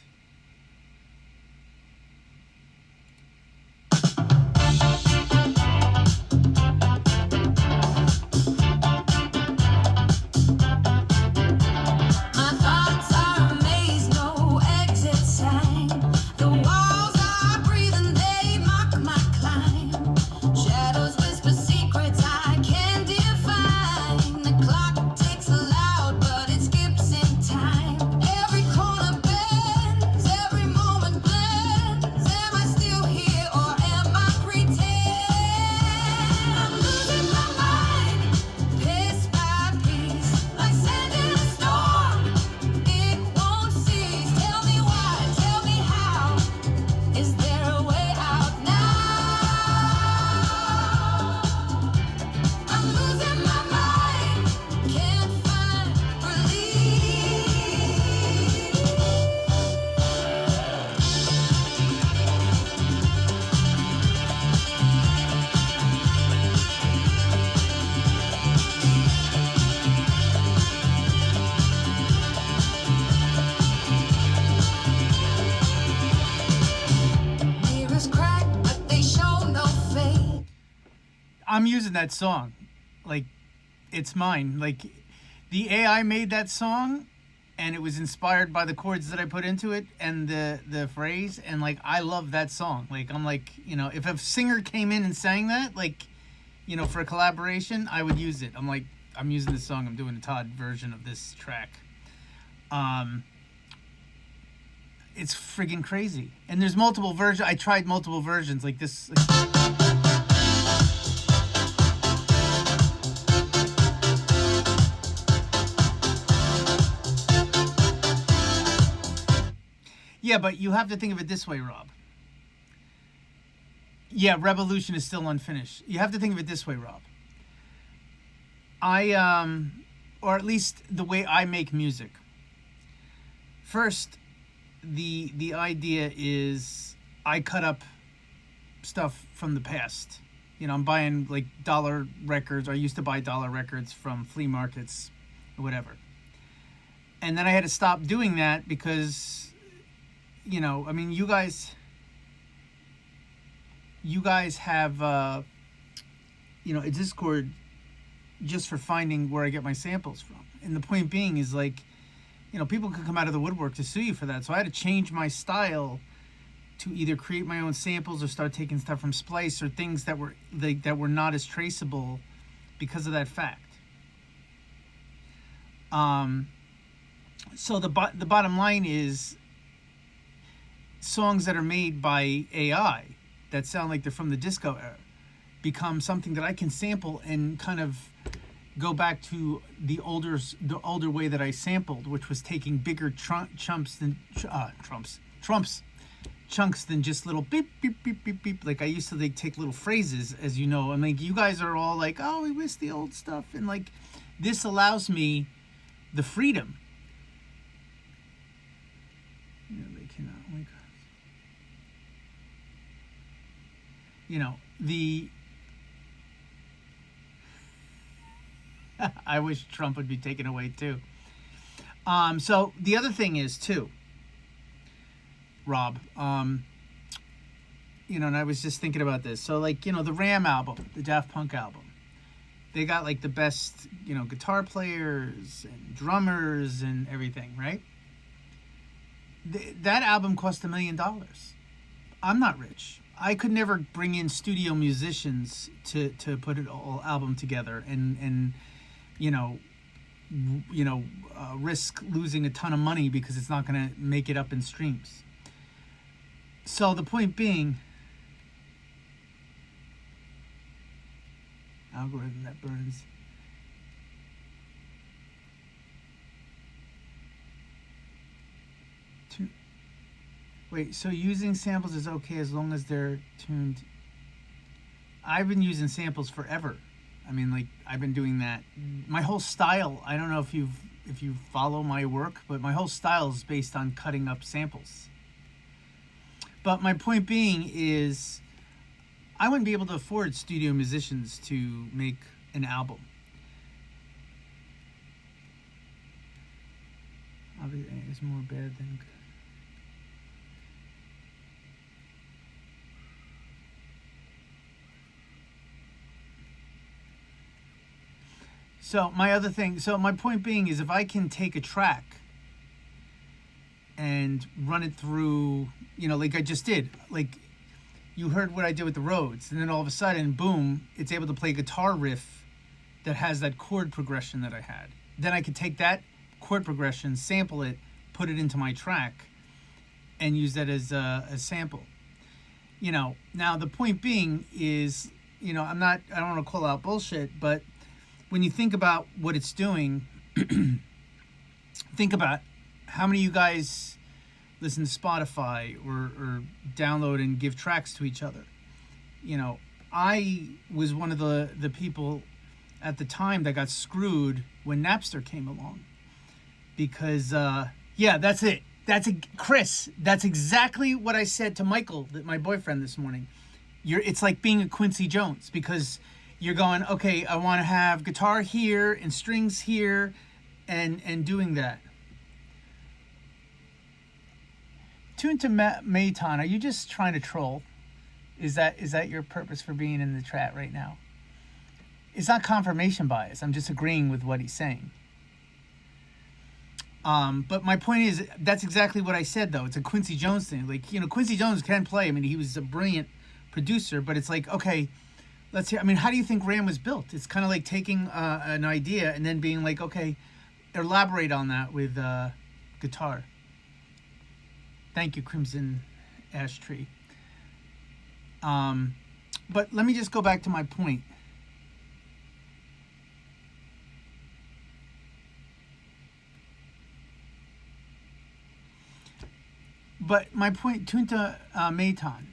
My thoughts are a maze, no exit sign. The walls are breathing, they mock my climb. Shadows whisper secrets I can't define. The clock ticks loud, but it skips in time. Every corner bends, every moment blends. Am I still here or am I pretend? I'm losing my mind, piece by piece, like sand in a storm. It won't cease. Tell me why, tell me how. Is there a way out now? I'm losing my mind, can't find relief. Mirrors crack, but they show no fate. I'm using that song. Like, it's mine. Like, the AI made that song, and it was inspired by the chords that I put into it and the phrase. And, like, I love that song. Like, I'm like, you know, if a singer came in and sang that, like, you know, for a collaboration, I would use it. I'm like, I'm using this song. I'm doing a Todd version of this track. It's friggin' crazy. And there's multiple versions. I tried multiple versions like this. Yeah, but you have to think of it this way, Rob. Yeah, Revolution is still unfinished. You have to think of it this way, Rob. Or at least the way I make music. First, the idea is I cut up stuff from the past. You know, I'm buying like dollar records. Or I used to buy dollar records from flea markets or whatever. And then I had to stop doing that because, you know, I mean, you guys have, you know, a Discord just for finding where I get my samples from. And the point being is, like, you know, people could come out of the woodwork to sue you for that. So I had to change my style to either create my own samples or start taking stuff from Splice or things that were not as traceable because of that fact. So the bottom line is, songs that are made by AI that sound like they're from the disco era become something that I can sample and kind of go back to the older way that I sampled, which was taking bigger chunks than just little beep beep beep beep beep. Like I used to like take little phrases, as you know. I mean, you guys are all like, "Oh, we miss the old stuff," and like this allows me the freedom. You know, they cannot wake up. You know, I wish Trump would be taken away too. So the other thing is too, Rob, you know, and I was just thinking about this. So like, you know, the Ram album, the Daft Punk album, they got like the best, you know, guitar players and drummers and everything, right? That album cost $1 million. I'm not rich. I could never bring in studio musicians to put an all album together and risk losing a ton of money because it's not going to make it up in streams. So the point being, algorithm that burns. Wait, so using samples is okay as long as they're tuned. I've been using samples forever. I mean, like, I've been doing that. My whole style, I don't know if you follow my work, but my whole style is based on cutting up samples. But my point being is, I wouldn't be able to afford studio musicians to make an album. Everything is more bad than good. So my point being is, if I can take a track and run it through, you know, like I just did, like you heard what I did with the Rhodes, and then all of a sudden, boom, it's able to play a guitar riff that has that chord progression that I had. Then I could take that chord progression, sample it, put it into my track, and use that as a sample. You know, now the point being is, you know, I don't want to call out bullshit, but when you think about what it's doing, think about how many of you guys listen to Spotify or download and give tracks to each other. You know, I was one of the people at the time that got screwed when Napster came along. Because, yeah, that's it. Chris, that's exactly what I said to Michael, my boyfriend, this morning. It's like being a Quincy Jones, because you're going, okay, I want to have guitar here and strings here and doing that. Tune to Mayton, are you just trying to troll? Is that your purpose for being in the chat right now? It's not confirmation bias. I'm just agreeing with what he's saying. But my point is, that's exactly what I said, though. It's a Quincy Jones thing. Like, you know, Quincy Jones can play. I mean, he was a brilliant producer, but it's like, okay, let's hear. I mean, how do you think Ram was built? It's kind of like taking an idea and then being like, okay, elaborate on that with guitar. Thank you, Crimson Ash Tree. But let me just go back to my point. But my point, Tunta Mayton,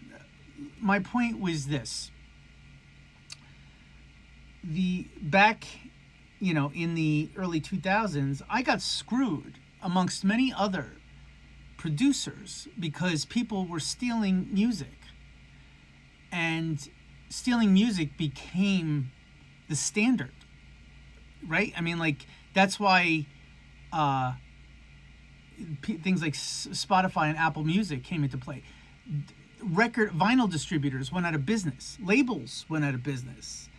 my point was this. Back, you know, in the early 2000s, I got screwed amongst many other producers because people were stealing music, and stealing music became the standard, right? I mean, like, that's why things like Spotify and Apple Music came into play. Vinyl distributors went out of business. Labels went out of business.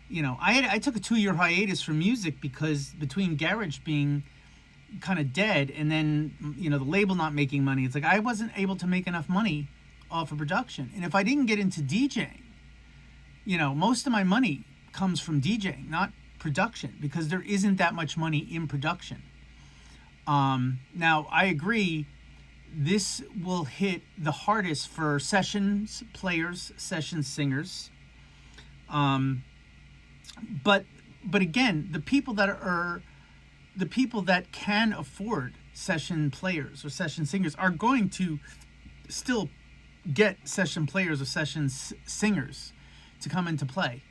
You know, I took a 2-year hiatus from music because between garage being kind of dead and then, you know, the label not making money, it's like I wasn't able to make enough money off of production. And if I didn't get into DJing, you know, most of my money comes from DJing, not production, because there isn't that much money in production. Now, I agree, this will hit the hardest for sessions players, session singers. But again, the people that can afford session players or session singers are going to still get session players or session singers to come into play.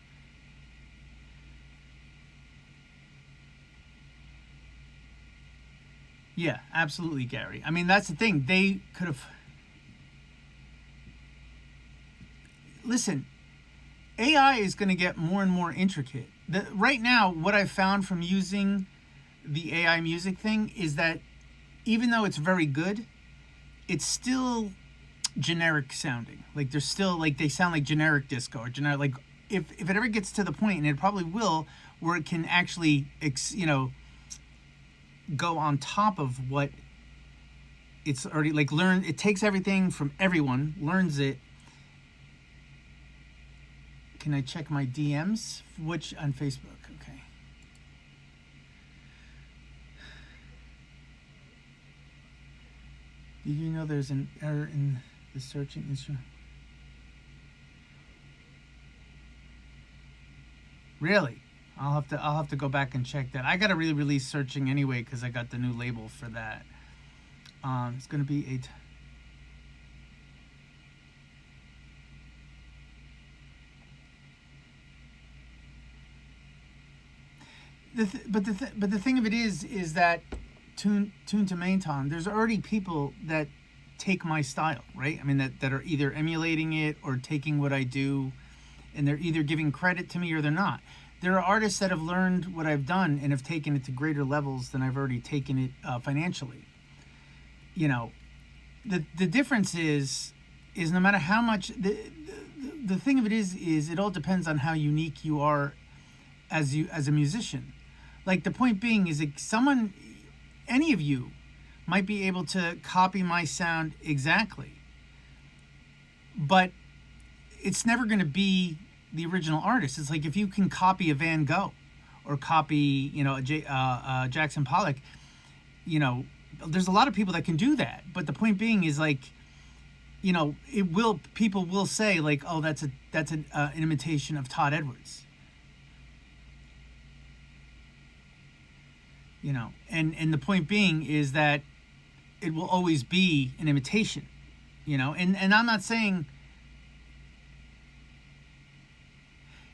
Yeah, absolutely, Gary. I mean, that's the thing. They could have... Listen, AI is going to get more and more intricate. Right now, what I've found from using the AI music thing is that even though it's very good, it's still generic sounding. Like, there's still, like, they sound like generic disco or generic, like, if it ever gets to the point, and it probably will, where it can actually, you know, go on top of what it's already, like, it takes everything from everyone, learns it. Can I check my DMs? Which on Facebook? Okay. Did you know there's an error in the searching instrument? Really? I'll have to go back and check that. I gotta release searching anyway because I got the new label for that. It's gonna be but the thing of it is that tune to main tone. There's already people that take my style, right? I mean that are either emulating it or taking what I do, and they're either giving credit to me or they're not. There are artists that have learned what I've done and have taken it to greater levels than I've already taken it financially. You know, the difference is no matter how much the thing of it is it all depends on how unique you are as a musician. Like, the point being is that any of you might be able to copy my sound exactly, but it's never going to be the original artist. It's like if you can copy a Van Gogh or copy, you know, Jackson Pollock, you know, there's a lot of people that can do that. But the point being is, like, you know, people will say, like, oh, that's an imitation of Todd Edwards. You know, and the point being is that it will always be an imitation, you know, and I'm not saying,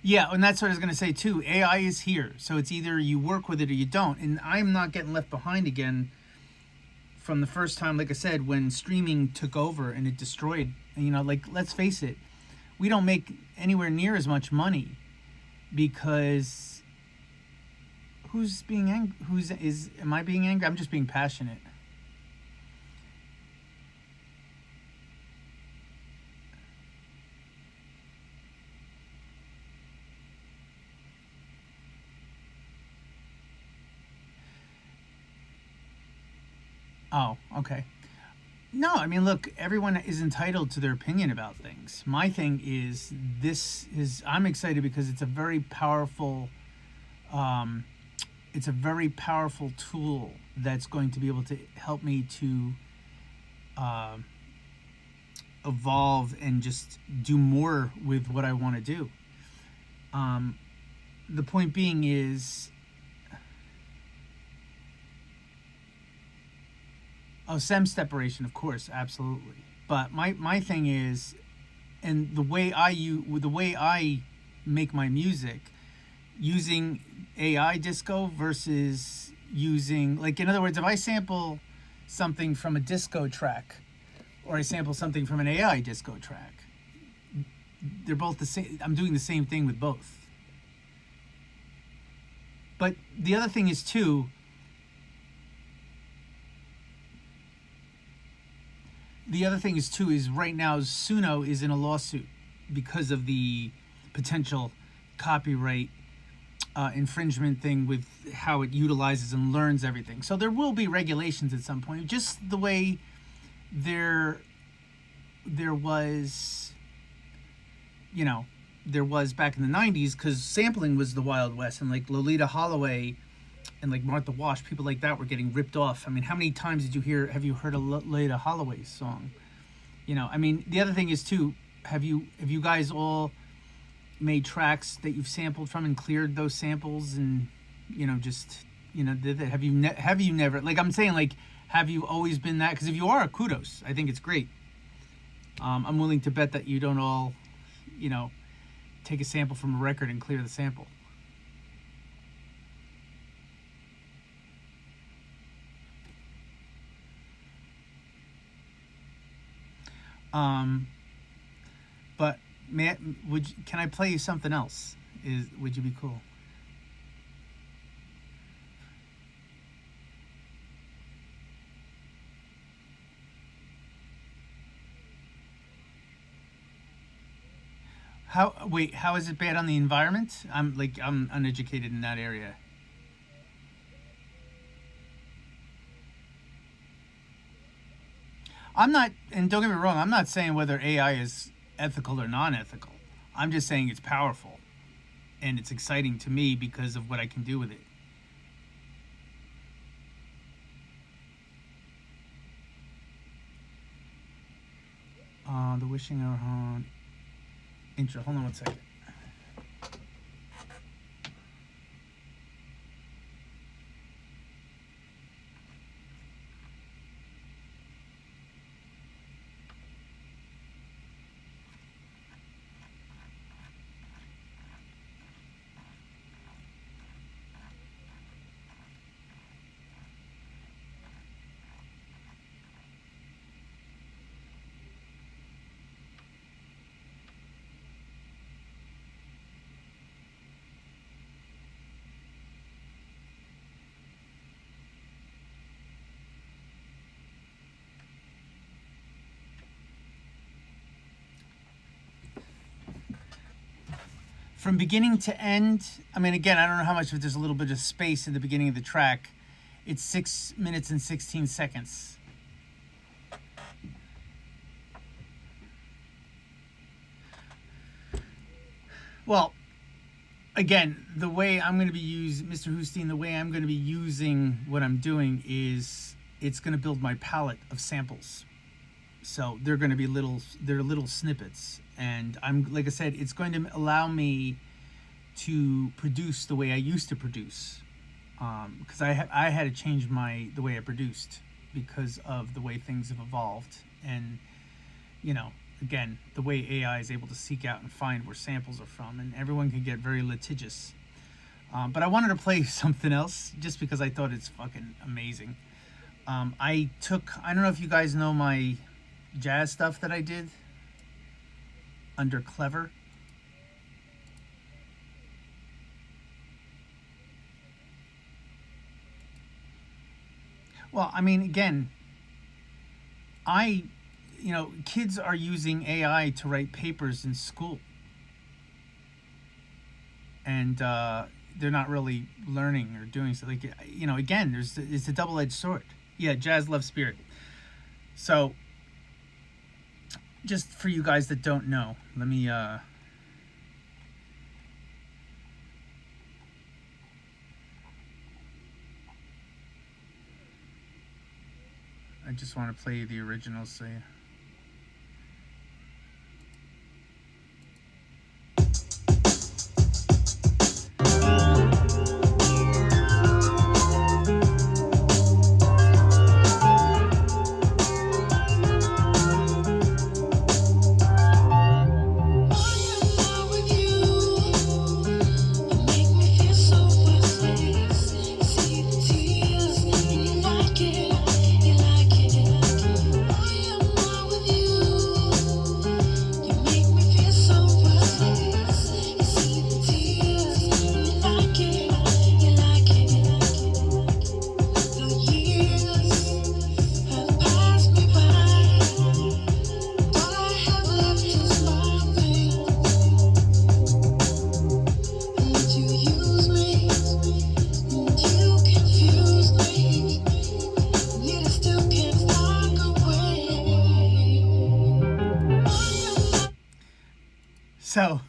yeah, and that's what I was going to say too. AI is here, so it's either you work with it or you don't, and I'm not getting left behind again from the first time, like I said, when streaming took over and it destroyed, you know, like, let's face it, we don't make anywhere near as much money because who's being angry? Am I being angry? I'm just being passionate. Oh, okay. No, I mean, look, everyone is entitled to their opinion about things. My thing is, I'm excited because it's a very powerful, tool that's going to be able to help me to evolve and just do more with what I want to do. The point being is, oh, SEM separation, of course, absolutely. But my thing is, and the way I make my music, using AI disco versus using, like, in other words, if I sample something from a disco track, or I sample something from an AI disco track. They're both the same. I'm doing the same thing with both. But the other thing is too, is right now Suno is in a lawsuit because of the potential copyright infringement thing with how it utilizes and learns everything. So there will be regulations at some point, just the way there was, there was back in the 90s, because sampling was the Wild West, and like Lolita Holloway and like Martha Wash, people like that were getting ripped off. I mean, how many times have you heard a Lolita Holloway song? I mean, the other thing is too, have you guys all made tracks that you've sampled from and cleared those samples and did that? Have you never, like I'm saying, like, have you always been that? Because if you are, kudos. I think it's great. I'm willing to bet that you don't all take a sample from a record and clear the sample. But Matt, can I play you something else? Would you be cool? How is it bad on the environment? I'm uneducated in that area. I'm not, and don't get me wrong, I'm not saying whether AI is ethical or non-ethical. I'm just saying it's powerful and it's exciting to me because of what I can do with it. The wishing our horn intro. Hold on one second. From beginning to end, I mean, again, I don't know how much, if there's a little bit of space in the beginning of the track. It's 6 minutes and 16 seconds. Well, again, the way I'm going to be Mr. Hustine, the way I'm going to be using what I'm doing is it's going to build my palette of samples. So they're going to be little snippets. And like I said, it's going to allow me to produce the way I used to produce, because I had to change the way I produced because of the way things have evolved, and again, the way AI is able to seek out and find where samples are from, and everyone can get very litigious. But I wanted to play something else just because I thought it's fucking amazing. I don't know if you guys know my jazz stuff that I did under Clever. Well, I mean, again, kids are using AI to write papers in school, and they're not really learning or doing so. Like, again, it's a double-edged sword. Yeah, Jazz Love Spirit. So, just for you guys that don't know, let me I just want to play the original, so yeah. You like So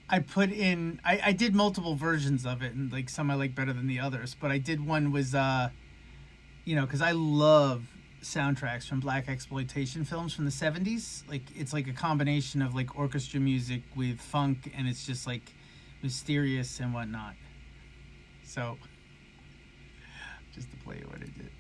I put in. I did multiple versions of it, and like some I like better than the others. But I did one was because I love soundtracks from black exploitation films from the 70s. Like it's like a combination of like orchestra music with funk, and it's just like mysterious and whatnot. So just to play what I did.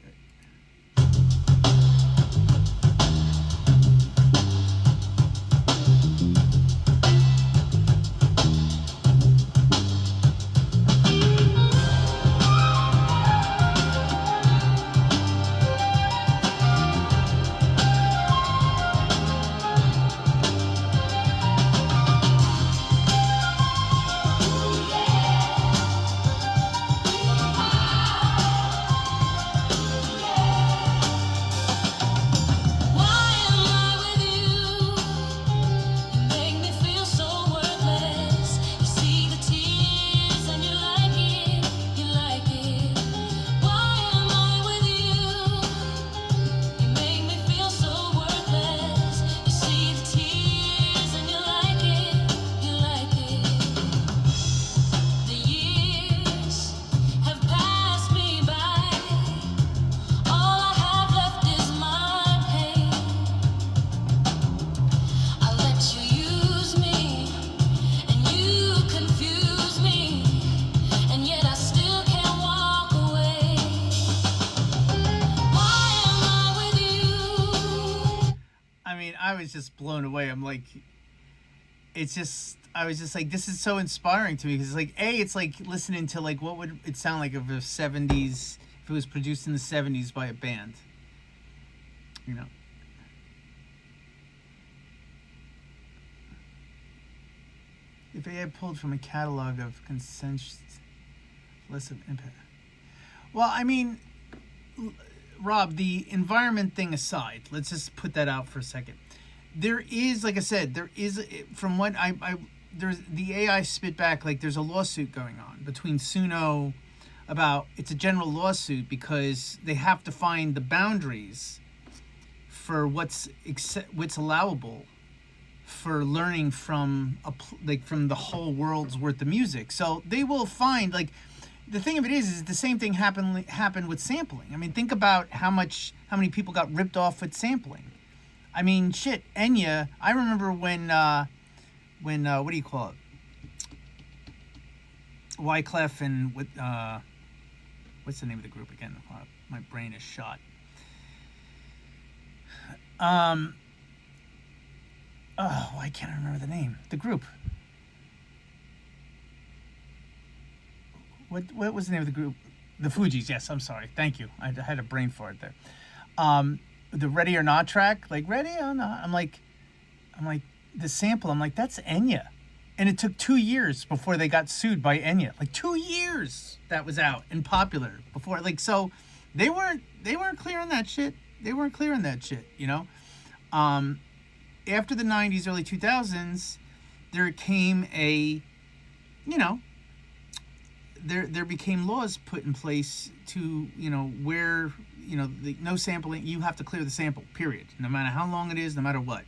Why am I with you? You make me feel so worthless. You see the tears and you like it, you like it. Why am I with you? You make me feel so worthless. You see the tears and you like it, you like it. The years have passed me by. All I have left is my pain. I let you use me, and you confuse me, and yet I still can't walk away. Why am I with you? I mean, I was just blown away. I'm like, I was just like, this is so inspiring to me because, like, it's like listening to like what would it sound like if the 70s, if it was produced in the 70s by a band, you know. If they had pulled from a catalog of consensus, less of impact. Well, I mean, Rob, the environment thing aside, let's just put that out for a second. There is, like I said, there is, from what there's the AI spit back, like there's a lawsuit going on between Suno about, it's a general lawsuit because they have to find the boundaries for what's allowable for learning from from the whole world's worth of music. So they will find, like, the thing of it is the same thing happened with sampling. I mean, think about how many people got ripped off with sampling. I mean, shit, Enya. I remember when what do you call it? Wyclef and with what's the name of the group again? My brain is shot. I can't remember the name. The group. What was the name of the group? The Fugees. Yes, I'm sorry. Thank you. I had a brain fart there. The Ready or Not track, like Ready or Not. I'm like the sample. I'm like, that's Enya, and it took 2 years before they got sued by Enya. Like 2 years that was out and popular before. Like, so they weren't clear on that shit. They weren't clear on that shit. You know. After the 90s, early 2000s, there came there became laws put in place to, where, no sampling, you have to clear the sample, period. No matter how long it is, no matter what.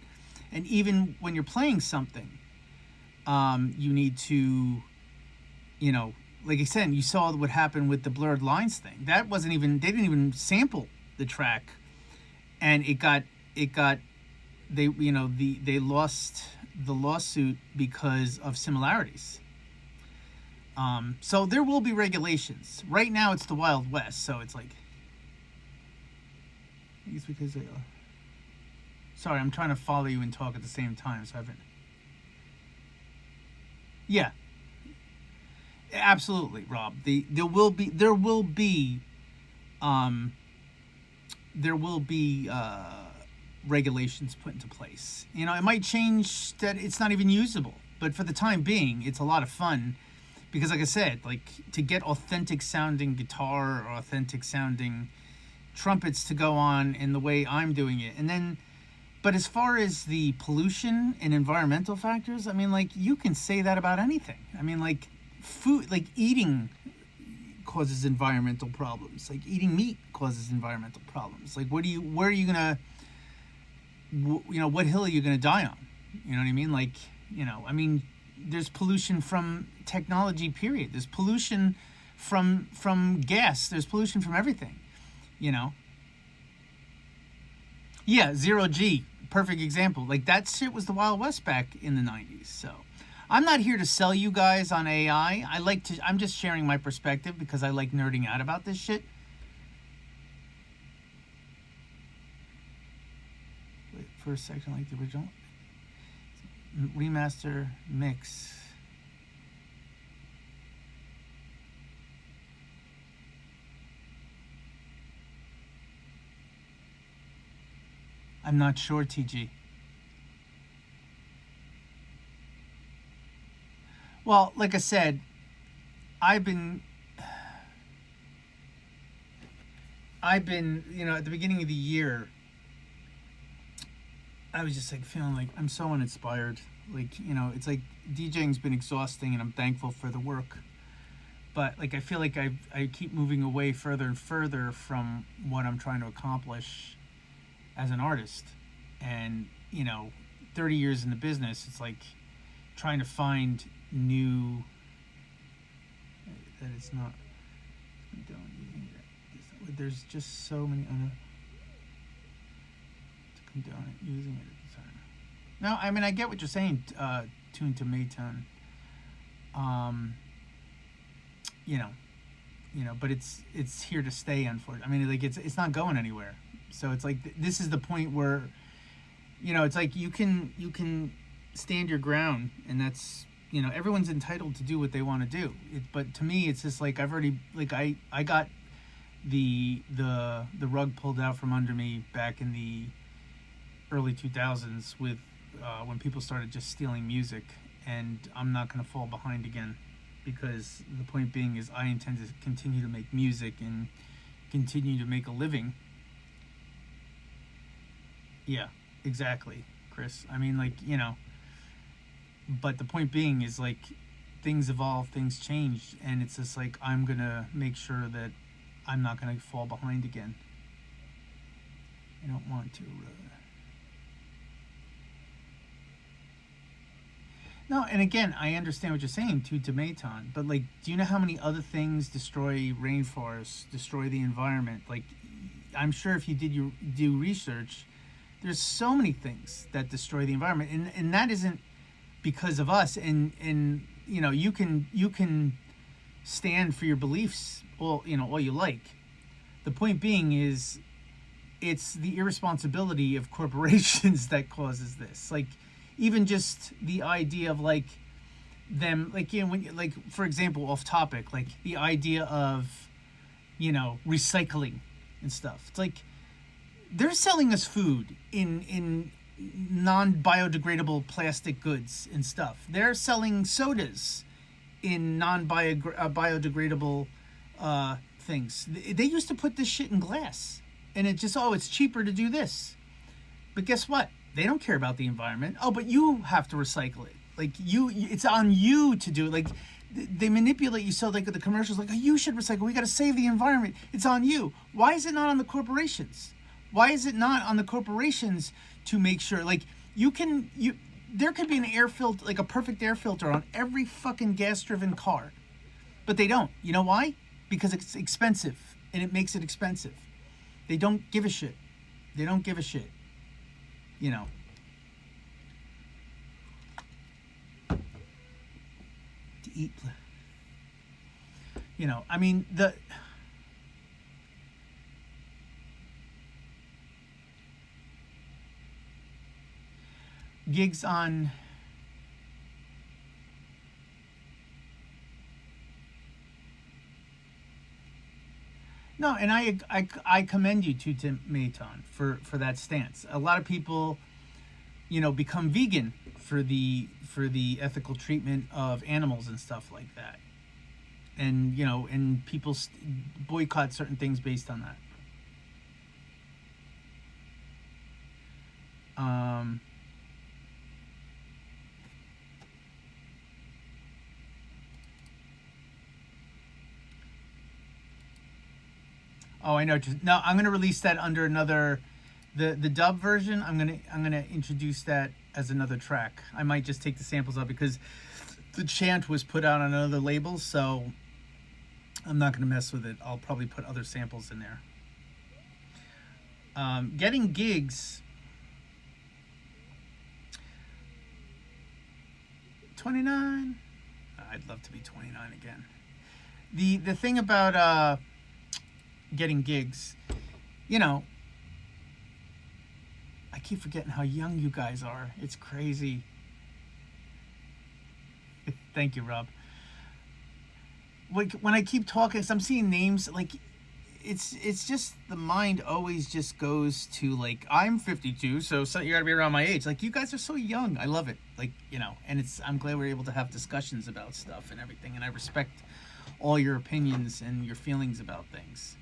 And even when you're playing something, you need to, like I said, you saw what happened with the blurred lines thing. That wasn't even, they didn't even sample the track. And they lost the lawsuit because of similarities. So there will be regulations. Right now it's the Wild West, so it's like, I think it's because they are. Sorry, I'm trying to follow you and talk at the same time, so I haven't. Yeah. Absolutely, Rob. There will be regulations put into place. It might change that it's not even usable, but for the time being, it's a lot of fun because, like I said, like to get authentic sounding guitar or authentic sounding trumpets to go on in the way I'm doing it. And then, but as far as the pollution and environmental factors, I mean, like you can say that about anything. I mean, like food, like eating causes environmental problems. Like eating meat causes environmental problems. Like what hill are you gonna die on? You know what I mean? Like You know, I mean, there's pollution from technology. Period. There's pollution from gas. There's pollution from everything. You know. Yeah, zero G, perfect example. Like that shit was the Wild West back in the 90s. So, I'm not here to sell you guys on AI. I'm just sharing my perspective because I like nerding out about this shit. Wait, first section like the original. Remaster mix. I'm not sure, TG. Well, like I said, I've been, you know, at the beginning of the year, I was just like feeling like I'm so uninspired. Like, you know, it's like DJing's been exhausting and I'm thankful for the work. But like, I feel like I keep moving away further and further from what I'm trying to accomplish as an artist. And, you know, 30 years in the business, it's like trying to find new, that it's not, there's just so many to condone it, using it at the time. No, I mean, I get what you're saying, Tune to Mayton. You know, but it's here to stay, unfortunately. I mean, like, it's not going anywhere. So it's like, this is the point where, you know, it's like you can stand your ground, and that's, you know, everyone's entitled to do what they want to do. But to me, it's just like I've already, like, I got the rug pulled out from under me back in the early 2000s with when people started just stealing music, and I'm not going to fall behind again, because the point being is I intend to continue to make music and continue to make a living. Yeah, exactly, Chris. I mean, like, you know, but the point being is, like, things evolve, things change, and it's just like I'm gonna make sure that I'm not gonna fall behind again. I don't want to. No, and again, I understand what you're saying, to Mayton, but, like, do you know how many other things destroy rainforests, destroy the environment? Like, I'm sure if you do research, there's so many things that destroy the environment, and that isn't because of us. And you know, you can stand for your beliefs all you like. The point being is, it's the irresponsibility of corporations that causes this. Like, even just the idea of, like, them, like, you know, when, like, for example, off topic, like the idea of, you know, recycling and stuff. It's like they're selling us food in non-biodegradable plastic goods and stuff. They're selling sodas in non-biodegradable things. They used to put this shit in glass, and it just, it's cheaper to do this. But guess what? They don't care about the environment. Oh, but you have to recycle it. Like, it's on you to do it. Like, they manipulate you. So, like, the commercials, like, oh, you should recycle. We got to save the environment. It's on you. Why is it not on the corporations? Why is it not on the corporations to make sure, like, there could be an air filter, like a perfect air filter on every fucking gas-driven car, but they don't. You know why? Because it's expensive, and it makes it expensive. They don't give a shit. They don't give a shit. You know. To eat. You know, I mean, the gigs on no, and I commend you to Mayton for that stance. A lot of people, you know, become vegan for the ethical treatment of animals and stuff like that, and, you know, and people boycott certain things based on that. Oh, I know. No, I'm gonna release that under another, the dub version. I'm gonna introduce that as another track. I might just take the samples out because the chant was put out on another label, so I'm not going to mess with it. I'll probably put other samples in there. Getting gigs. 29. I'd love to be 29 again. The thing about getting gigs, you know, I keep forgetting how young you guys are. It's crazy. Thank you, Rob. Like when I keep talking, so I'm seeing names, like it's just the mind always just goes to like, I'm 52, so you gotta be around my age. Like, you guys are so young. I love it. Like, you know, and I'm glad we're able to have discussions about stuff and everything, and I respect all your opinions and your feelings about things.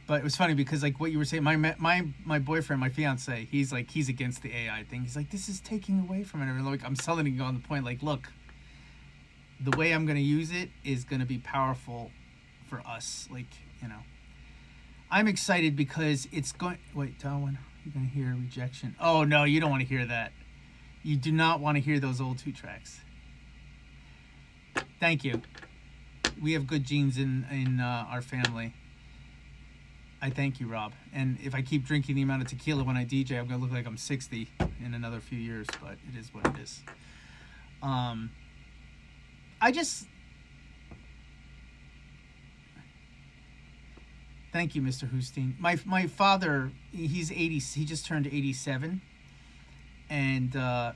But it was funny because, like, what you were saying, my boyfriend, my fiance, he's against the AI thing. He's like, this is taking away from it. And like, I'm telling you on the point, like, look, the way I'm going to use it is going to be powerful for us. Like, you know, I'm excited because it's going, wait, Darwin, you're going to hear rejection. Oh no, you don't want to hear that. You do not want to hear those old 2 tracks. Thank you. We have good genes in our family. I thank you, Rob. And if I keep drinking the amount of tequila when I DJ, I'm going to look like I'm 60 in another few years, but it is what it is. Thank you, Mr. Husteen. My father, he's 80, he just turned 87. And I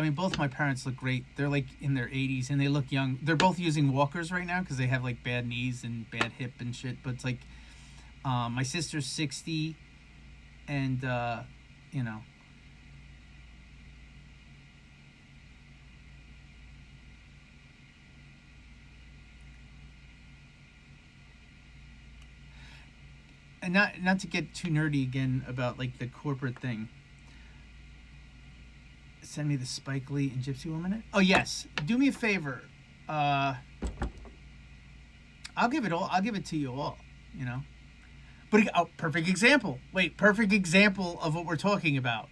mean, both my parents look great. They're like in their 80s and they look young. They're both using walkers right now because they have like bad knees and bad hip and shit. But it's like, my sister's 60 and, you know. And not to get too nerdy again about like the corporate thing. Send me the Spike Lee and Gypsy Woman. Oh yes, do me a favor. I'll give it to you all. You know. But perfect example. Wait, perfect example of what we're talking about.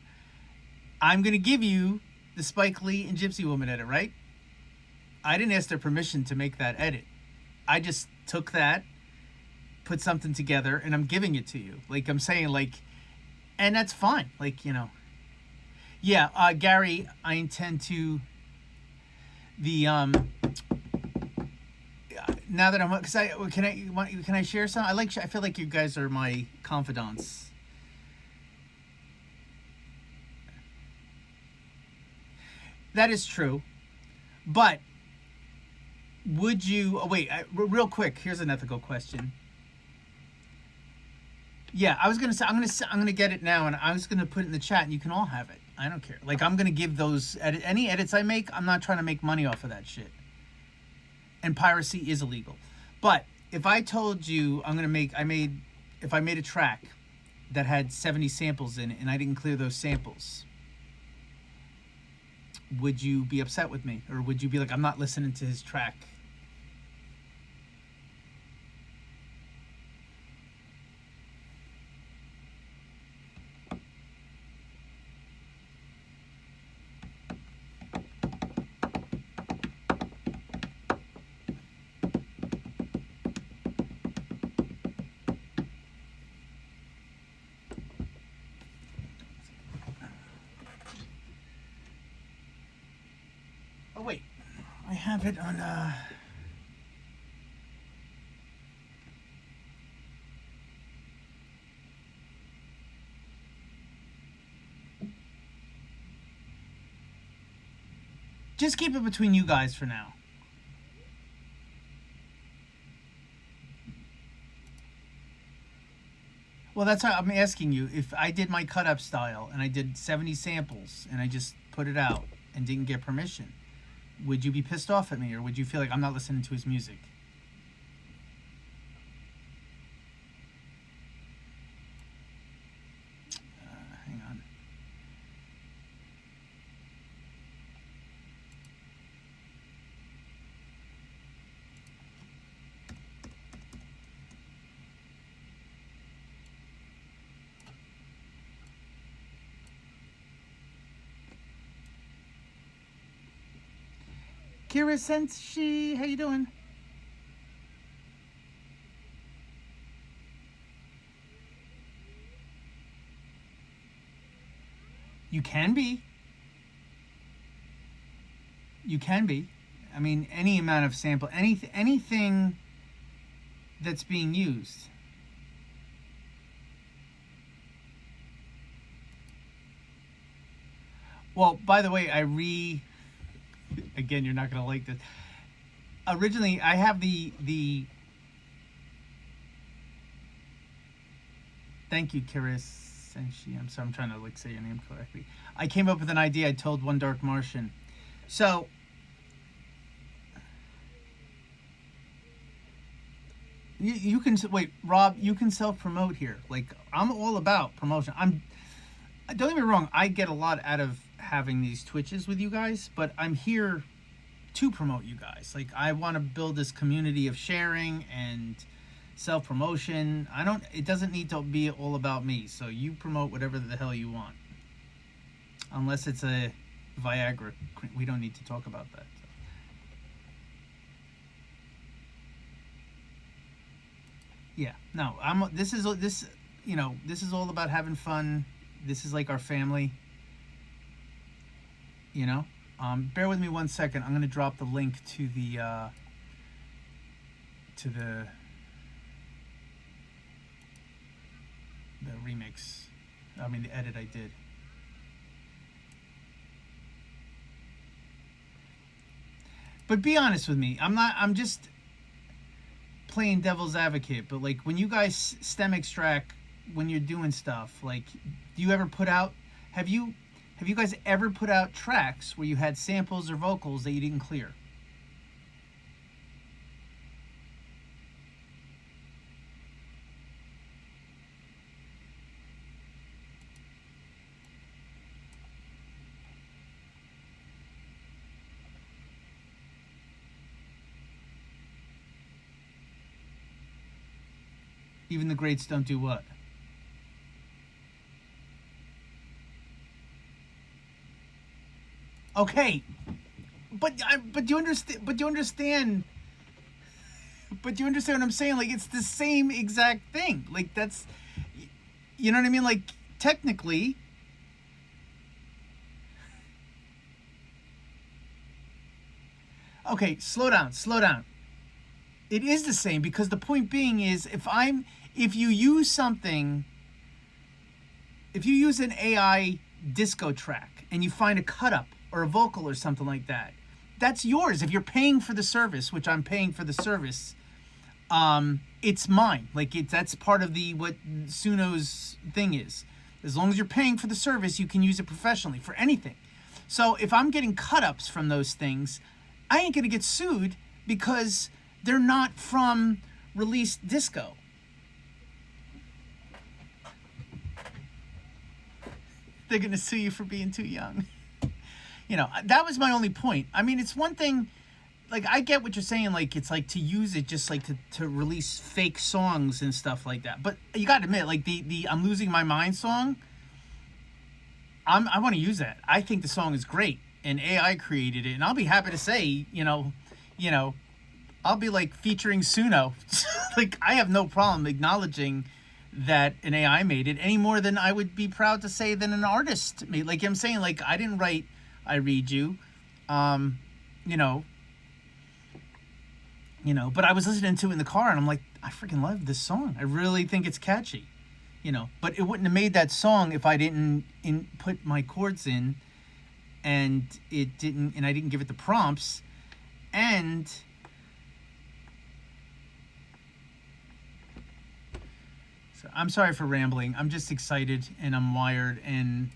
I'm gonna give you the Spike Lee and Gypsy Woman edit, right? I didn't ask their permission to make that edit. I just took that, put something together, and I'm giving it to you. Like I'm saying, like, and that's fine. Like, you know. Yeah, Gary, I intend to now that I'm, because can I share some? I feel like you guys are my confidants. That is true, but would you? Oh, wait, real quick. Here's an ethical question. Yeah, I was gonna say I'm gonna get it now, and I was gonna put it in the chat, and you can all have it. I don't care. Like I'm gonna give those any edits I make. I'm not trying to make money off of that shit. And piracy is illegal. But if I told you if I made a track that had 70 samples in it and I didn't clear those samples, would you be upset with me? Or would you be like, I'm not listening to his track? Oh wait, I have it on just keep it between you guys for now. Well, that's how I'm asking you. If I did my cut-up style and I did 70 samples and I just put it out and didn't get permission, would you be pissed off at me, or would you feel like I'm not listening to his music? Hang on. Kira Senshi, how you doing? You can be. You can be. I mean, any amount of sample, anything that's being used. Well, by the way, again, you're not gonna like this. Originally, I have the. Thank you, Kiris Senshi. I'm sorry, I'm trying to like say your name correctly. I came up with an idea. I told One Dark Martian. So. You can wait, Rob. You can self-promote here. Like, I'm all about promotion. Don't get me wrong. I get a lot out of having these Twitches with you guys, but I'm here to promote you guys. Like, I want to build this community of sharing and self-promotion. It doesn't need to be all about me. So you promote whatever the hell you want, unless it's a Viagra. We don't need to talk about that. Yeah, no, this is all about having fun. This is like our family, bear with me 1 second. I'm going to drop the link to the remix. I mean, the edit I did. But be honest with me. I'm just playing devil's advocate, but like when you guys stem extract, when you're doing stuff, like, do you ever put out, have you guys ever put out tracks where you had samples or vocals that you didn't clear? Even the greats don't do what? Okay, but you understand? But you understand? But you understand what I'm saying? Like, it's the same exact thing. Like, that's, you know what I mean? Like, technically. Okay, slow down. It is the same, because the point being is, if you use an AI disco track and you find a cut up or a vocal or something like that, that's yours. If you're paying for the service, which I'm paying for the service, it's mine. Like, that's part of what Suno's thing is. As long as you're paying for the service, you can use it professionally for anything. So if I'm getting cut ups from those things, I ain't gonna get sued, because they're not from released disco. They're going to sue you for being too young. That was my only point. I mean, it's one thing, like, I get what you're saying, like, it's like to use it just like to release fake songs and stuff like that. But you got to admit, like, the I'm Losing My Mind song, I want to use that. I think the song is great, and AI created it, and I'll be happy to say, I'll be like featuring Suno. Like, I have no problem acknowledging that an AI made it, any more than I would be proud to say than an artist made. Like, I'm saying, like, I didn't write I Read You, but I was listening to it in the car and I'm like, I freaking love this song. I really think it's catchy, but it wouldn't have made that song if I didn't put my chords in, and I didn't give it the prompts, and I'm sorry for rambling. I'm just excited, and I'm wired, and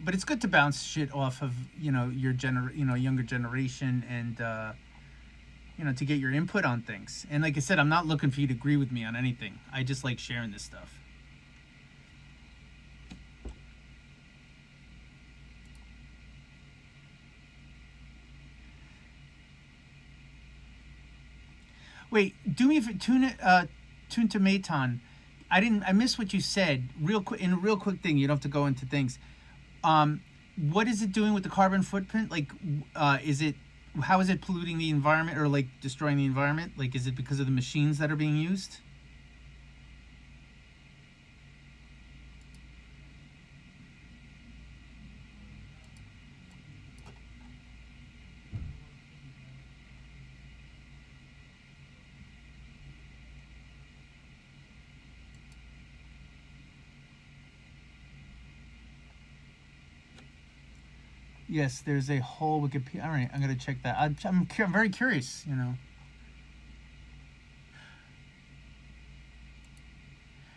but it's good to bounce shit off of your younger generation, and to get your input on things. And like I said, I'm not looking for you to agree with me on anything. I just like sharing this stuff. Wait, do me a tune to Maton. I missed what you said. Real quick, in a real quick thing. You don't have to go into things. What is it doing with the carbon footprint? Like, how is it polluting the environment or like destroying the environment? Like, is it because of the machines that are being used? Yes, there's a whole Wikipedia. All right, I'm gonna check that. I'm very curious.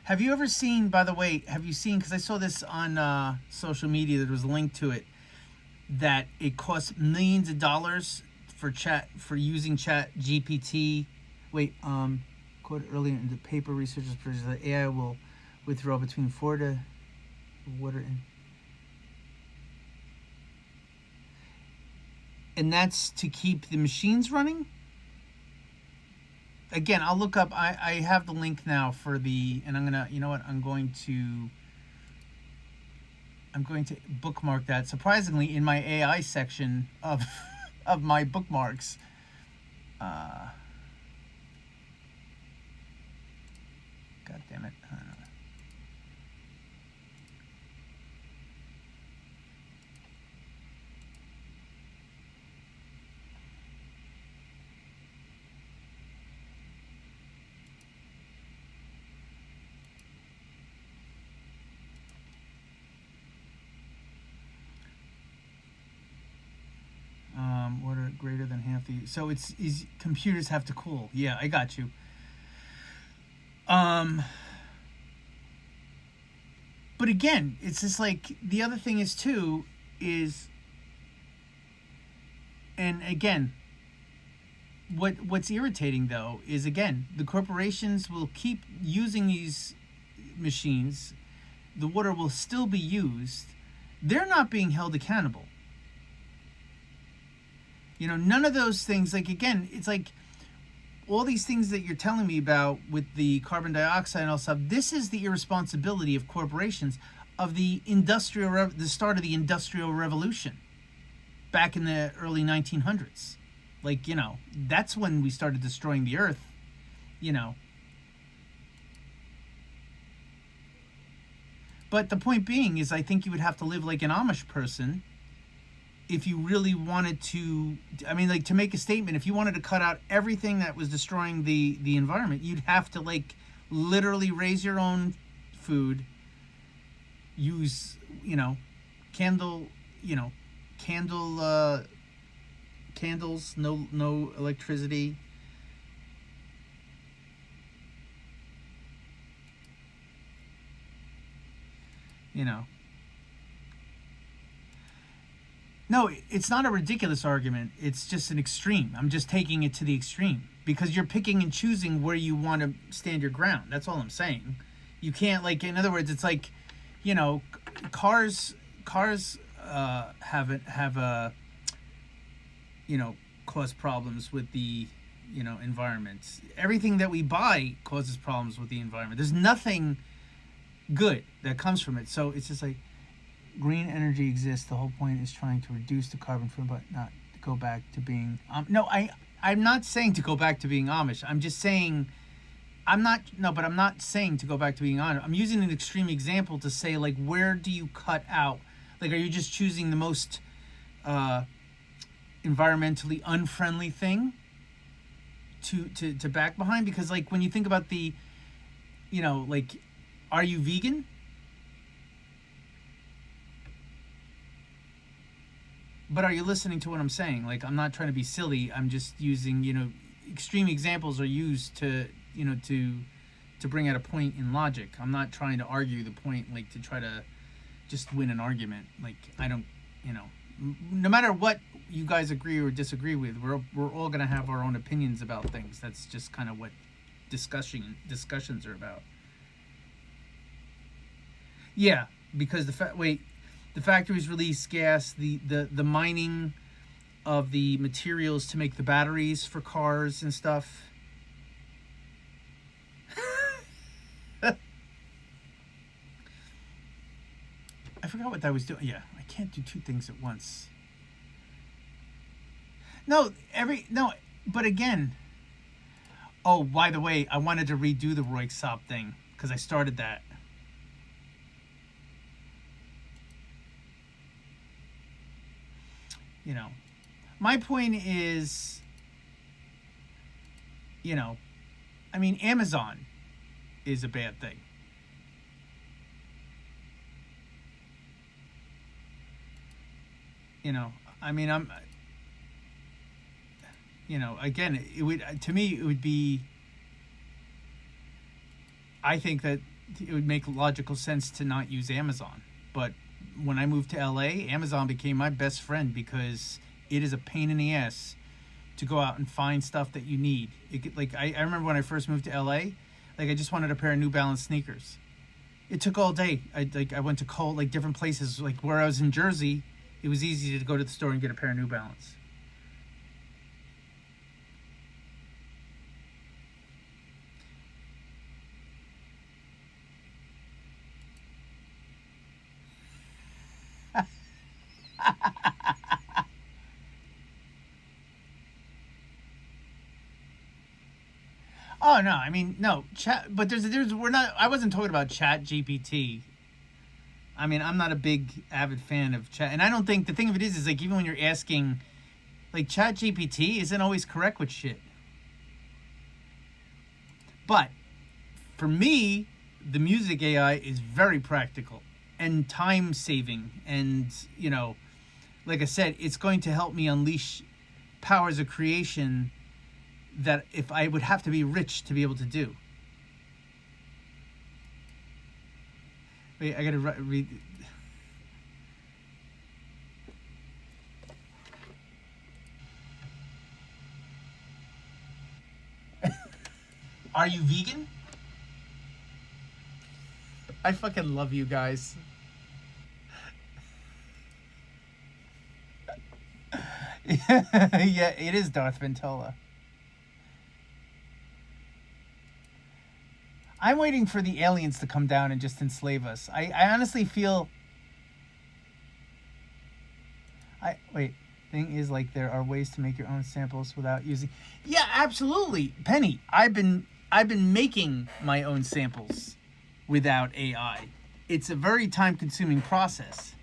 Have you ever seen? By the way, have you seen? Because I saw this on social media. There was a link to it that it costs millions of dollars for using Chat GPT. Wait, quoted earlier in the paper, researchers predict that AI will withdraw between 4 to water and that's to keep the machines running. Again, I'll look up. I have the link now for the, and I'm gonna, you know what? I'm going to bookmark that. Surprisingly, in my AI section of of my bookmarks. God damn it! I don't know. Water greater than half the. So it's computers have to cool. Yeah, I got you. But again, it's just like the other thing is too is, and again, what's irritating though is again the corporations will keep using these machines. The water will still be used. They're not being held accountable. None of those things, like, again, it's like all these things that you're telling me about with the carbon dioxide and all stuff, this is the irresponsibility of corporations of the start of the Industrial Revolution back in the early 1900s. Like, that's when we started destroying the earth, But the point being is I think you would have to live like an Amish person if you really wanted to, like, to make a statement. If you wanted to cut out everything that was destroying the environment, you'd have to, like, literally raise your own food, use, candles, no electricity. No, it's not a ridiculous argument. It's just an extreme. I'm just taking it to the extreme because you're picking and choosing where you want to stand your ground. That's all I'm saying. You can't, like, in other words, it's like, cars have cause problems with the, environment. Everything that we buy causes problems with the environment. There's nothing good that comes from it. So it's just like, green energy exists. The whole point is trying to reduce the carbon footprint, but not to go back to being. No, I'm not saying to go back to being Amish. I'm just saying, I'm not saying to go back to being Amish. I'm using an extreme example to say, like, where do you cut out? Like, are you just choosing the most environmentally unfriendly thing to back behind? Because, like, when you think about the, like, are you vegan? But are you listening to what I'm saying? Like, I'm not trying to be silly. I'm just using, extreme examples are used to, to bring out a point in logic. I'm not trying to argue the point, like, to try to just win an argument. Like, I don't, no matter what you guys agree or disagree with, we're all going to have our own opinions about things. That's just kind of what discussions are about. Yeah, because the factories release gas, the mining of the materials to make the batteries for cars and stuff. forgot what I was doing. Yeah, I can't do two things at once. No, but again. Oh, by the way, I wanted to redo the Roy Sop thing because I started that. You know, my point is, you know, I mean, Amazon is a bad thing. You know, I mean, you know, again, it would, to me, it would be, I think that it would make logical sense to not use Amazon. But when I moved to LA, Amazon became my best friend because it is a pain in the ass to go out and find stuff that you need. Like, I remember when I first moved to LA, like, I just wanted a pair of New Balance sneakers. It took all day. I went to like different places, like where I was in Jersey, it was easy to go to the store and get a pair of New Balance. Oh no, I mean no chat, but there's we're not. I wasn't talking about Chat GPT. I mean, I'm not a big avid fan of chat, and I don't think the thing of it is like even when you're asking, like Chat GPT isn't always correct with shit. But for me, the music AI is very practical and time saving, and you know, like I said, it's going to help me unleash powers of creation that if I would have to be rich to be able to do. Wait, I gotta read. Are you vegan? I fucking love you guys. Yeah, it is Darth Ventola. I'm waiting for the aliens to come down and just enslave us. I honestly feel... Wait. Thing is, like, there are ways to make your own samples without using... Yeah, absolutely. Penny, I've been making my own samples without AI. It's a very time-consuming process.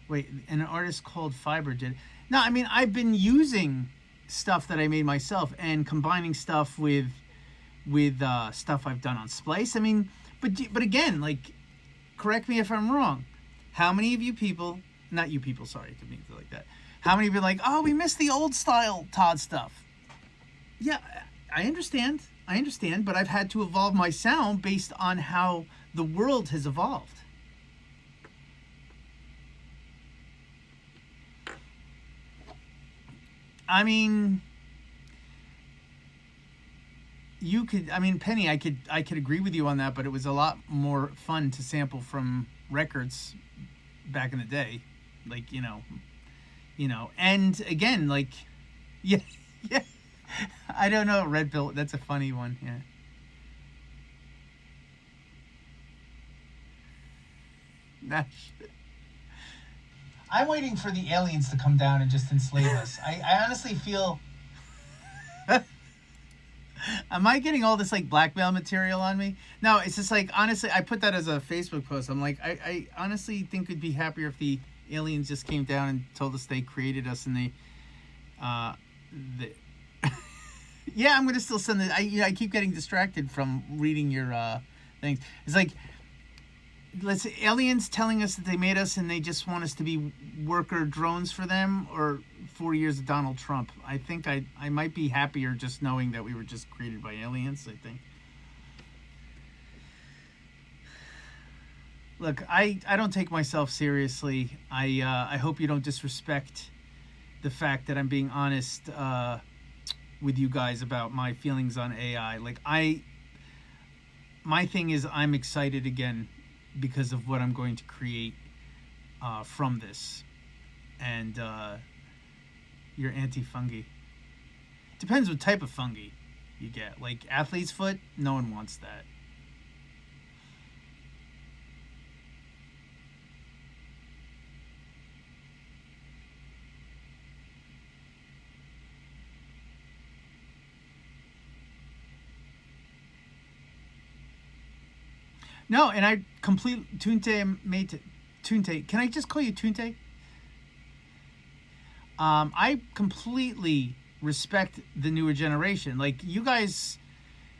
Wait, an artist called Fiber did... No, I mean, I've been using stuff that I made myself and combining stuff with stuff I've done on Splice. I mean, but again, like, correct me if I'm wrong. How many of you people, not you people, sorry, I didn't mean to like that. How many of you are like, oh, we miss the old style Todd stuff? Yeah, I understand, but I've had to evolve my sound based on how the world has evolved. I mean, you could. I mean, Penny, I could agree with you on that, but it was a lot more fun to sample from records back in the day, like you know. And again, like, yeah. I don't know, Red Bill. That's a funny one. Yeah. Nah, shit. I'm waiting for the aliens to come down and just enslave us. I honestly feel... Am I getting all this, like, blackmail material on me? No, it's just, like, honestly, I put that as a Facebook post. I'm like, I honestly think we'd be happier if the aliens just came down and told us they created us and they... Yeah, I'm going to still send it. I keep getting distracted from reading your things. It's like... Let's say aliens telling us that they made us and they just want us to be worker drones for them, or 4 years of Donald Trump. I think I might be happier just knowing that we were just created by aliens, I think. Look, I don't take myself seriously. I hope you don't disrespect the fact that I'm being honest with you guys about my feelings on AI. Like, my thing is I'm excited again because of what I'm going to create from this. And you're anti-fungi. Depends what type of fungi you get. Like athlete's foot, no one wants that. No, and I complete Tunte made Tunte. Can I just call you Tunte? I completely respect the newer generation. Like you guys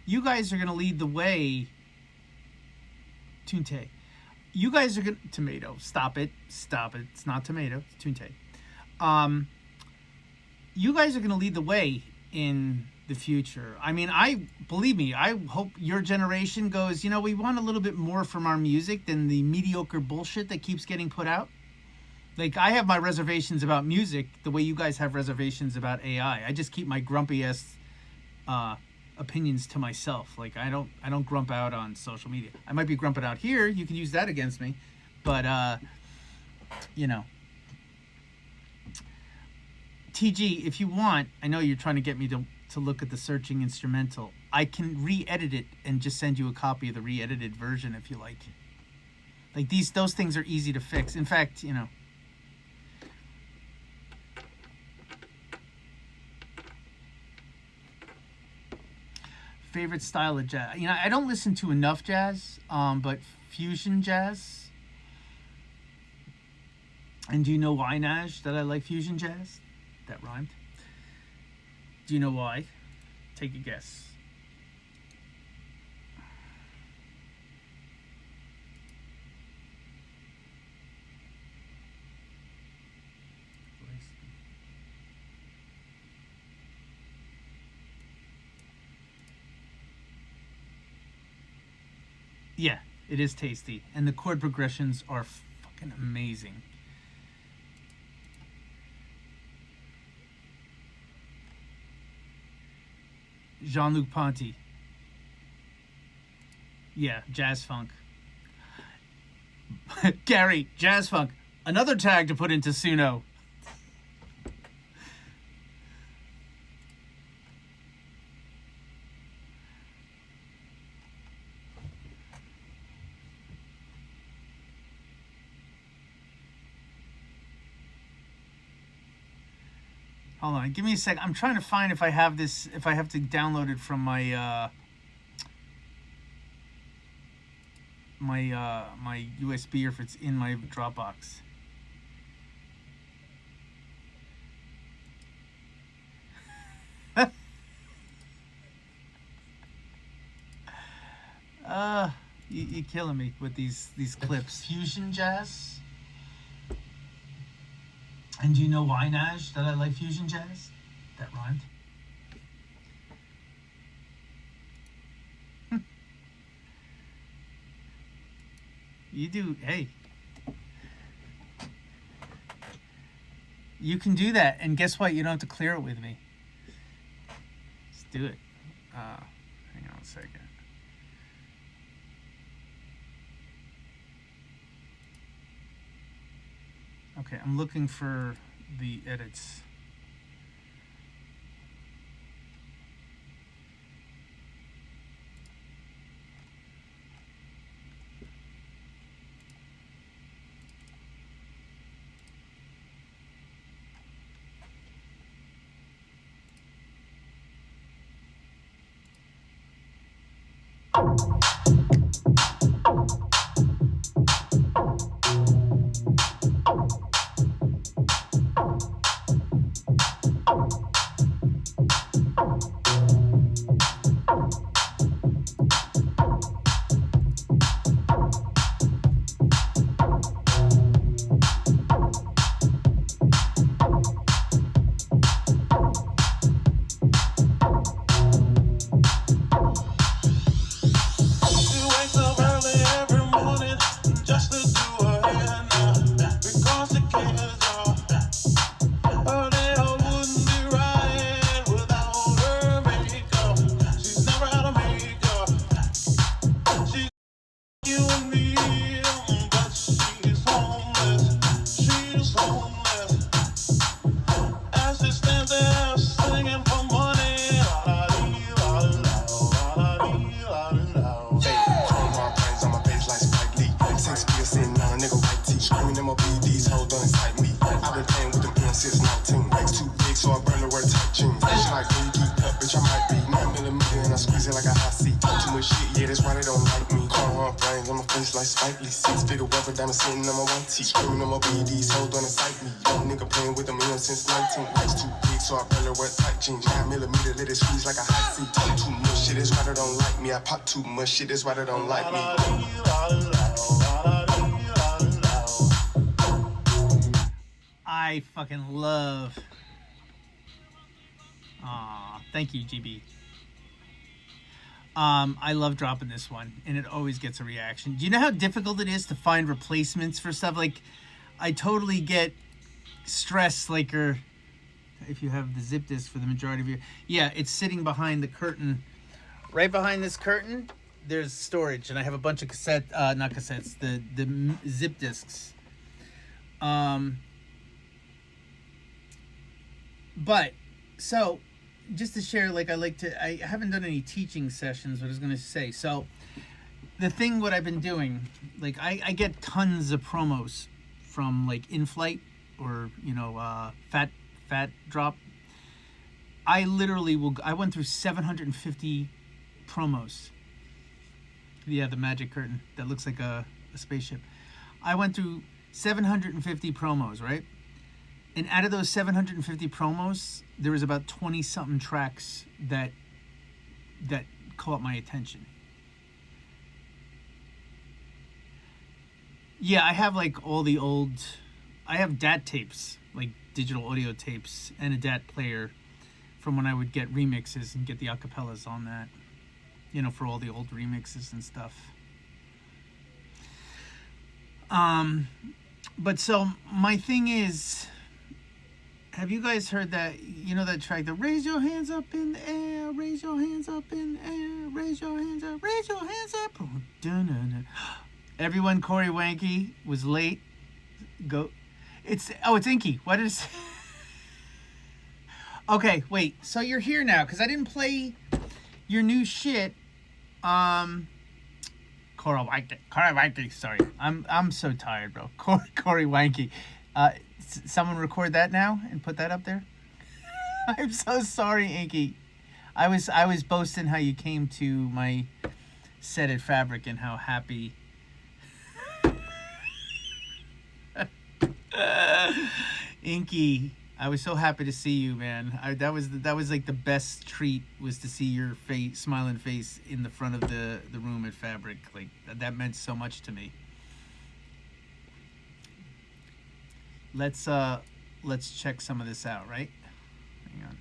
are gonna lead the way. Tunte. You guys are gonna tomato. Stop it. It's not tomato. It's Tunte. You guys are gonna lead the way in the future. I mean, believe me, I hope your generation goes, you know, we want a little bit more from our music than the mediocre bullshit that keeps getting put out. Like, I have my reservations about music the way you guys have reservations about AI. I just keep my grumpy ass opinions to myself. Like, I don't grump out on social media. I might be grumping out here. You can use that against me. But, you know. TG, if you want, I know you're trying to get me to look at the searching instrumental. I can re-edit it and just send you a copy of the re-edited version if you like. Like those things are easy to fix. In fact, you know. Favorite style of jazz? You know, I don't listen to enough jazz, but fusion jazz. And do you know why, Naj, that I like fusion jazz? That rhymed. Do you know why? Take a guess. Yeah, it is tasty. And the chord progressions are fucking amazing. Jean-Luc Ponty. Yeah, jazz funk. Gary, jazz funk. Another tag to put into Suno. Hold on, give me a sec. I'm trying to find if I have this, if I have to download it from my my USB or if it's in my Dropbox. You're killing me with these clips. Fusion jazz. And do you know why, Naj, that I like fusion jazz? That rhymed. You do, hey. You can do that, and guess what? You don't have to clear it with me. Let's do it. Hang on a second. Okay, I'm looking for the edits. Like a hot seat. Too much shit, yeah, that's why they don't like me. Car on frames, I'm a face like Spike Lee. 6-figure weapon, diamond sitting on my white tee. Screaming on my BDs, hoes don't excite me. Young nigga playing with them in since 19. Life's too big, so I better wear tight jeans. 9mm, let it squeeze like a hot seat. Talk too much shit, that's why they don't like me. I pop too much shit, that's why they don't like me. I fucking love. Aw, thank you, GB. I love dropping this one, and it always gets a reaction. Do you know how difficult it is to find replacements for stuff? Like, I totally get stressed, like, if you have the zip disk for the majority of your... Yeah, it's sitting behind the curtain. Right behind this curtain, there's storage, and I have a bunch of not cassettes, the zip disks. But, so... just to share, like, I haven't done any teaching sessions, but I was going to say, so the thing, what I've been doing, like, I get tons of promos from, like, In-Flight or, you know, Fat Drop. I literally I went through 750 promos. Yeah, the magic curtain that looks like a spaceship. I went through 750 promos, right? And out of those 750 promos, there was about 20-something tracks that caught my attention. Yeah, I have like all the old... I have DAT tapes, like digital audio tapes, and a DAT player from when I would get remixes and get the acapellas on that. You know, for all the old remixes and stuff. But so, my thing is... Have you guys heard that, you know that track, the raise your hands up in the air, raise your hands up in the air, raise your hands up, raise your hands up. Oh, dun-dun-dun. Everyone, Corey Wanky was late. It's Inky. What is... Okay, wait. So you're here now, because I didn't play your new shit. Corey Wanky, sorry. I'm so tired, bro. Corey Wanky. Someone record that now and put that up there. I'm so sorry, Inky. I was boasting how you came to my set at Fabric and how happy. Inky, I was so happy to see you, man. That was like the best treat, was to see your face, smiling face in the front of the room at Fabric. Like that meant so much to me. Let's check some of this out, right? Hang on.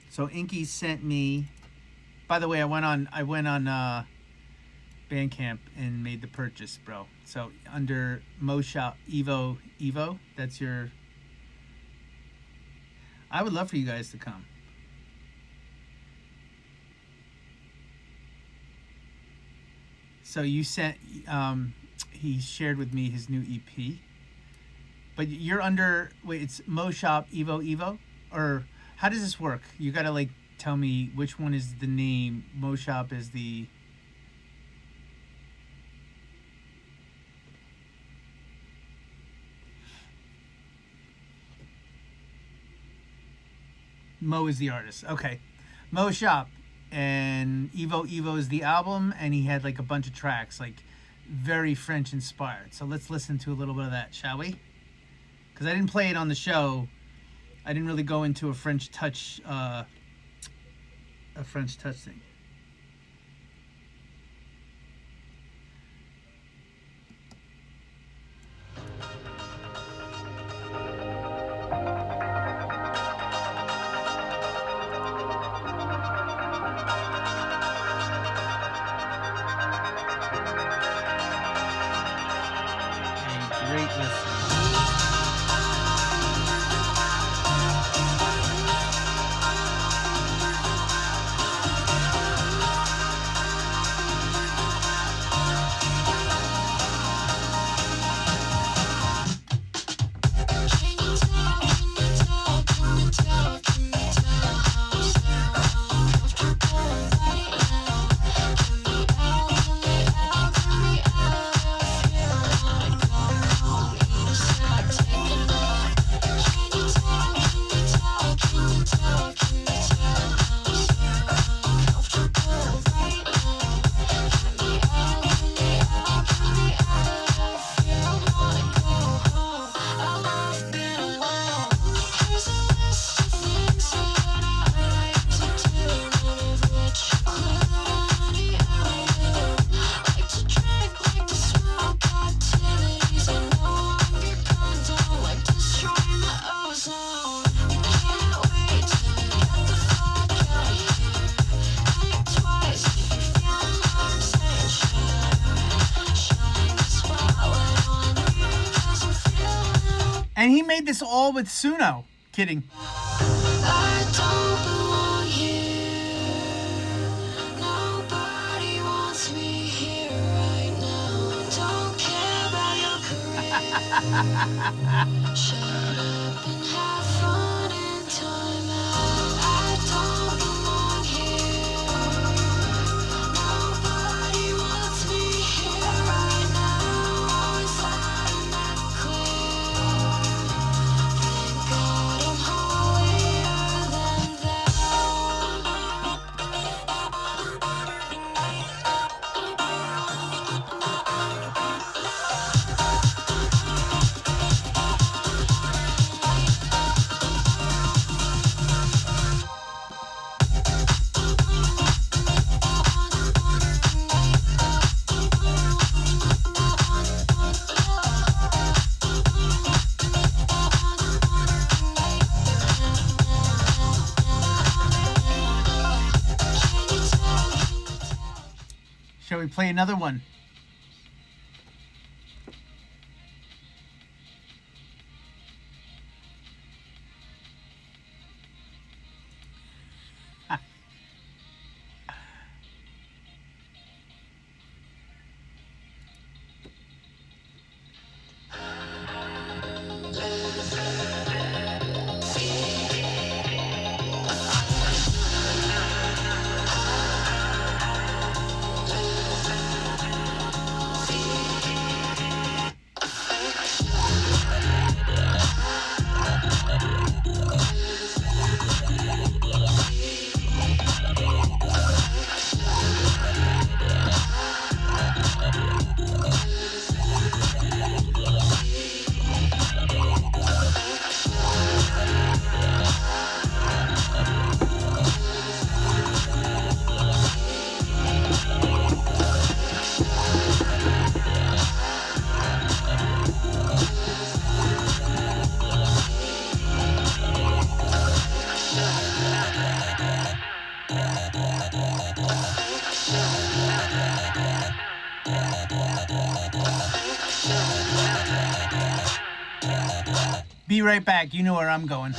So Inky sent me. By the way, I went on Bandcamp and made the purchase, bro. So under Moshop Evo, that's your. I would love for you guys to come. So you sent. He shared with me his new EP. But you're under, wait, it's Moshop Evo? Or how does this work? You gotta like tell me which one is the name. Moshop is the... Mo is the artist. Okay. Moshop. And Evo is the album, and he had like a bunch of tracks, like very French inspired. So let's listen to a little bit of that, shall we? Because I didn't play it on the show. I didn't really go into a French touch thing. A great listen. And he made this all with Suno. Kidding. I don't belong here. Nobody wants me here right now. Don't care about your career. Shut up and have fun and time out. I don't belong here. Nobody wants me here right now. Always letting that clear. Thank God I'm holier than Shall we play another one? Be right back. You know where I'm going.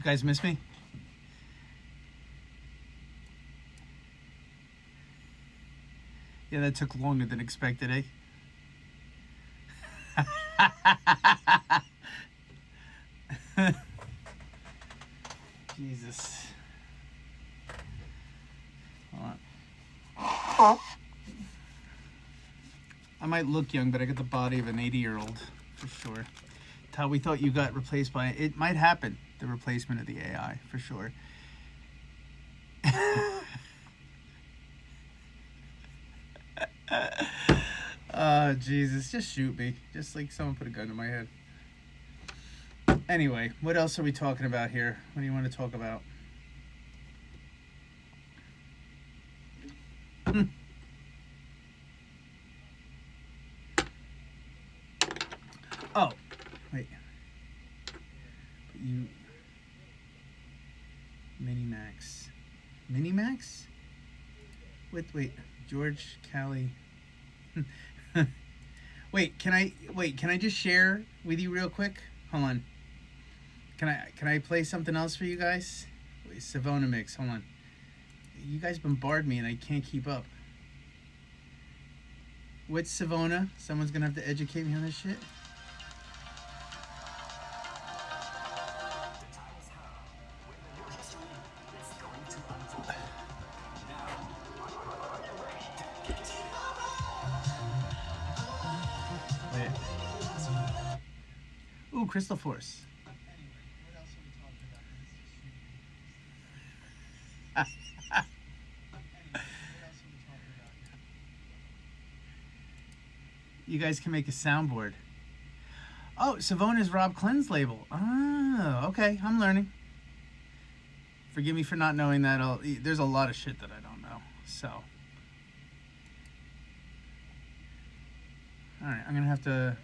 guys miss me? Yeah, that took longer than expected, eh? Jesus. Hold on. I might look young, but I got the body of an 80-year-old for sure. Todd, we thought you got replaced by it. Might happen, the replacement of the AI for sure. Oh, Jesus, just shoot me. Just like someone put a gun to my head. Anyway, what else are we talking about here? What do you want to talk about? Oh, wait. You... Minimax. Minimax? Wait. George, Callie... Wait, can I just share with you real quick? Hold on. Can I play something else for you guys? Wait, Savona mix, hold on. You guys bombard me and I can't keep up. What's Savona? Someone's gonna have to educate me on this shit. Wait. Ooh, Crystal Force. You guys can make a soundboard. Oh, Savona's Rob Clin's label. Oh, okay. I'm learning. Forgive me for not knowing that. There's a lot of shit that I don't know. So. Alright, I'm going to have to...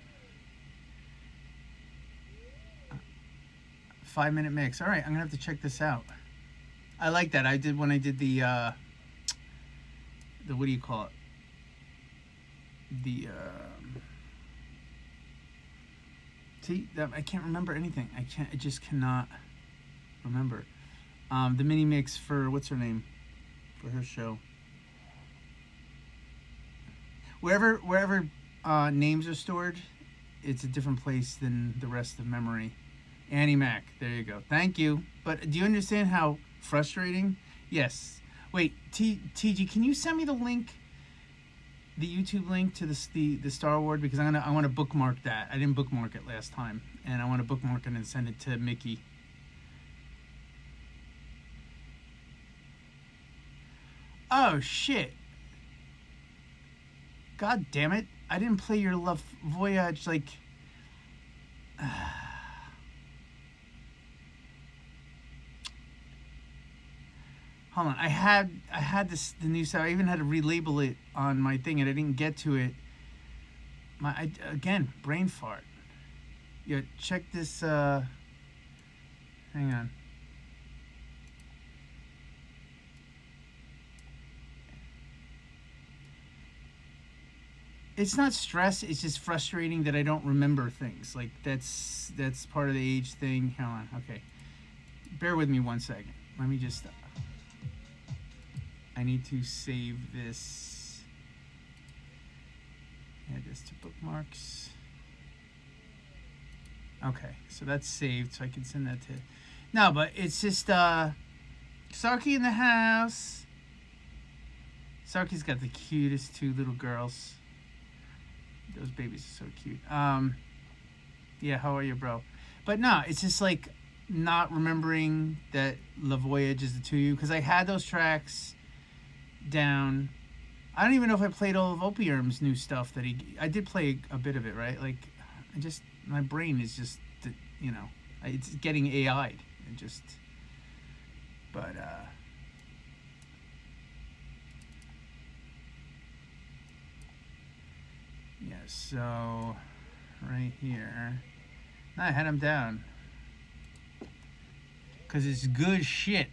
5-minute mix. Alright, I'm going to have to check this out. I like that. I did when I did the what do you call it? The see, I can't remember anything. I just cannot remember. The mini mix for what's her name, for her show. Wherever names are stored, it's a different place than the rest of memory. Annie Mac, there you go. Thank you. But do you understand how frustrating? Yes. Wait, TG, can you send me the link? The YouTube link to the Star Wars, because I want to bookmark that. I didn't bookmark it last time, and I want to bookmark it and send it to Mickey. Oh shit! God damn it! I didn't play your Love Voyage like. Hold on, I had the new stuff. I even had to relabel it on my thing, and I didn't get to it. Again, brain fart. Yeah, check this. Hang on. It's not stress. It's just frustrating that I don't remember things. Like that's part of the age thing. Hold on. Okay, bear with me 1 second. Let me just. I need to save this. Add this to bookmarks. Okay, so that's saved, so I can send that to. No, but it's just Sarky in the house. Sarky's got the cutest 2 little girls. Those babies are so cute. Yeah, how are you, bro? But no, it's just like not remembering that La Voyage is the 2U, because I had those tracks down. I don't even know if I played all of Opium's new stuff that I did play a bit of it, right? Like, my brain is just, you know, it's getting AI'd and just, but, yeah, so, right here, I had him down, because it's good shit.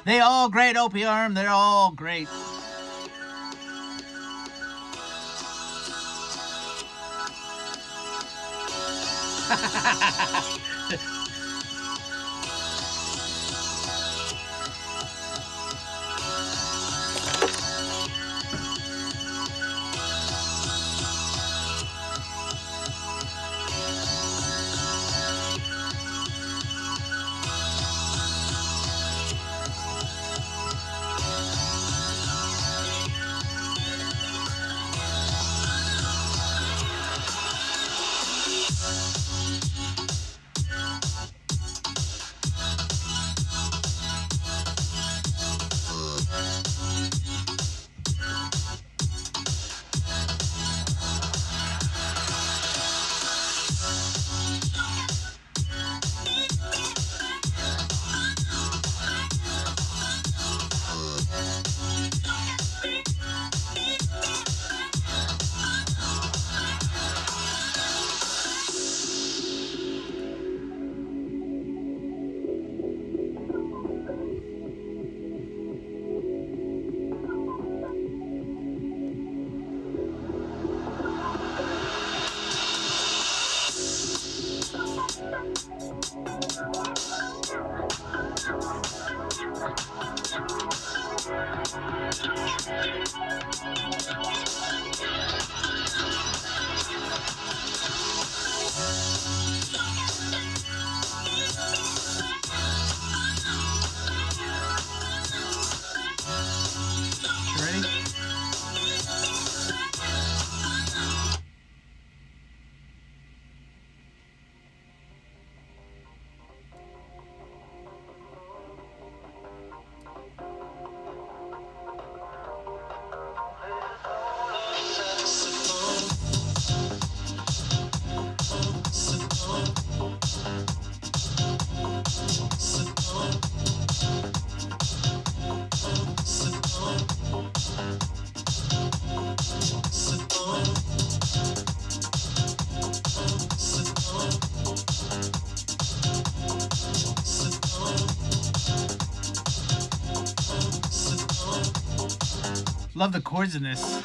They all great, Opium. They're all great. You ready? Love the chords in this.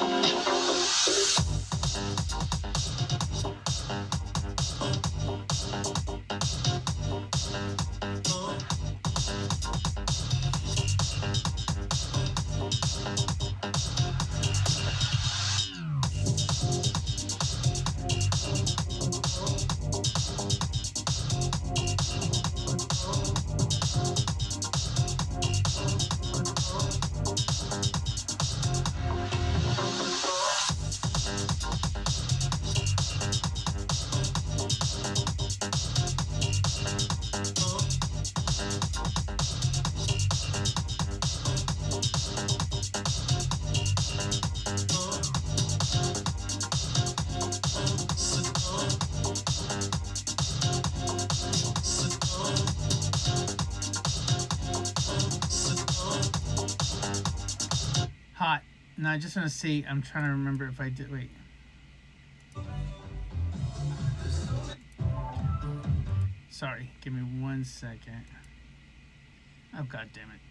Hot. Now I just want to see. I'm trying to remember if I did. Wait. Sorry. Give me 1 second. Oh, God damn it.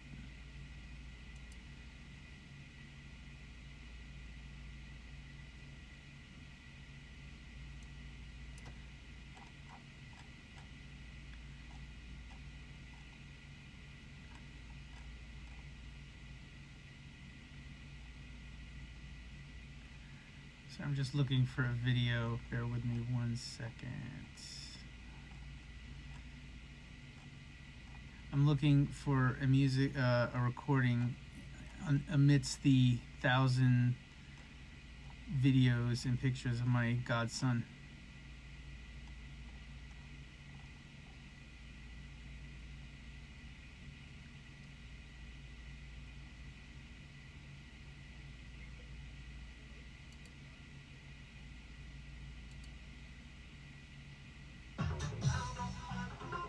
So I'm just looking for a video. Bear with me 1 second. I'm looking for a a recording amidst the 1,000 videos and pictures of my godson.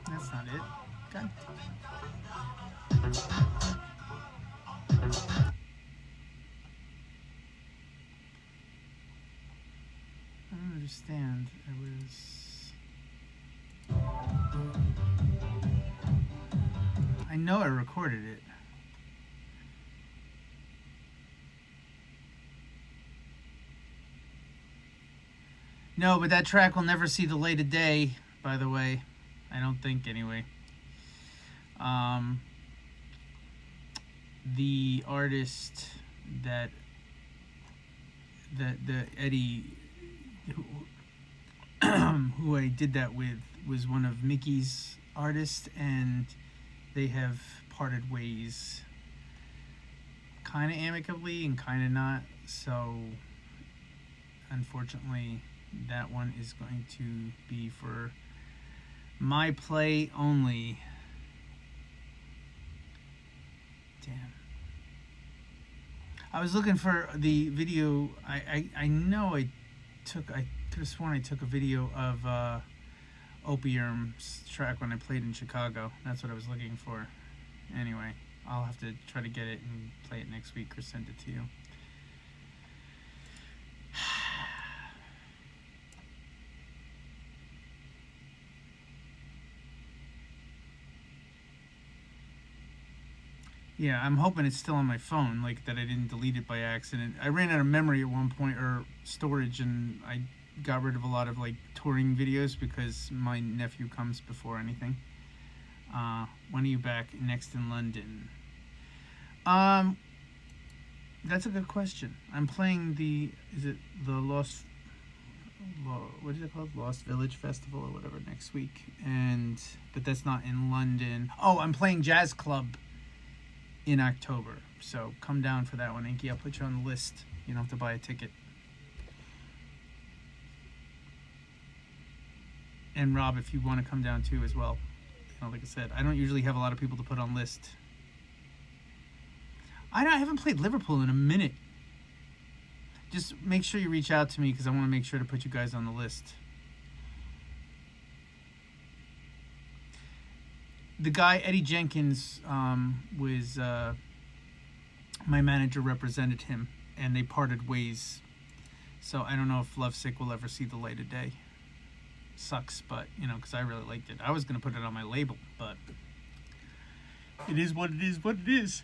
That's not it. God. I don't understand. I know I recorded it. No, but that track will never see the light of day, by the way. I don't think, anyway. The artist that the Eddie who I did that with was one of Mickey's artists, and they have parted ways kind of amicably and kind of not. So unfortunately, that one is going to be for my play only. Damn. I was looking for the video. I know I could have sworn I took a video of Opium's track when I played in Chicago. That's what I was looking for. Anyway, I'll have to try to get it and play it next week or send it to you. Yeah, I'm hoping it's still on my phone, like that I didn't delete it by accident. I ran out of memory at one point, or storage, and I got rid of a lot of like touring videos because my nephew comes before anything. When are you back next in London? That's a good question. I'm playing what is it called? Lost Village Festival or whatever next week, but that's not in London. Oh, I'm playing Jazz Club in October, so come down for that one, Inky. I'll put you on the list. You don't have to buy a ticket. And Rob, if you want to come down too as well. Like I said, I don't usually have a lot of people to put on list. I haven't played Liverpool in a minute. Just make sure you reach out to me because I want to make sure to put you guys on the list. The guy, Eddie Jenkins, was my manager, represented him, and they parted ways. So I don't know if Lovesick will ever see the light of day. Sucks, but, because I really liked it. I was going to put it on my label, but it is what it is, what it is.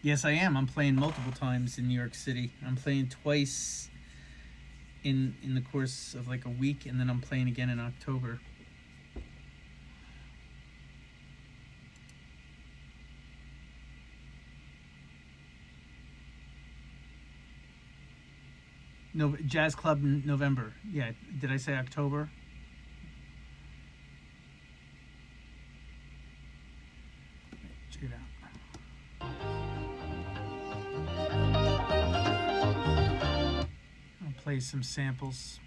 Yes, I am. I'm playing multiple times in New York City. I'm playing twice in the course of like a week, and then I'm playing again in October. No, Jazz Club in November. Yeah, did I say October? Check it out. I'll play some samples.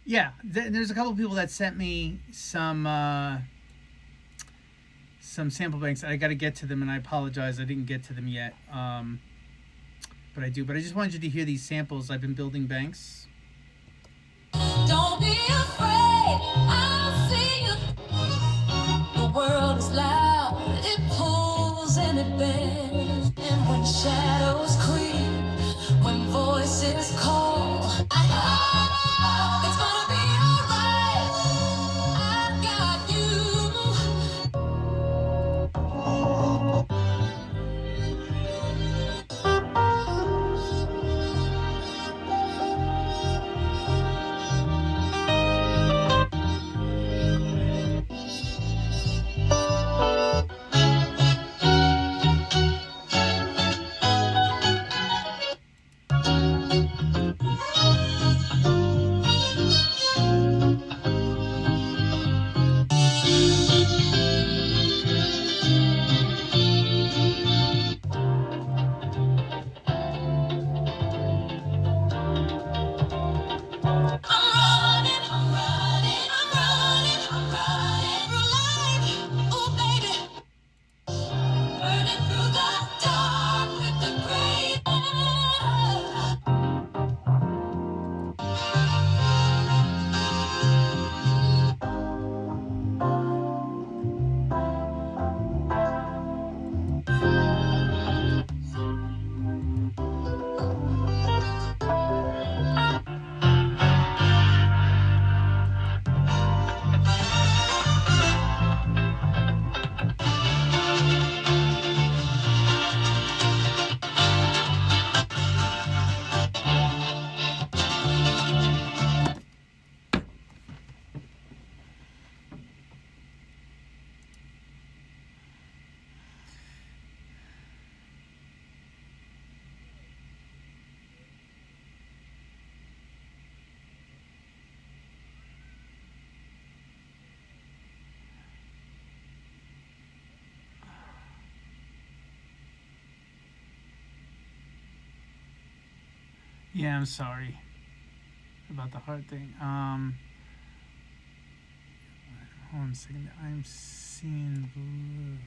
Yeah, there's a couple of people that sent me some sample banks. I got to get to them, and I apologize. I didn't get to them yet. But I do. But I just wanted you to hear these samples. I've been building banks. Don't be afraid, I'll see you. The world is loud, it pulls and it bends. And when shadows creep, when voices call, I know it's gonna be alright. I've got you. Yeah, I'm sorry about the heart thing. Hold on a second. I'm seeing blue.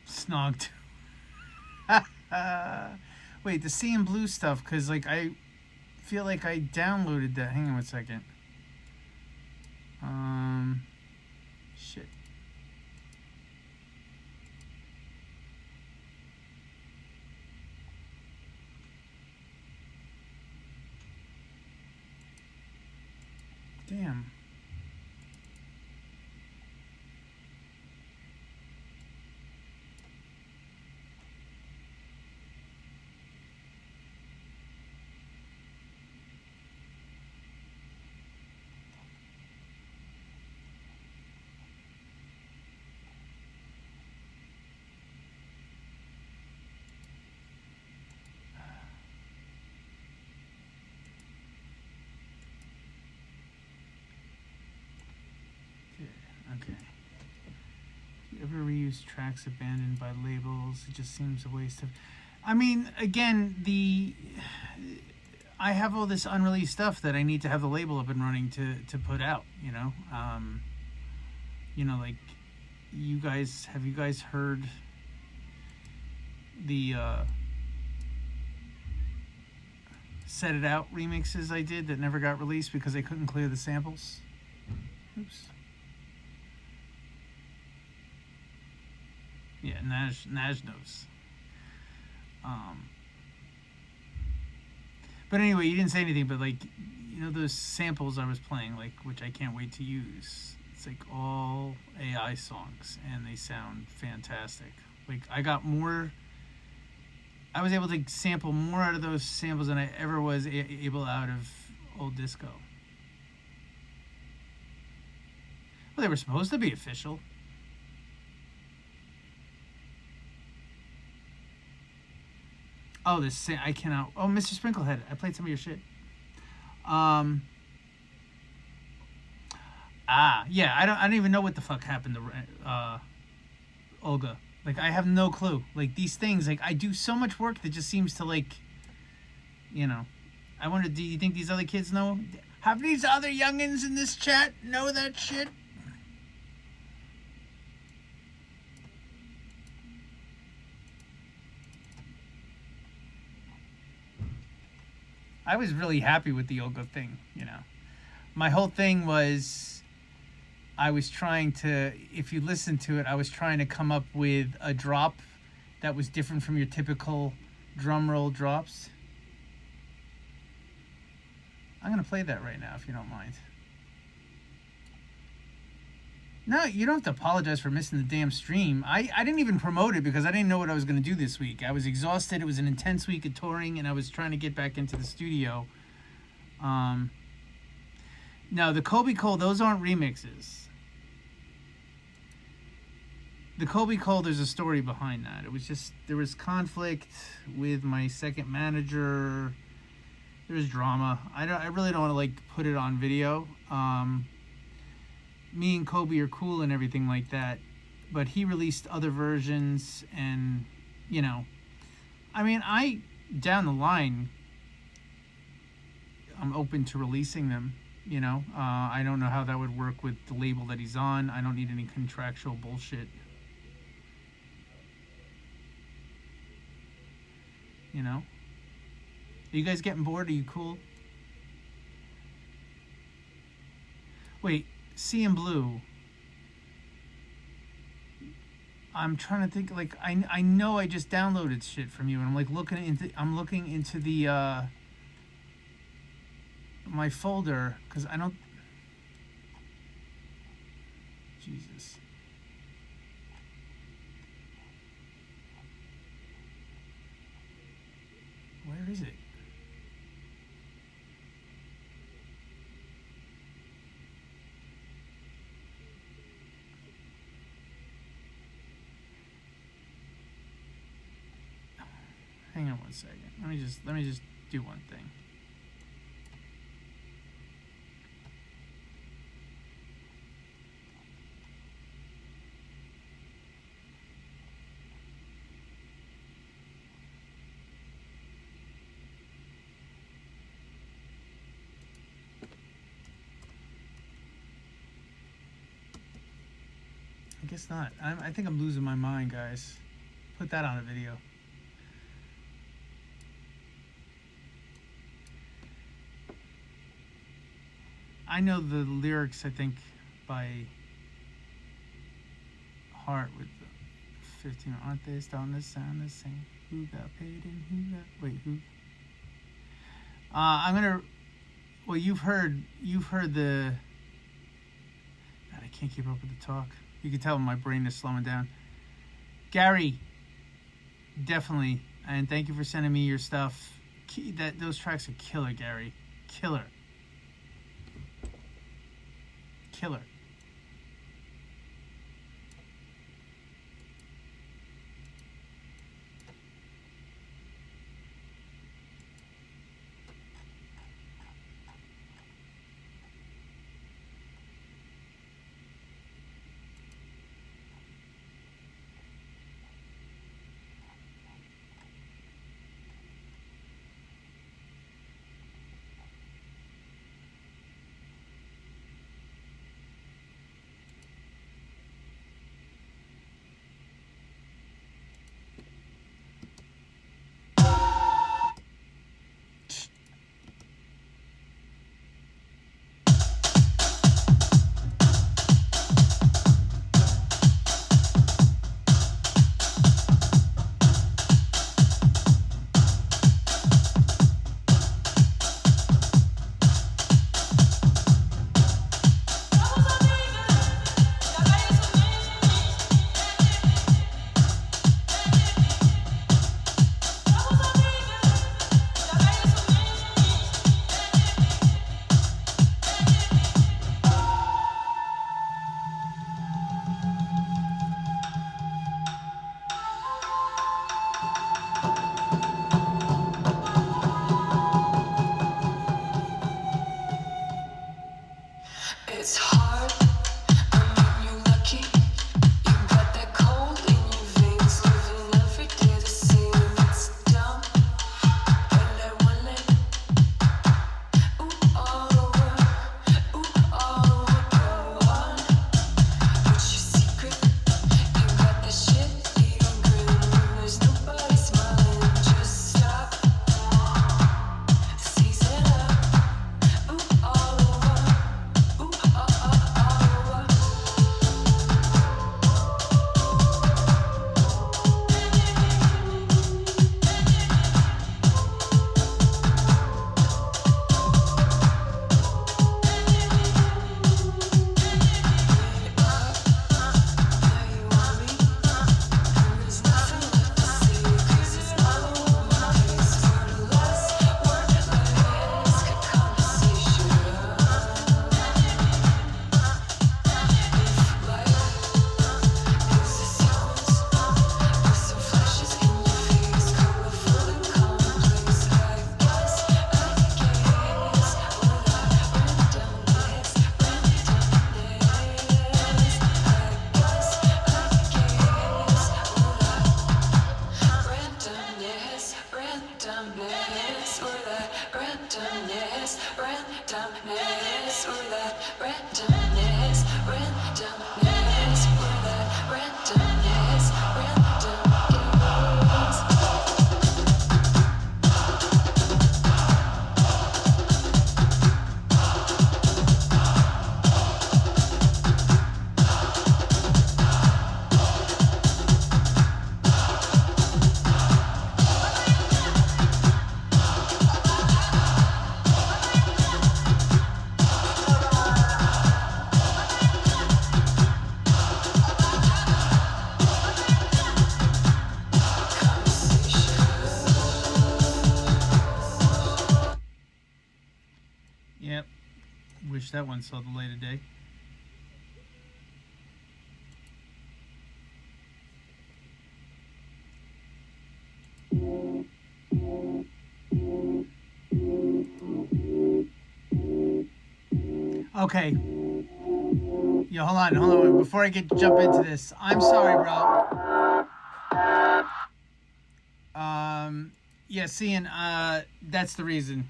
Snogged. Wait, the seeing blue stuff, because like I feel like I downloaded that. Hang on 1 second. Shit. Damn. Okay. Do you ever reuse tracks abandoned by labels? It just seems a waste of. I mean, again, I have all this unreleased stuff that I need to have the label up and running to put out. Like have you guys heard the Set It Out remixes I did that never got released because I couldn't clear the samples? Oops. Yeah, Naj knows. But anyway, you didn't say anything, but like, those samples I was playing, like, which I can't wait to use. It's like all AI songs, and they sound fantastic. Like, I was able to sample more out of those samples than I ever was able out of old disco. Well, they were supposed to be official. Oh, I cannot. Oh, Mr. Sprinklehead, I played some of your shit. Yeah. I don't even know what the fuck happened to Olga. Like, I have no clue. Like, these things, like, I do so much work that just seems to, like, you know. I wonder, do you think these other kids know? Have these other youngins in this chat know that shit? I was really happy with the Olga thing, you know. My whole thing was I was trying to, if you listen to it, I was trying to come up with a drop that was different from your typical drum roll drops. I'm going to play that right now if you don't mind. No, you don't have to apologize for missing the damn stream. I didn't even promote it because I didn't know what I was going to do this week. I was exhausted. It was an intense week of touring, and I was trying to get back into the studio. No, the Colby Cole, those aren't remixes. The Colby Cole, there's a story behind that. It was just, there was conflict with my second manager. There was drama. I really don't want to, like, put it on video. Me and Kobe are cool and everything like that, but he released other versions, and, you know, I mean, down the line, I'm open to releasing them, you know. I don't know how that would work with the label that he's on. I don't need any contractual bullshit, you know. Are you guys getting bored? Are you cool? Wait, C and Blue. I'm trying to think, like, I know I just downloaded shit from you, and I'm like looking into the my folder, because I don't, Jesus. Where is it? Hang on one second. Let me just do one thing. I guess not. I think I'm losing my mind, guys. Put that on a video. I know the lyrics, I think, by heart with the 15. Aren't they starting to sound the same? Who got paid and who got... Wait, who? I'm gonna... Well, you've heard the... God, I can't keep up with the talk. You can tell my brain is slowing down. Gary, definitely. And thank you for sending me your stuff. Those tracks are killer, Gary. Killer. Killer. Yep. Wish that one saw the light of day. Okay. Yo, hold on. Before I jump into this, I'm sorry, bro. Yeah, seeing, that's the reason.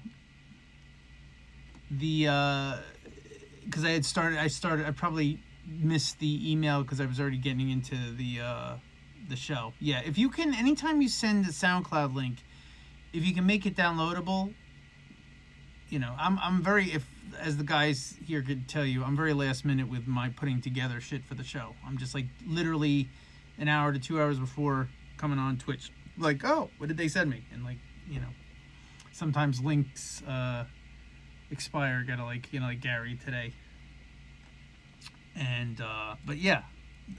Because I probably missed the email because I was already getting into the show. Yeah, if you can, anytime you send a SoundCloud link, if you can make it downloadable, you know, I'm very, as the guys here could tell you, I'm very last minute with my putting together shit for the show. I'm just like literally an hour to 2 hours before coming on Twitch, like, oh, what did they send me? And like, you know, sometimes links expire. Gotta like Gary today. And but yeah,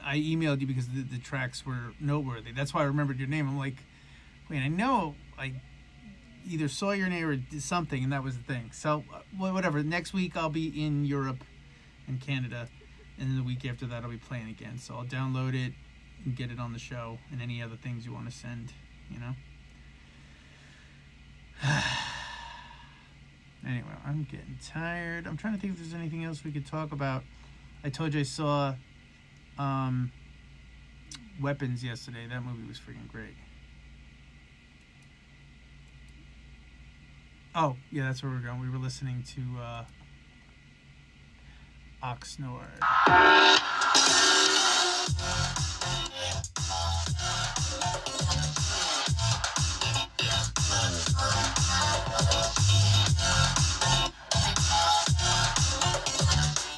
I emailed you because the tracks were noteworthy. That's why I remembered your name. I'm like, wait, I know I either saw your name or did something, and that was the thing. So whatever. Next week I'll be in Europe and Canada, and then the week after that I'll be playing again. So I'll download it and get it on the show, and any other things you want to send, you know. Anyway, I'm getting tired. I'm trying to think if there's anything else we could talk about. I told you I saw Weapons yesterday. That movie was freaking great. Oh, yeah, that's where we're going. We were listening to Oxnard.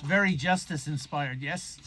Very justice inspired, yes?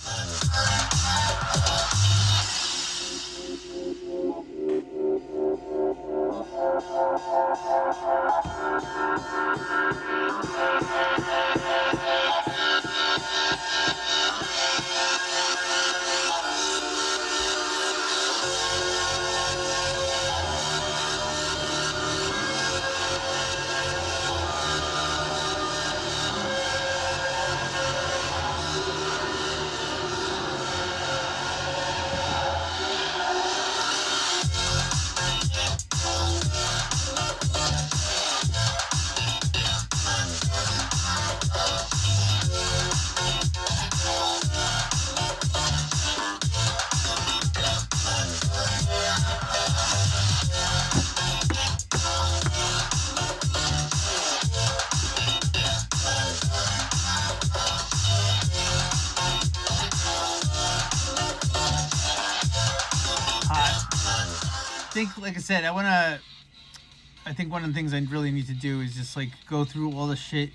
Like I said, I think one of the things I really need to do is just like go through all the shit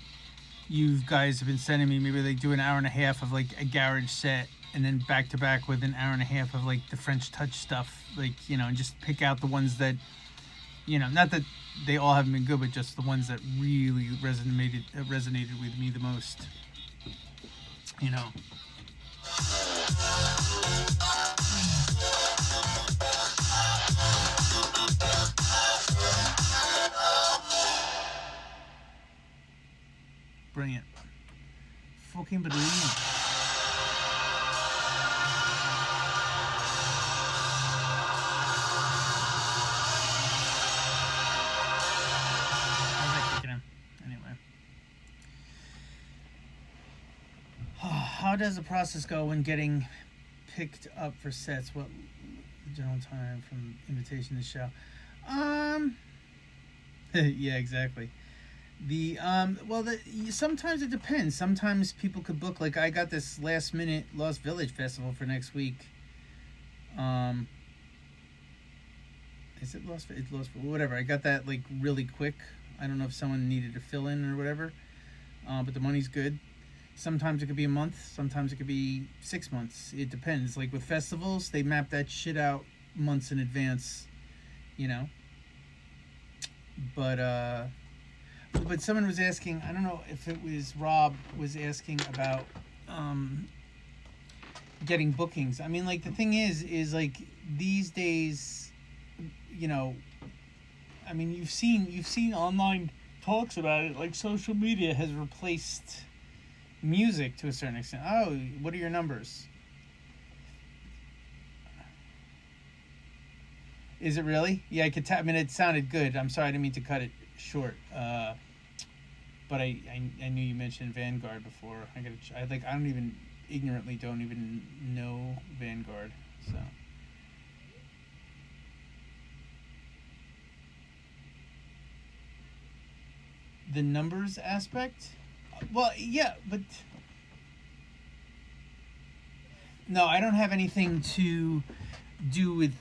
you guys have been sending me. Maybe like do an hour and a half of like a garage set, and then back to back with an hour and a half of like the French touch stuff, like, you know, and just pick out the ones that, you know, not that they all haven't been good, but just the ones that really resonated with me the most, you know. Brilliant. Fucking brilliant. How's that kicking in? Anyway. How does the process go when getting picked up for sets? What the general time from invitation to show? Yeah, exactly. Sometimes it depends. Sometimes people could book, like I got this last minute Lost Village festival for next week. Is it Lost? It's Lost, whatever. I got that like really quick. I don't know if someone needed to fill in or whatever. But the money's good. Sometimes it could be a month. Sometimes it could be 6 months. It depends. Like with festivals, they map that shit out months in advance, you know. But someone was asking, I don't know if it was Rob, was asking about getting bookings. I mean, like, the thing is like these days, you know, I mean, you've seen online talks about it, like social media has replaced music to a certain extent. Oh, what are your numbers? Is it really? Yeah, I could. I mean, it sounded good. I'm sorry, I didn't mean to cut it short. But I knew you mentioned Vanguard before. I don't even ignorantly don't even know Vanguard. So. The numbers aspect? Well, yeah, but no, I don't have anything to do with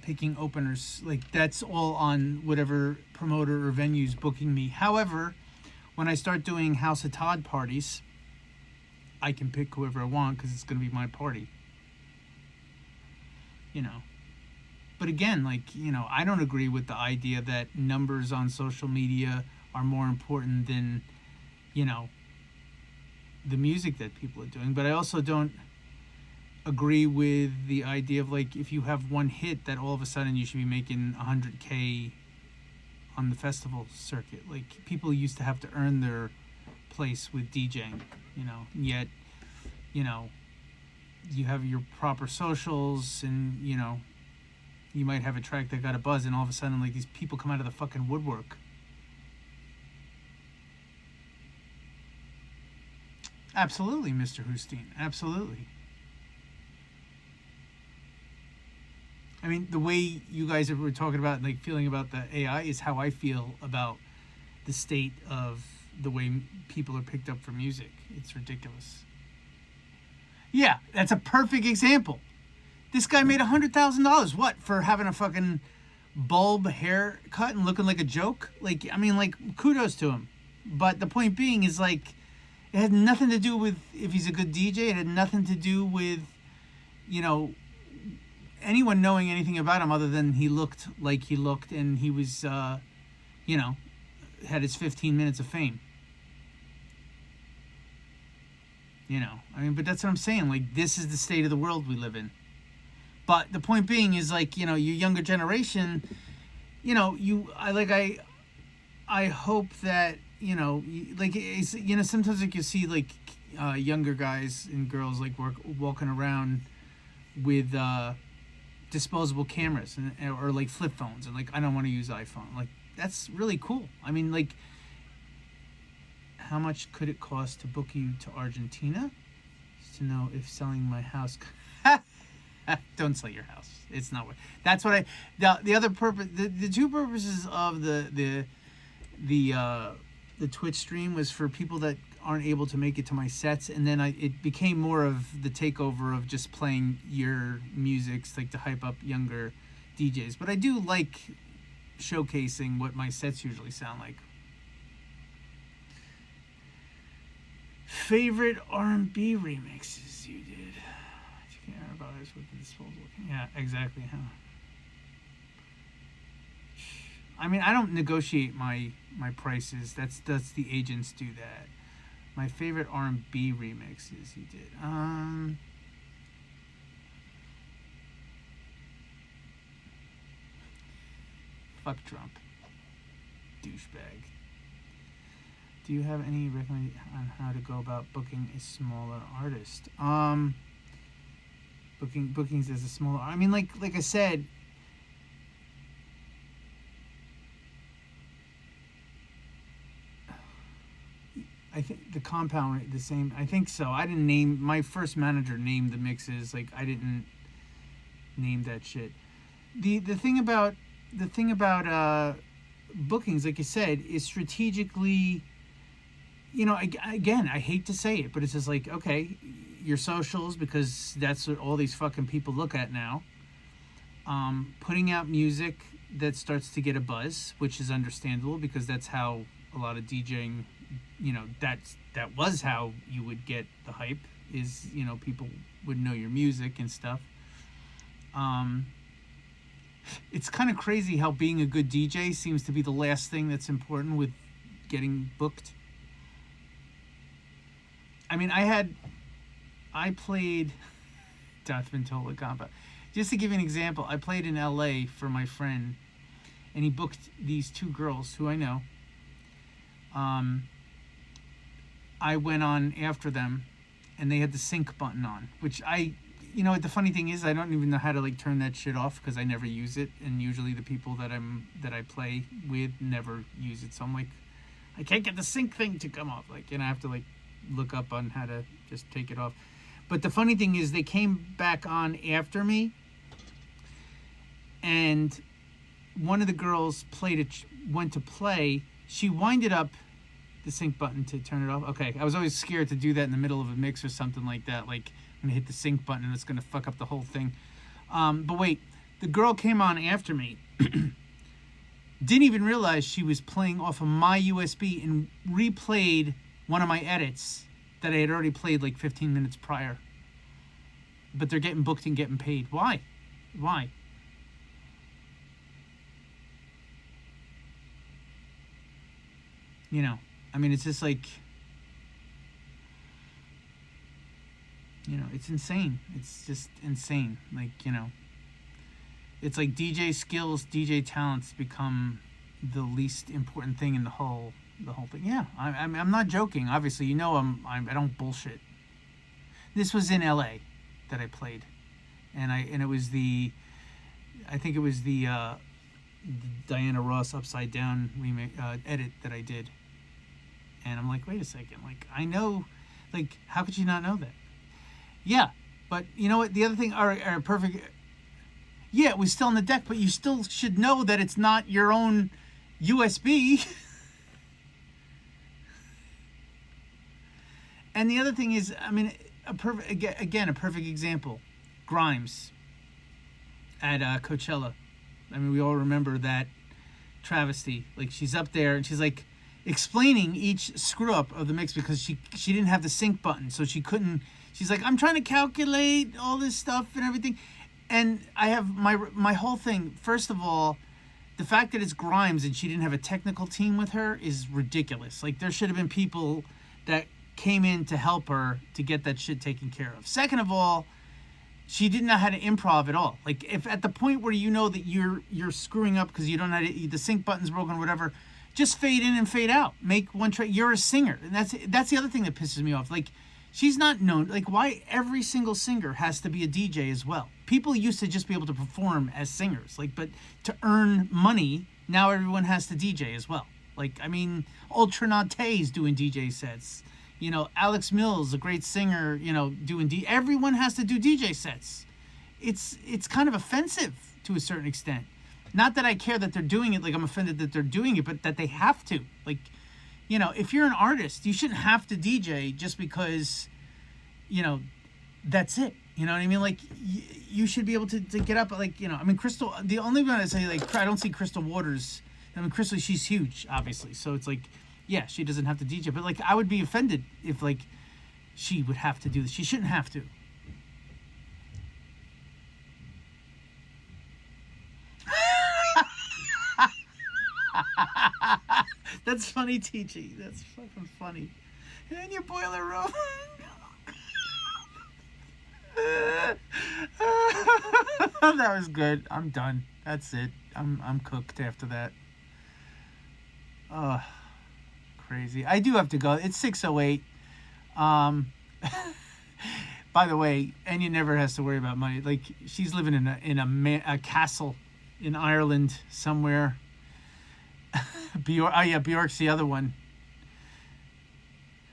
picking openers. Like, that's all on whatever promoter or venue's booking me. However, when I start doing House of Todd parties, I can pick whoever I want because it's going to be my party. You know. But again, like, you know, I don't agree with the idea that numbers on social media are more important than, you know, the music that people are doing. But I also don't agree with the idea of, like, if you have one hit that all of a sudden you should be making 100K on the festival circuit. Like, people used to have to earn their place with DJing, you know, yet, you know, you have your proper socials and, you know, you might have a track that got a buzz and all of a sudden, like, these people come out of the fucking woodwork. Absolutely, Mr. Hussein. Absolutely. I mean, the way you guys were talking about, like, feeling about the AI is how I feel about the state of the way people are picked up for music. It's ridiculous. Yeah, that's a perfect example. This guy made $100,000. What, for having a fucking bulb haircut and looking like a joke? Like, I mean, like, kudos to him. But the point being is, like, it had nothing to do with if he's a good DJ. It had nothing to do with, you know, anyone knowing anything about him other than he looked like he looked and he was, you know, had his 15 minutes of fame. You know, I mean, but that's what I'm saying. Like, this is the state of the world we live in. But the point being is, like, you know, your younger generation, you know, I hope that, you know, like, it's, you know, sometimes, like, you see, like, younger guys and girls, like, walking around with disposable cameras or like flip phones, and, like, I don't want to use iPhone. Like, that's really cool. I mean, like, how much could it cost to book you to Argentina? Just to know if selling my house. Don't sell your house. It's not what. That's what the other purpose. The two purposes of the Twitch stream was for people that aren't able to make it to my sets, and then it became more of the takeover of just playing your musics, like, to hype up younger DJs. But I do like showcasing what my sets usually sound like. Favorite R&B remixes you did? You can't about us with the disposable. Yeah, exactly. Huh? I mean, I don't negotiate my prices. That's the agents do that. My favorite R&B remixes you did. Fuck Trump. Douchebag. Do you have any recommendation on how to go about booking a smaller artist? Bookings as a smaller. I mean, like I said. I think the compound rate the same. I think so. I didn't name, my first manager named the mixes. Like, I didn't name that shit. The thing about bookings, like you said, is strategically. You know, again, I hate to say it, but it's just like, okay, your socials, because that's what all these fucking people look at now. Putting out music that starts to get a buzz, which is understandable because that's how a lot of DJing, you know, that was how you would get the hype, is, you know, people would know your music and stuff. It's kind of crazy how being a good DJ seems to be the last thing that's important with getting booked. I mean, I played Death Ventola Compa. Just to give you an example, I played in LA for my friend, and he booked these two girls who I know. I went on after them, and they had the sync button on, which the funny thing is, I don't even know how to like turn that shit off because I never use it, and usually the people that I play with never use it. So I'm like, I can't get the sync thing to come off. Like, I have to like look up on how to just take it off. But the funny thing is, they came back on after me, and one of the girls went to play. She winded up the sync button to turn it off. Okay, I was always scared to do that in the middle of a mix or something like that. Like, I'm gonna hit the sync button and it's gonna fuck up the whole thing. But wait, the girl came on after me. Didn't even realize she was playing off of my USB and replayed one of my edits that I had already played like 15 minutes prior. But they're getting booked and getting paid. Why? Why? I mean, it's just like, it's insane. It's just insane. Like, it's like DJ skills, DJ talents become the least important thing in the whole thing. Yeah, I'm not joking. Obviously, I don't bullshit. This was in LA that I played, and it was I think it was the Diana Ross Upside Down remake edit that I did. And I'm like, wait a second, like, I know, like, how could you not know that? Yeah, but you know what? The other thing, are perfect. Yeah, it was still on the deck, but you still should know that it's not your own USB. And the other thing is, I mean, a perfect example, Grimes at Coachella. I mean, we all remember that travesty. Like, she's up there and she's like explaining each screw up of the mix because she didn't have the sync button, so she couldn't. She's like, I'm trying to calculate all this stuff and everything, and I have my whole thing. First of all, the fact that it's Grimes and she didn't have a technical team with her is ridiculous. Like, there should have been people that came in to help her to get that shit taken care of. Second of all, she didn't know how to improv at all. Like, if at the point where you know that you're screwing up because you don't know how to, the sync button's broken or whatever, just fade in and fade out. Make one track. You're a singer, and that's the other thing that pisses me off. Like, she's not known. Like, why every single singer has to be a DJ as well? People used to just be able to perform as singers, like, but to earn money, now everyone has to DJ as well. Like, I mean, Ultranate's doing DJ sets. Alex Mills, a great singer, doing everyone has to do DJ sets. It's kind of offensive to a certain extent. Not that I care that they're doing it, like I'm offended that they're doing it, but that they have to. Like, if you're an artist, you shouldn't have to DJ just because, that's it. You know what I mean? Like, you should be able to get up, like, I mean, Crystal, the only one I say, like, I don't see Crystal Waters. I mean, Crystal, she's huge, obviously. So it's like, yeah, she doesn't have to DJ. But, like, I would be offended if, like, she would have to do this. She shouldn't have to. That's funny, TG. That's fucking funny. In your boiler room. That was good. I'm done. That's it. I'm cooked after that. Crazy. I do have to go. It's 6:08. By the way, Enya never has to worry about money. Like, she's living in a castle in Ireland somewhere. Bjork. Oh yeah, Bjork's the other one.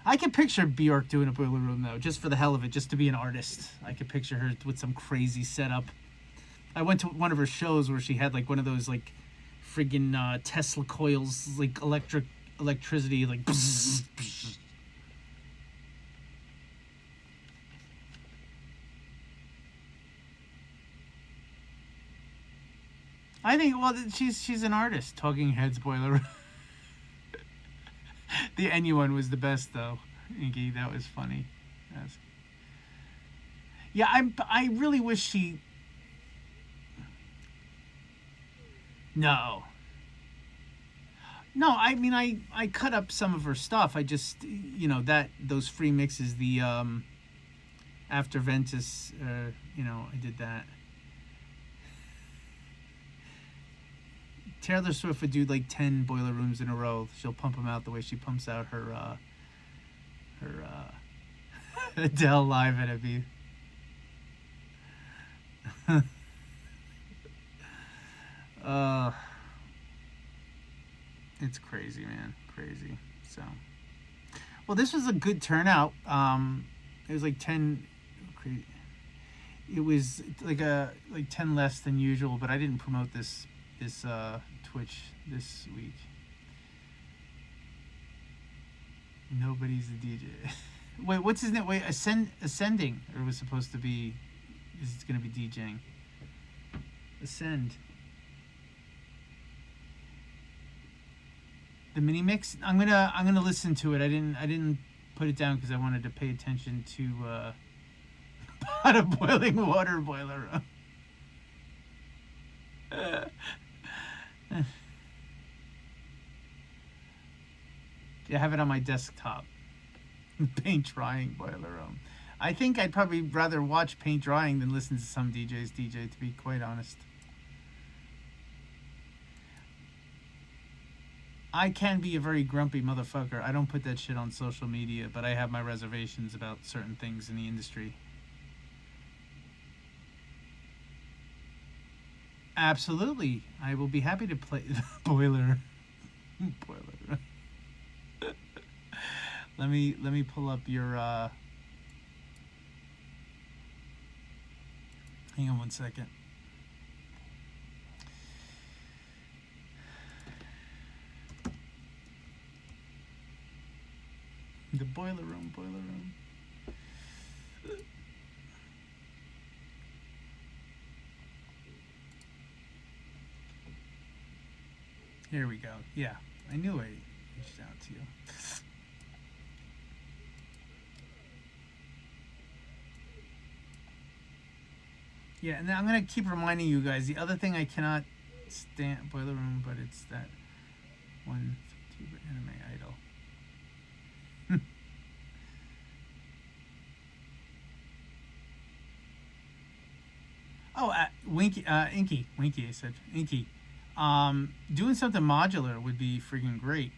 I can picture Bjork doing a boiler room though, just for the hell of it, just to be an artist. I could picture her with some crazy setup. I went to one of her shows where she had like one of those like friggin' Tesla coils, like electricity, like. Bzz, bzz. I think, well, she's an artist. Talking Heads boiler room. The Enya one was the best, though. Inky, that was funny. Yeah, I really wish she. No, I mean, I cut up some of her stuff. I just, those free mixes, the After Ventus, I did that. Taylor Swift would do like 10 boiler rooms in a row. She'll pump them out the way she pumps out her Adele live at a it's crazy, man, crazy. So, well, this was a good turnout. It was like 10. It was like 10 less than usual, but I didn't promote this Twitch this week. Nobody's the DJ. Wait, what's his name? Wait, Ascending, or was supposed to be? Is it going to be DJing? Ascend. The mini mix. I'm gonna listen to it. I didn't put it down because I wanted to pay attention to pot of boiling water boiler room. I have it on my desktop. Paint drying boiler room. I think I'd probably rather watch paint drying than listen to some DJs DJ, to be quite honest. I can be a very grumpy motherfucker. I don't put that shit on social media, but I have my reservations about certain things in the industry. Absolutely. I will be happy to play boiler. Boiler. Let me pull up your hang on one second. The boiler room. Here we go. Yeah, I knew I reached out to you. Yeah, and then I'm gonna keep reminding you guys. The other thing I cannot stand boiler room, but it's that one tuber anime idol. Oh, Winky, Inky, I said Inky. Doing something modular would be freaking great.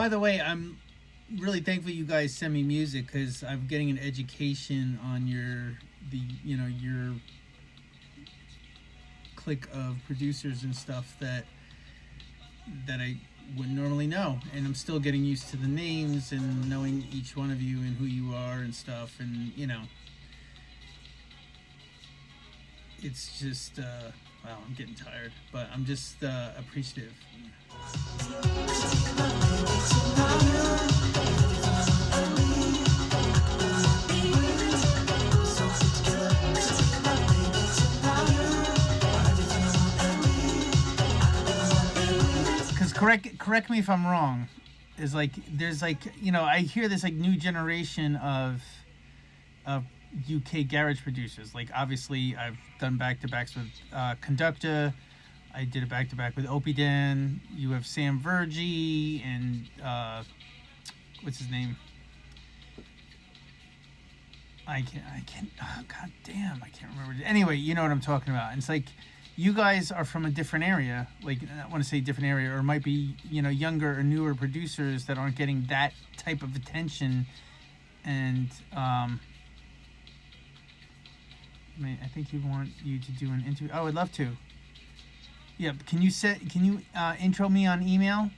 By the way, I'm really thankful you guys send me music because I'm getting an education on your clique of producers and stuff that I wouldn't normally know, and I'm still getting used to the names and knowing each one of you and who you are and stuff, and it's just wow, I'm getting tired, but I'm just appreciative. Because correct me if I'm wrong, is like there's like I hear this like new generation of UK garage producers. Like obviously I've done back-to-backs with Conductor. I did a back-to-back with Opie Dan. You have Sam Vergy and what's his name? I can't oh, god damn, I can't remember. Anyway, you know what I'm talking about. And it's like you guys are from a different area. Like I want to say different area, or it might be, younger or newer producers that aren't getting that type of attention. And I think you want you to do an interview. Oh, I'd love to. Yeah, can you intro me on email?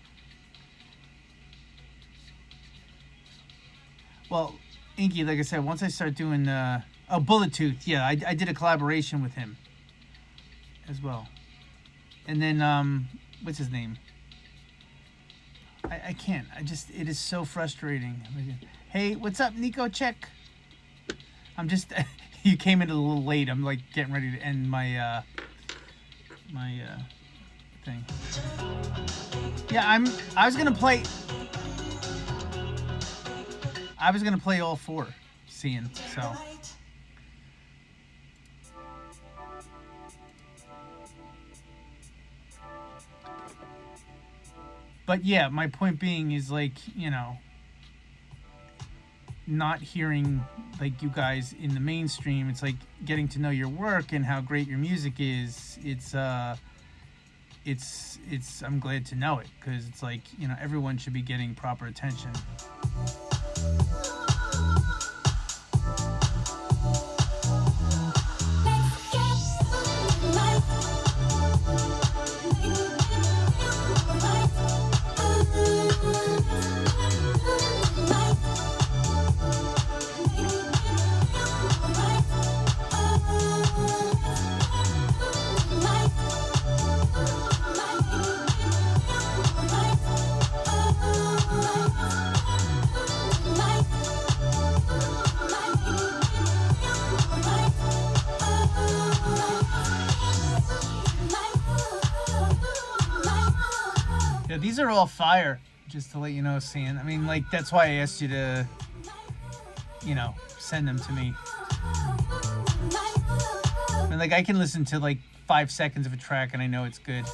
Well, Inky, like I said, once I start doing Bullet Tooth, yeah, I did a collaboration with him as well. And then what's his name? I can't. It is so frustrating. Hey, what's up, Nico? Check. I'm just you came in a little late. I'm like getting ready to end my my thing. Yeah, I was gonna play all four, seeing so. But yeah, my point being is like, not hearing like you guys in the mainstream. It's like getting to know your work and how great your music is. It's I'm glad to know it, because it's like, everyone should be getting proper attention. Yeah, these are all fire, just to let you know, Sam. I mean, like, that's why I asked you to, send them to me. And, like, I can listen to, like, 5 seconds of a track and I know it's good.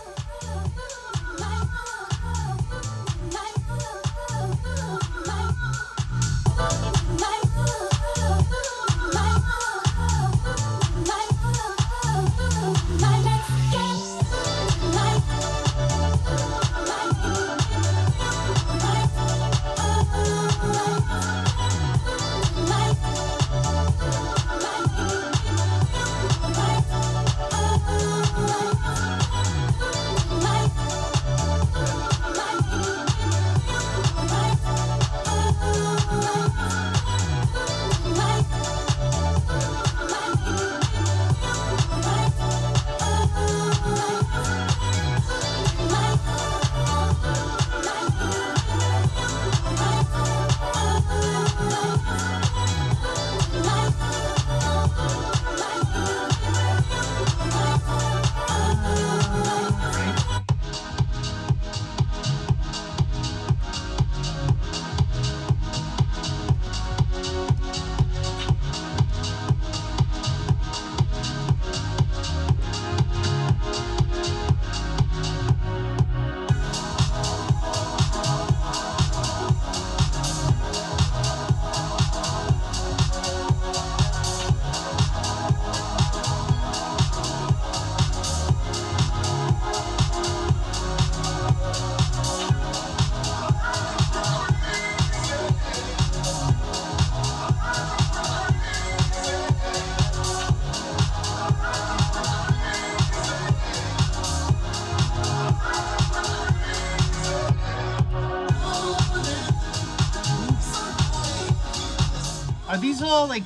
Are these all like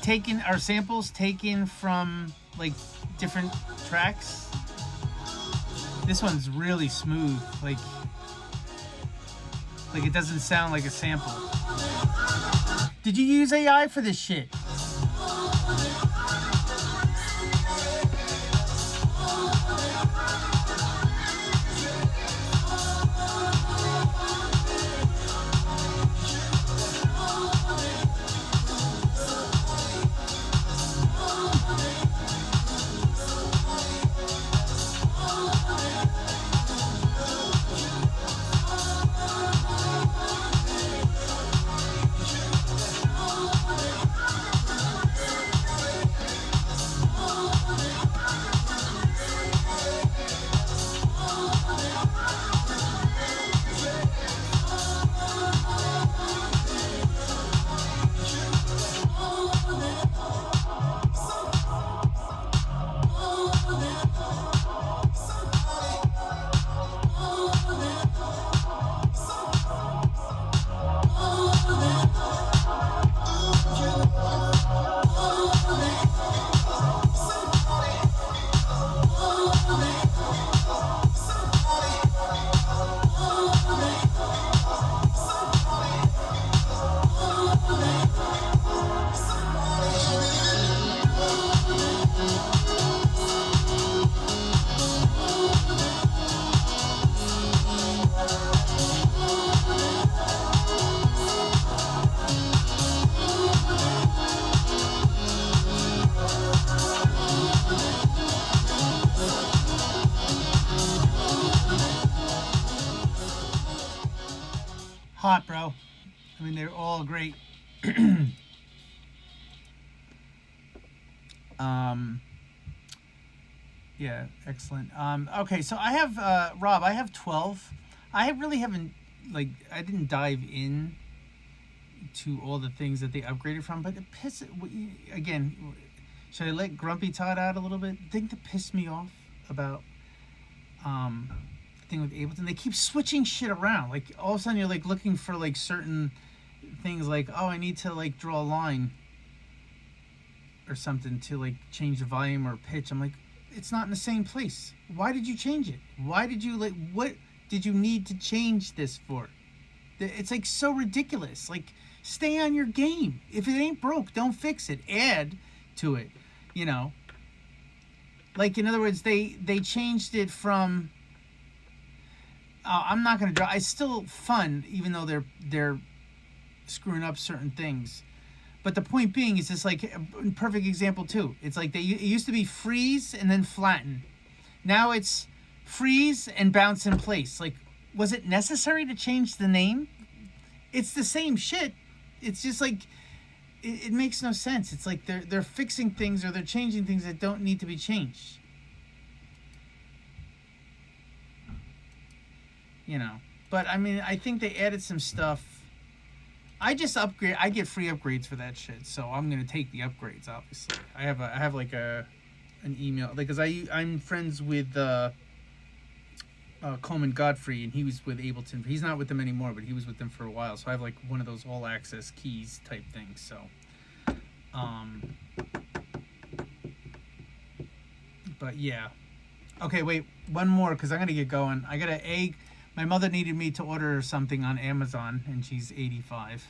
are samples taken from like different tracks? This one's really smooth, like it doesn't sound like a sample. Did you use AI for this shit? Hot, bro. I mean, they're all great. Yeah, excellent. Okay, so I have Rob. I have 12. I really haven't I didn't dive in to all the things that they upgraded from, but it again. Should I let Grumpy Todd out a little bit? The thing that pissed me off about the thing with Ableton, they keep switching shit around. Like all of a sudden you're like looking for like certain things, like, oh, I need to like draw a line or something to like change the volume or pitch. I'm like, it's not in the same place. Why did you change it? Why did you what did you need to change this for? It's like so ridiculous. Like, stay on your game. If it ain't broke, don't fix it. Add to it, you know. Like, in other words, they changed it from I'm not gonna draw. It's still fun, even though they're screwing up certain things. But the point being is, it's like a perfect example too. It's like it used to be freeze and then flatten. Now it's freeze and bounce in place. Like, was it necessary to change the name? It's the same shit. It's just like it makes no sense. It's like they're fixing things or they're changing things that don't need to be changed. You know. But I mean, I think they added some stuff. I just upgrade. I get free upgrades for that shit, so I'm gonna take the upgrades. Obviously, I have like an email, like, cause I'm friends with Coleman Godfrey, and he was with Ableton. He's not with them anymore, but he was with them for a while. So I have like one of those all access keys type things. So, but yeah. Okay, wait, one more, cause I'm gonna get going. I got my mother needed me to order something on Amazon, and she's 85.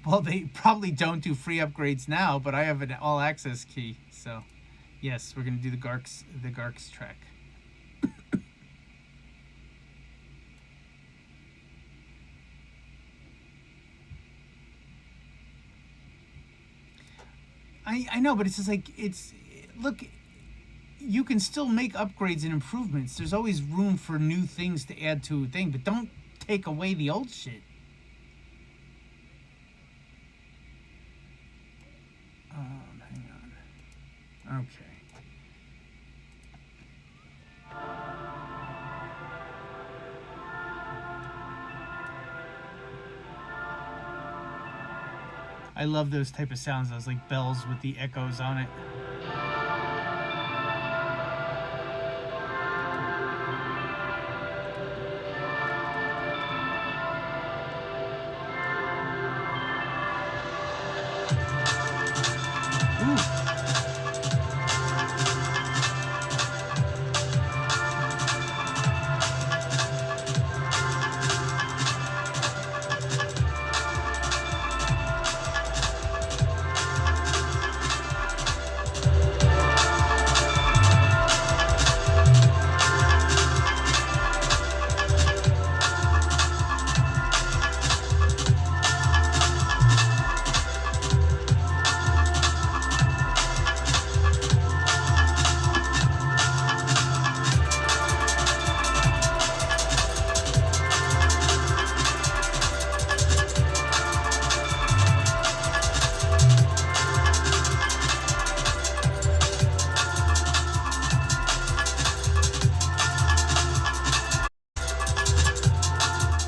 Well, they probably don't do free upgrades now, but I have an all-access key, so yes, we're gonna do the Garks track. I know, but it's just like look. You can still make upgrades and improvements. There's always room for new things to add to a thing, but don't take away the old shit. Hang on. Okay. I love those type of sounds, those like bells with the echoes on it.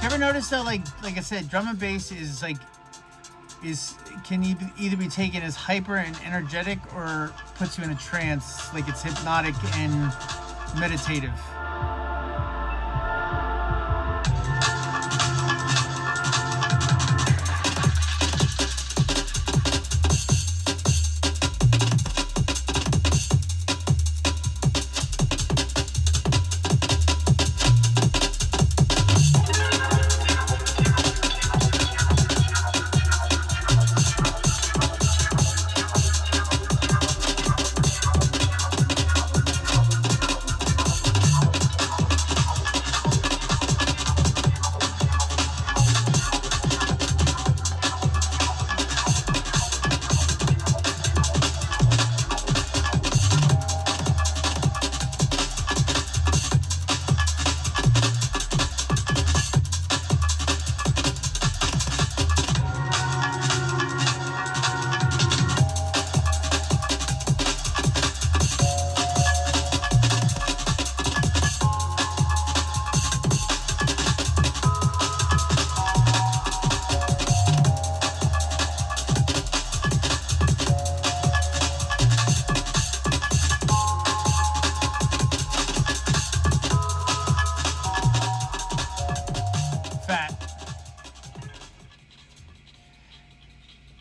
Ever notice that, like I said, drum and bass is can either be taken as hyper and energetic or puts you in a trance, like it's hypnotic and meditative.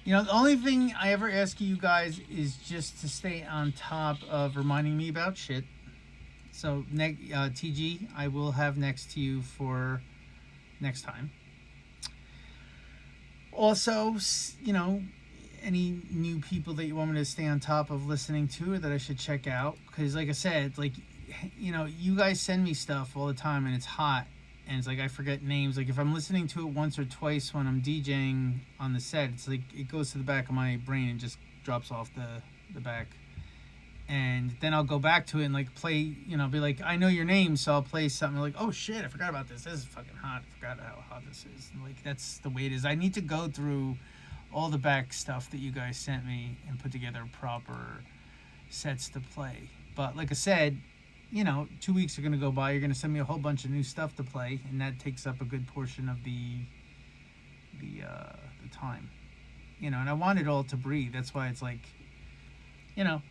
You know, the only thing I ever ask you guys is just to stay on top of reminding me about shit. So, TG, I will have next to you for next time. Also, you know, any new people that you want me to stay on top of listening to or that I should check out. Because, like I said, like, you know, you guys send me stuff all the time and it's hot. And it's like I forget names. Like if I'm listening to it once or twice when I'm DJing on the set, it's like it goes to the back of my brain and just drops off the back. And then I'll go back to it and like play, you know, be like, I know your name, so I'll play something like, oh shit, I forgot about this. This is fucking hot. I forgot how hot this is. And like that's the way it is. I need to go through all the back stuff that you guys sent me and put together proper sets to play. But like I said, you know, 2 weeks are going to go by. You're going to send me a whole bunch of new stuff to play, and that takes up a good portion of the time. You know, and I want it all to breathe. That's why it's like, you know,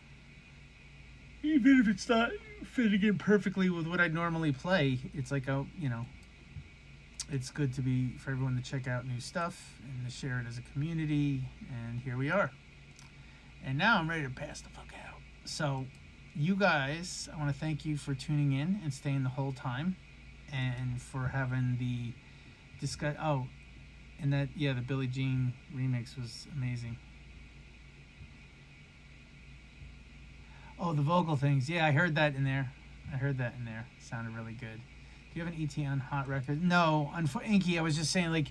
even if it's not fitting in perfectly with what I normally play, it's like, oh, you know, it's good to be for everyone to check out new stuff and to share it as a community. And here we are. And now I'm ready to pass the fuck out. So, you guys, I want to thank you for tuning in and staying the whole time, and for having the discuss. Oh, and that the Billie Jean remix was amazing. Oh, the vocal things. Yeah, I heard that in there. Sounded really good. Do you have an ET on Hot Record? No, Inky. I was just saying, like,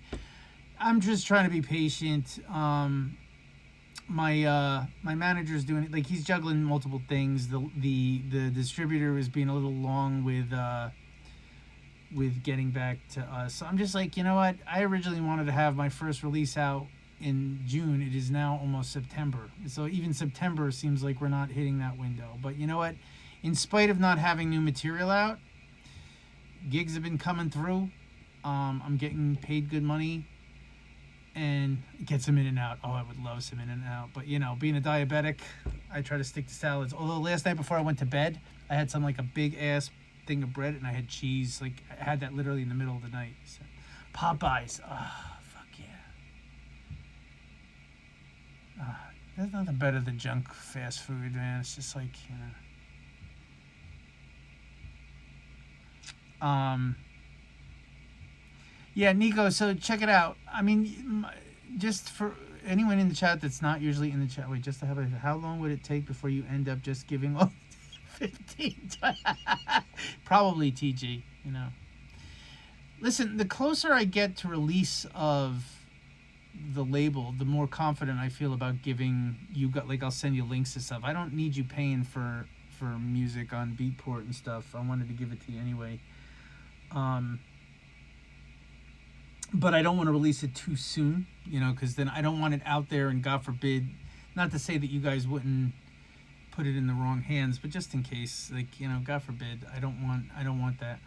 I'm just trying to be patient. My manager's doing it, like he's juggling multiple things. The distributor is being a little long with getting back to us. So I'm just like, you know what? I originally wanted to have my first release out in June. It is now almost September. So even September seems like we're not hitting that window. But you know what? In spite of not having new material out, gigs have been coming through. I'm getting paid good money. And get some in and out. Oh, I would love some in and out. But, you know, being a diabetic, I try to stick to salads. Although last night before I went to bed, I had some, like, a big-ass thing of bread, and I had cheese. Like, I had that literally in the middle of the night. So, Popeyes. Oh, fuck yeah. There's nothing better than junk fast food, man. It's just like, you know. Yeah, Nico. So check it out. I mean, just for anyone in the chat that's not usually in the chat, wait, just to have a, how long would it take before you end up just giving all 15? Probably TG. You know. Listen, the closer I get to release of the label, the more confident I feel about giving you. Got like I'll send you links to stuff. I don't need you paying for music on Beatport and stuff. I wanted to give it to you anyway. But I don't want to release it too soon, you know, because then I don't want it out there, and God forbid, not to say that you guys wouldn't put it in the wrong hands, but just in case, like, you know, God forbid, I don't want that.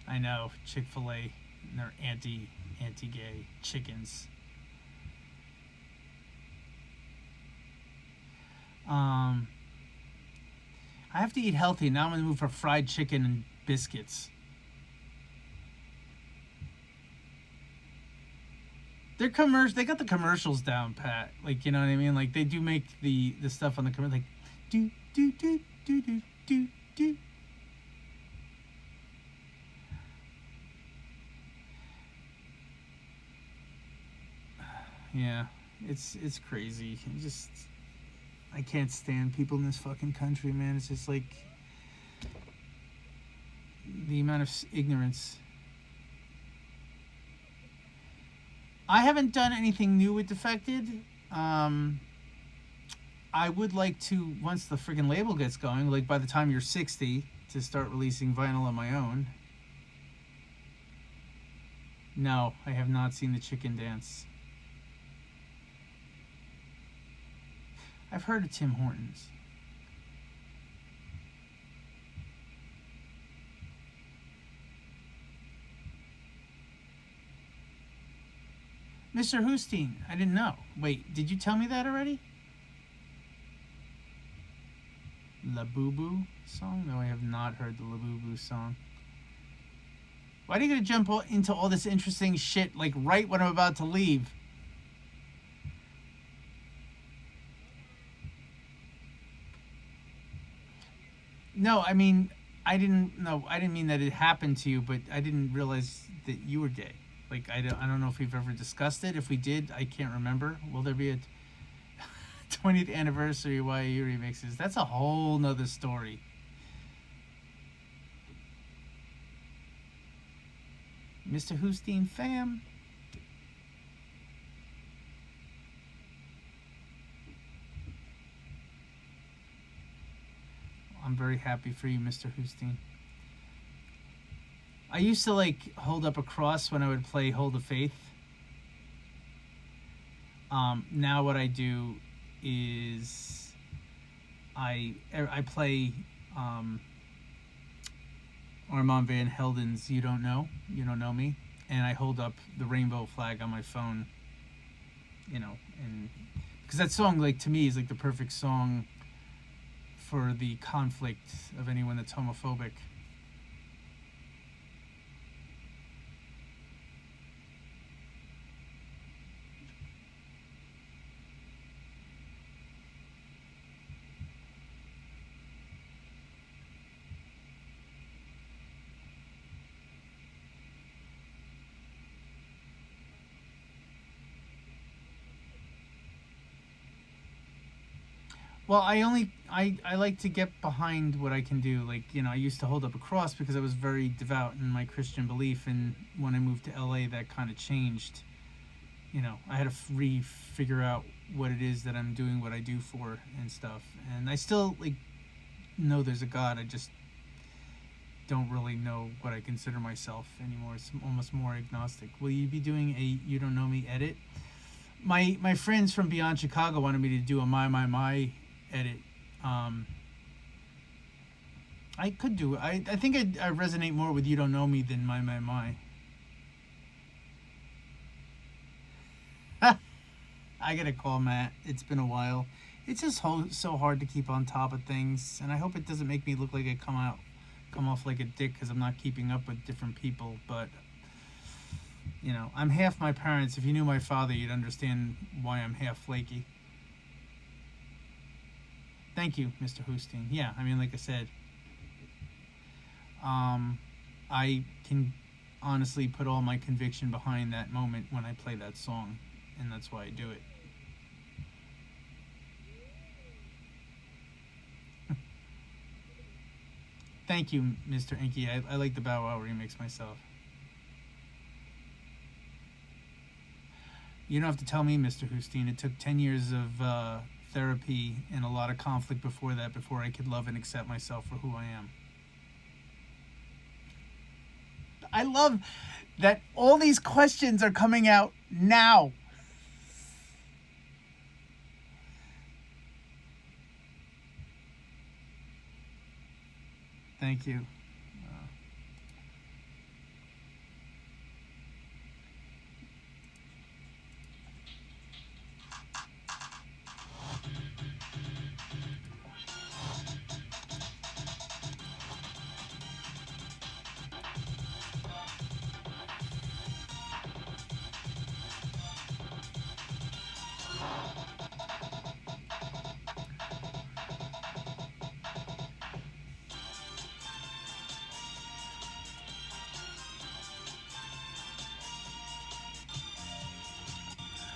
I know, Chick-fil-A, and they're anti-gay chickens. I have to eat healthy. Now I'm going to move for fried chicken and biscuits. They're they got the commercials down pat. Like, you know what I mean? Like, they do make the stuff on the commercial, like, do, do, do, do, do, do, do. Yeah, it's crazy. I can't stand people in this fucking country, man. It's just like the amount of ignorance. I haven't done anything new with Defected. I would like to, once the friggin' label gets going, like by the time you're 60, to start releasing vinyl on my own. No, I have not seen the Chicken Dance. I've heard of Tim Hortons. Mr. Husteen, I didn't know. Wait, did you tell me that already? La Boo Boo song? No, I have not heard the La Boo Boo song. Why are you gonna jump into all this interesting shit like right when I'm about to leave? No, I mean, I didn't mean that it happened to you, but I didn't realize that you were gay. Like, I don't know if we've ever discussed it. If we did, I can't remember. Will there be a 20th anniversary YU remixes? That's a whole nother story. Mr. Husteen fam. I'm very happy for you, Mr. Husteen. I used to like hold up a cross when I would play Hold of Faith. Now what I do is I play Armand Van Helden's You Don't Know Me, and I hold up the rainbow flag on my phone, you know, and because that song, like, to me is like the perfect song for the conflict of anyone that's homophobic. Well, I like to get behind what I can do. Like, you know, I used to hold up a cross because I was very devout in my Christian belief, and when I moved to LA, that kind of changed. You know, I had to figure out what it is that I'm doing what I do for and stuff. And I still, like, know there's a God. I just don't really know what I consider myself anymore. It's almost more agnostic. Will you be doing a You Don't Know Me edit? My friends from beyond Chicago wanted me to do a My edit. I could do it. I think I resonate more with You Don't Know Me than My. I gotta call Matt. It's been a while. It's just so hard to keep on top of things, and I hope it doesn't make me look like I come off like a dick because I'm not keeping up with different people. But You know, I'm half my parents. If you knew my father, you'd understand why I'm half flaky. Thank you, Mr. Hussein. Yeah, I mean, like I said, I can honestly put all my conviction behind that moment when I play that song, and that's why I do it. Thank you, Mr. Inky. I like the Bow Wow remix myself. You don't have to tell me, Mr. Hussein. It took 10 years of therapy and a lot of conflict before that, before I could love and accept myself for who I am. I love that all these questions are coming out now. Thank you.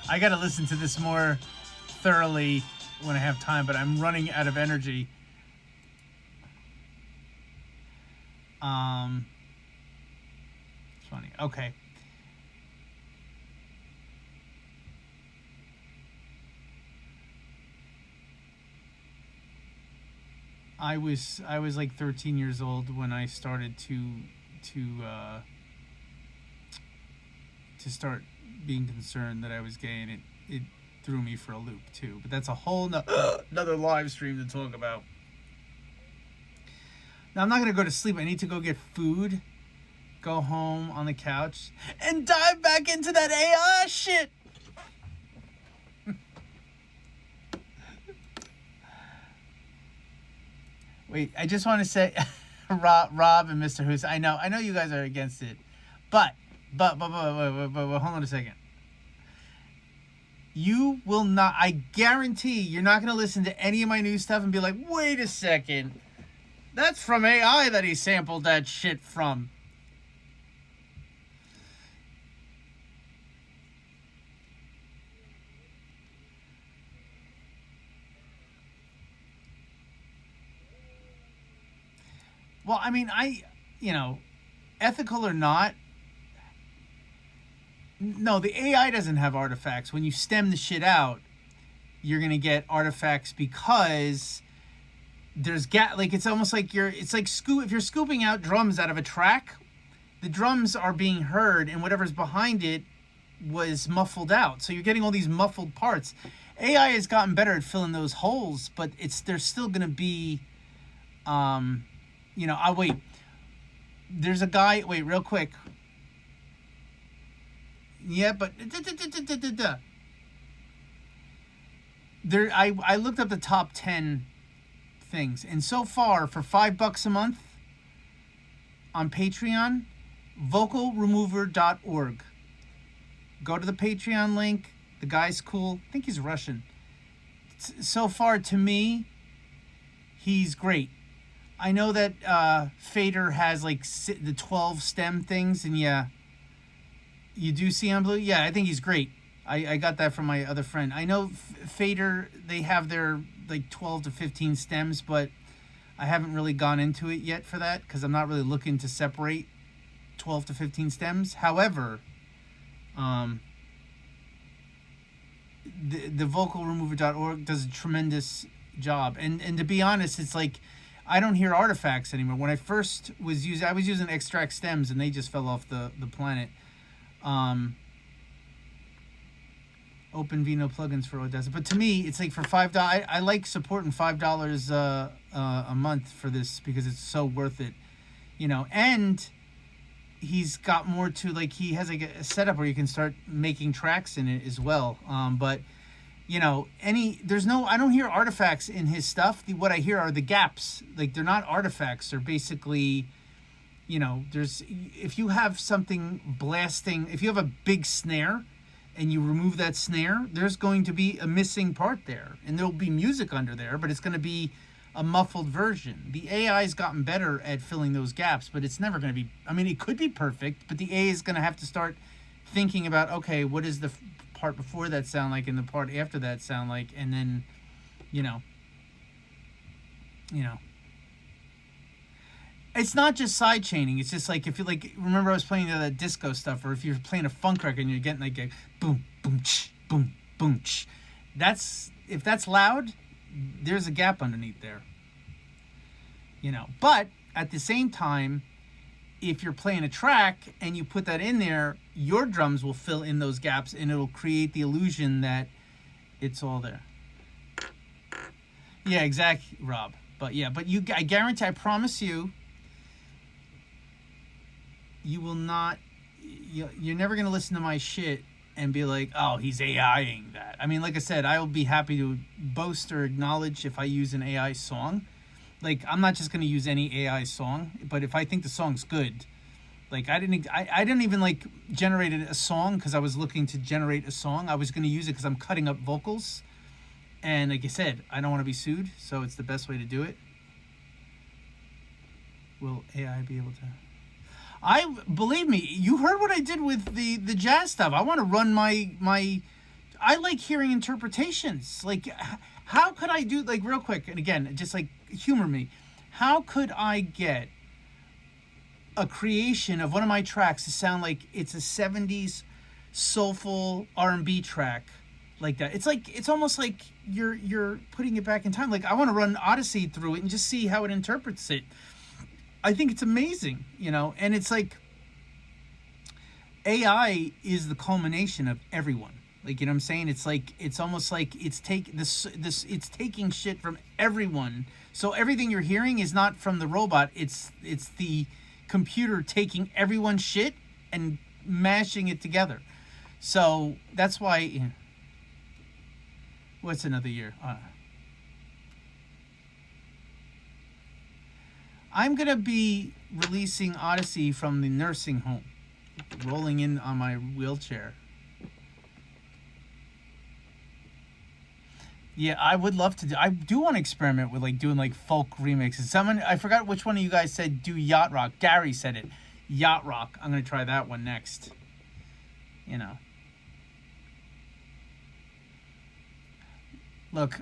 I gotta listen to this more thoroughly when I have time, but I'm running out of energy. It's funny. Okay. I was like 13 years old when I started to start being concerned that I was gay, and it threw me for a loop too. But that's a whole another live stream to talk about. Now I'm not gonna go to sleep. I need to go get food, go home on the couch, and dive back into that AI shit. Wait, I just want to say, Rob and Mr. Hoos, I know you guys are against it, but hold on a second. You will not, I guarantee you're not going to listen to any of my new stuff and be like, wait a second, that's from AI that he sampled that shit from. Well, I mean, ethical or not, no, the AI doesn't have artifacts. When you stem the shit out, you're going to get artifacts because there's like, it's almost like if you're scooping out drums out of a track, the drums are being heard and whatever's behind it was muffled out. So you're getting all these muffled parts. AI has gotten better at filling those holes, but there's still going to be, wait. There's a guy. Wait, real quick. Yeah, but there. I looked up the top 10 things, and so far, for $5 a month on Patreon, vocalremover.org. Go to the Patreon link. The guy's cool. I think he's Russian. So far, to me, he's great. I know that Fader has like the 12 stem things, and yeah, you do see on Blue. Yeah, I think he's great. I got that from my other friend. I know Fader, they have their like 12 to 15 stems, but I haven't really gone into it yet for that because I'm not really looking to separate 12 to 15 stems. However, the vocalremover.org does a tremendous job, and to be honest, it's like, I don't hear artifacts anymore. When I first was using, I was using extract stems, and they just fell off the planet. Open Vino plugins for Odessa, but to me, it's like for $5. I like supporting $5 a month for this because it's so worth it, And he's got more to, like, he has like a setup where you can start making tracks in it as well. But I don't hear artifacts in his stuff. What I hear are the gaps. Like, they're not artifacts. They're basically, there's if you have something blasting, if you have a big snare and you remove that snare, there's going to be a missing part there, and there'll be music under there, but it's going to be a muffled version. The AI's gotten better at filling those gaps, but it's never going to be, I mean, it could be perfect, but the AI is going to have to start thinking about, okay, what does the part before that sound like and the part after that sound like, and then, you know. It's not just side chaining. It's just like, if you like, remember I was playing that disco stuff, or if you're playing a funk record and you're getting like a boom, boom, ch, boom, boom, ch. If that's loud, there's a gap underneath there. But at the same time, if you're playing a track and you put that in there, your drums will fill in those gaps and it'll create the illusion that it's all there. Yeah, exactly, Rob. But I guarantee, I promise you, you will not, you're never going to listen to my shit and be like, oh, he's AIing that. I mean, like I said, I will be happy to boast or acknowledge if I use an AI song. Like, I'm not just going to use any AI song, but if I think the song's good, like, I didn't even like generated a song because I was looking to generate a song. I was going to use it because I'm cutting up vocals. And like I said, I don't want to be sued, so it's the best way to do it. Will AI be able to? Believe me, you heard what I did with the jazz stuff. I want to run my I like hearing interpretations. Like, how could I do, like, real quick, and again, just like humor me. How could I get a creation of one of my tracks to sound like it's a 70s soulful R&B track like that? It's almost like you're putting it back in time. Like, I want to run Odyssey through it and just see how it interprets it. I think it's amazing, and it's like AI is the culmination of everyone. Like, you know what I'm saying? It's like, it's almost like it's taking shit from everyone. So everything you're hearing is not from the robot. It's the computer taking everyone's shit and mashing it together. So that's why. What's another year? I'm going to be releasing Odyssey from the nursing home, rolling in on my wheelchair. Yeah, I would love to I do want to experiment with like doing like folk remixes. I forgot which one of you guys said do yacht rock. Gary said it. Yacht rock. I'm going to try that one next. Look,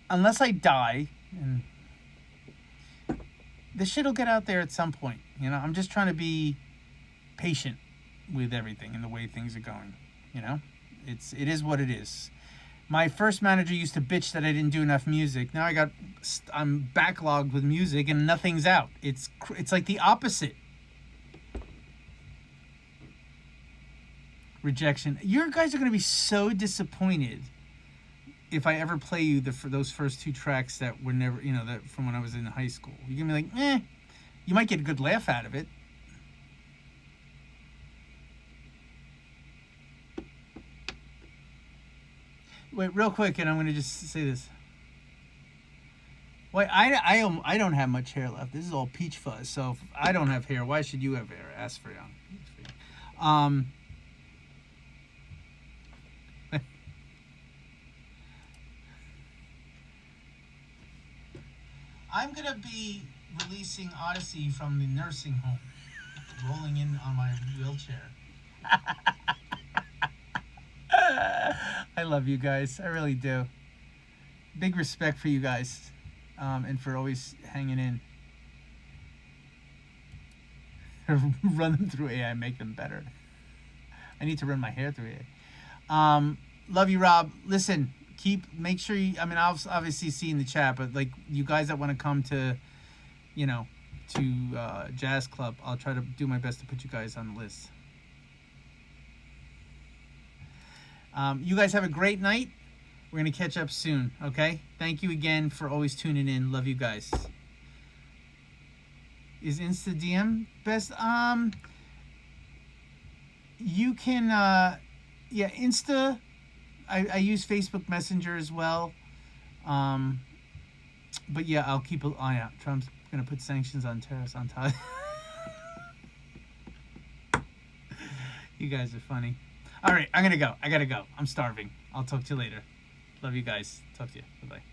unless I die, and this shit will get out there at some point. I'm just trying to be patient with everything and the way things are going. It is what it is. My first manager used to bitch that I didn't do enough music. Now I'm backlogged with music and nothing's out. It's like the opposite. Rejection. You guys are going to be so disappointed if I ever play you for those first two tracks that were never, that from when I was in high school. You're going to be like, you might get a good laugh out of it. Wait, real quick, and I'm going to just say this. Wait, I don't have much hair left. This is all peach fuzz. So if I don't have hair, why should you have hair? Ask for young. I'm going to be releasing Odyssey from the nursing home, rolling in on my wheelchair. I love you guys. I really do. Big respect for you guys, and for always hanging in. Run them through AI, make them better. I need to run my hair through AI. Love you, Rob. Listen, make sure you, I'll obviously see in the chat, but like you guys that want to come to, Jazz Club, I'll try to do my best to put you guys on the list. You guys have a great night. We're going to catch up soon, okay? Thank you again for always tuning in. Love you guys. Is Insta DM best? You can, Insta. I use Facebook Messenger as well. But yeah, I'll keep an eye out. Trump's going to put sanctions on tariffs on Todd. You guys are funny. All right, I'm gonna go. I gotta go. I'm starving. I'll talk to you later. Love you guys. Talk to you. Bye bye.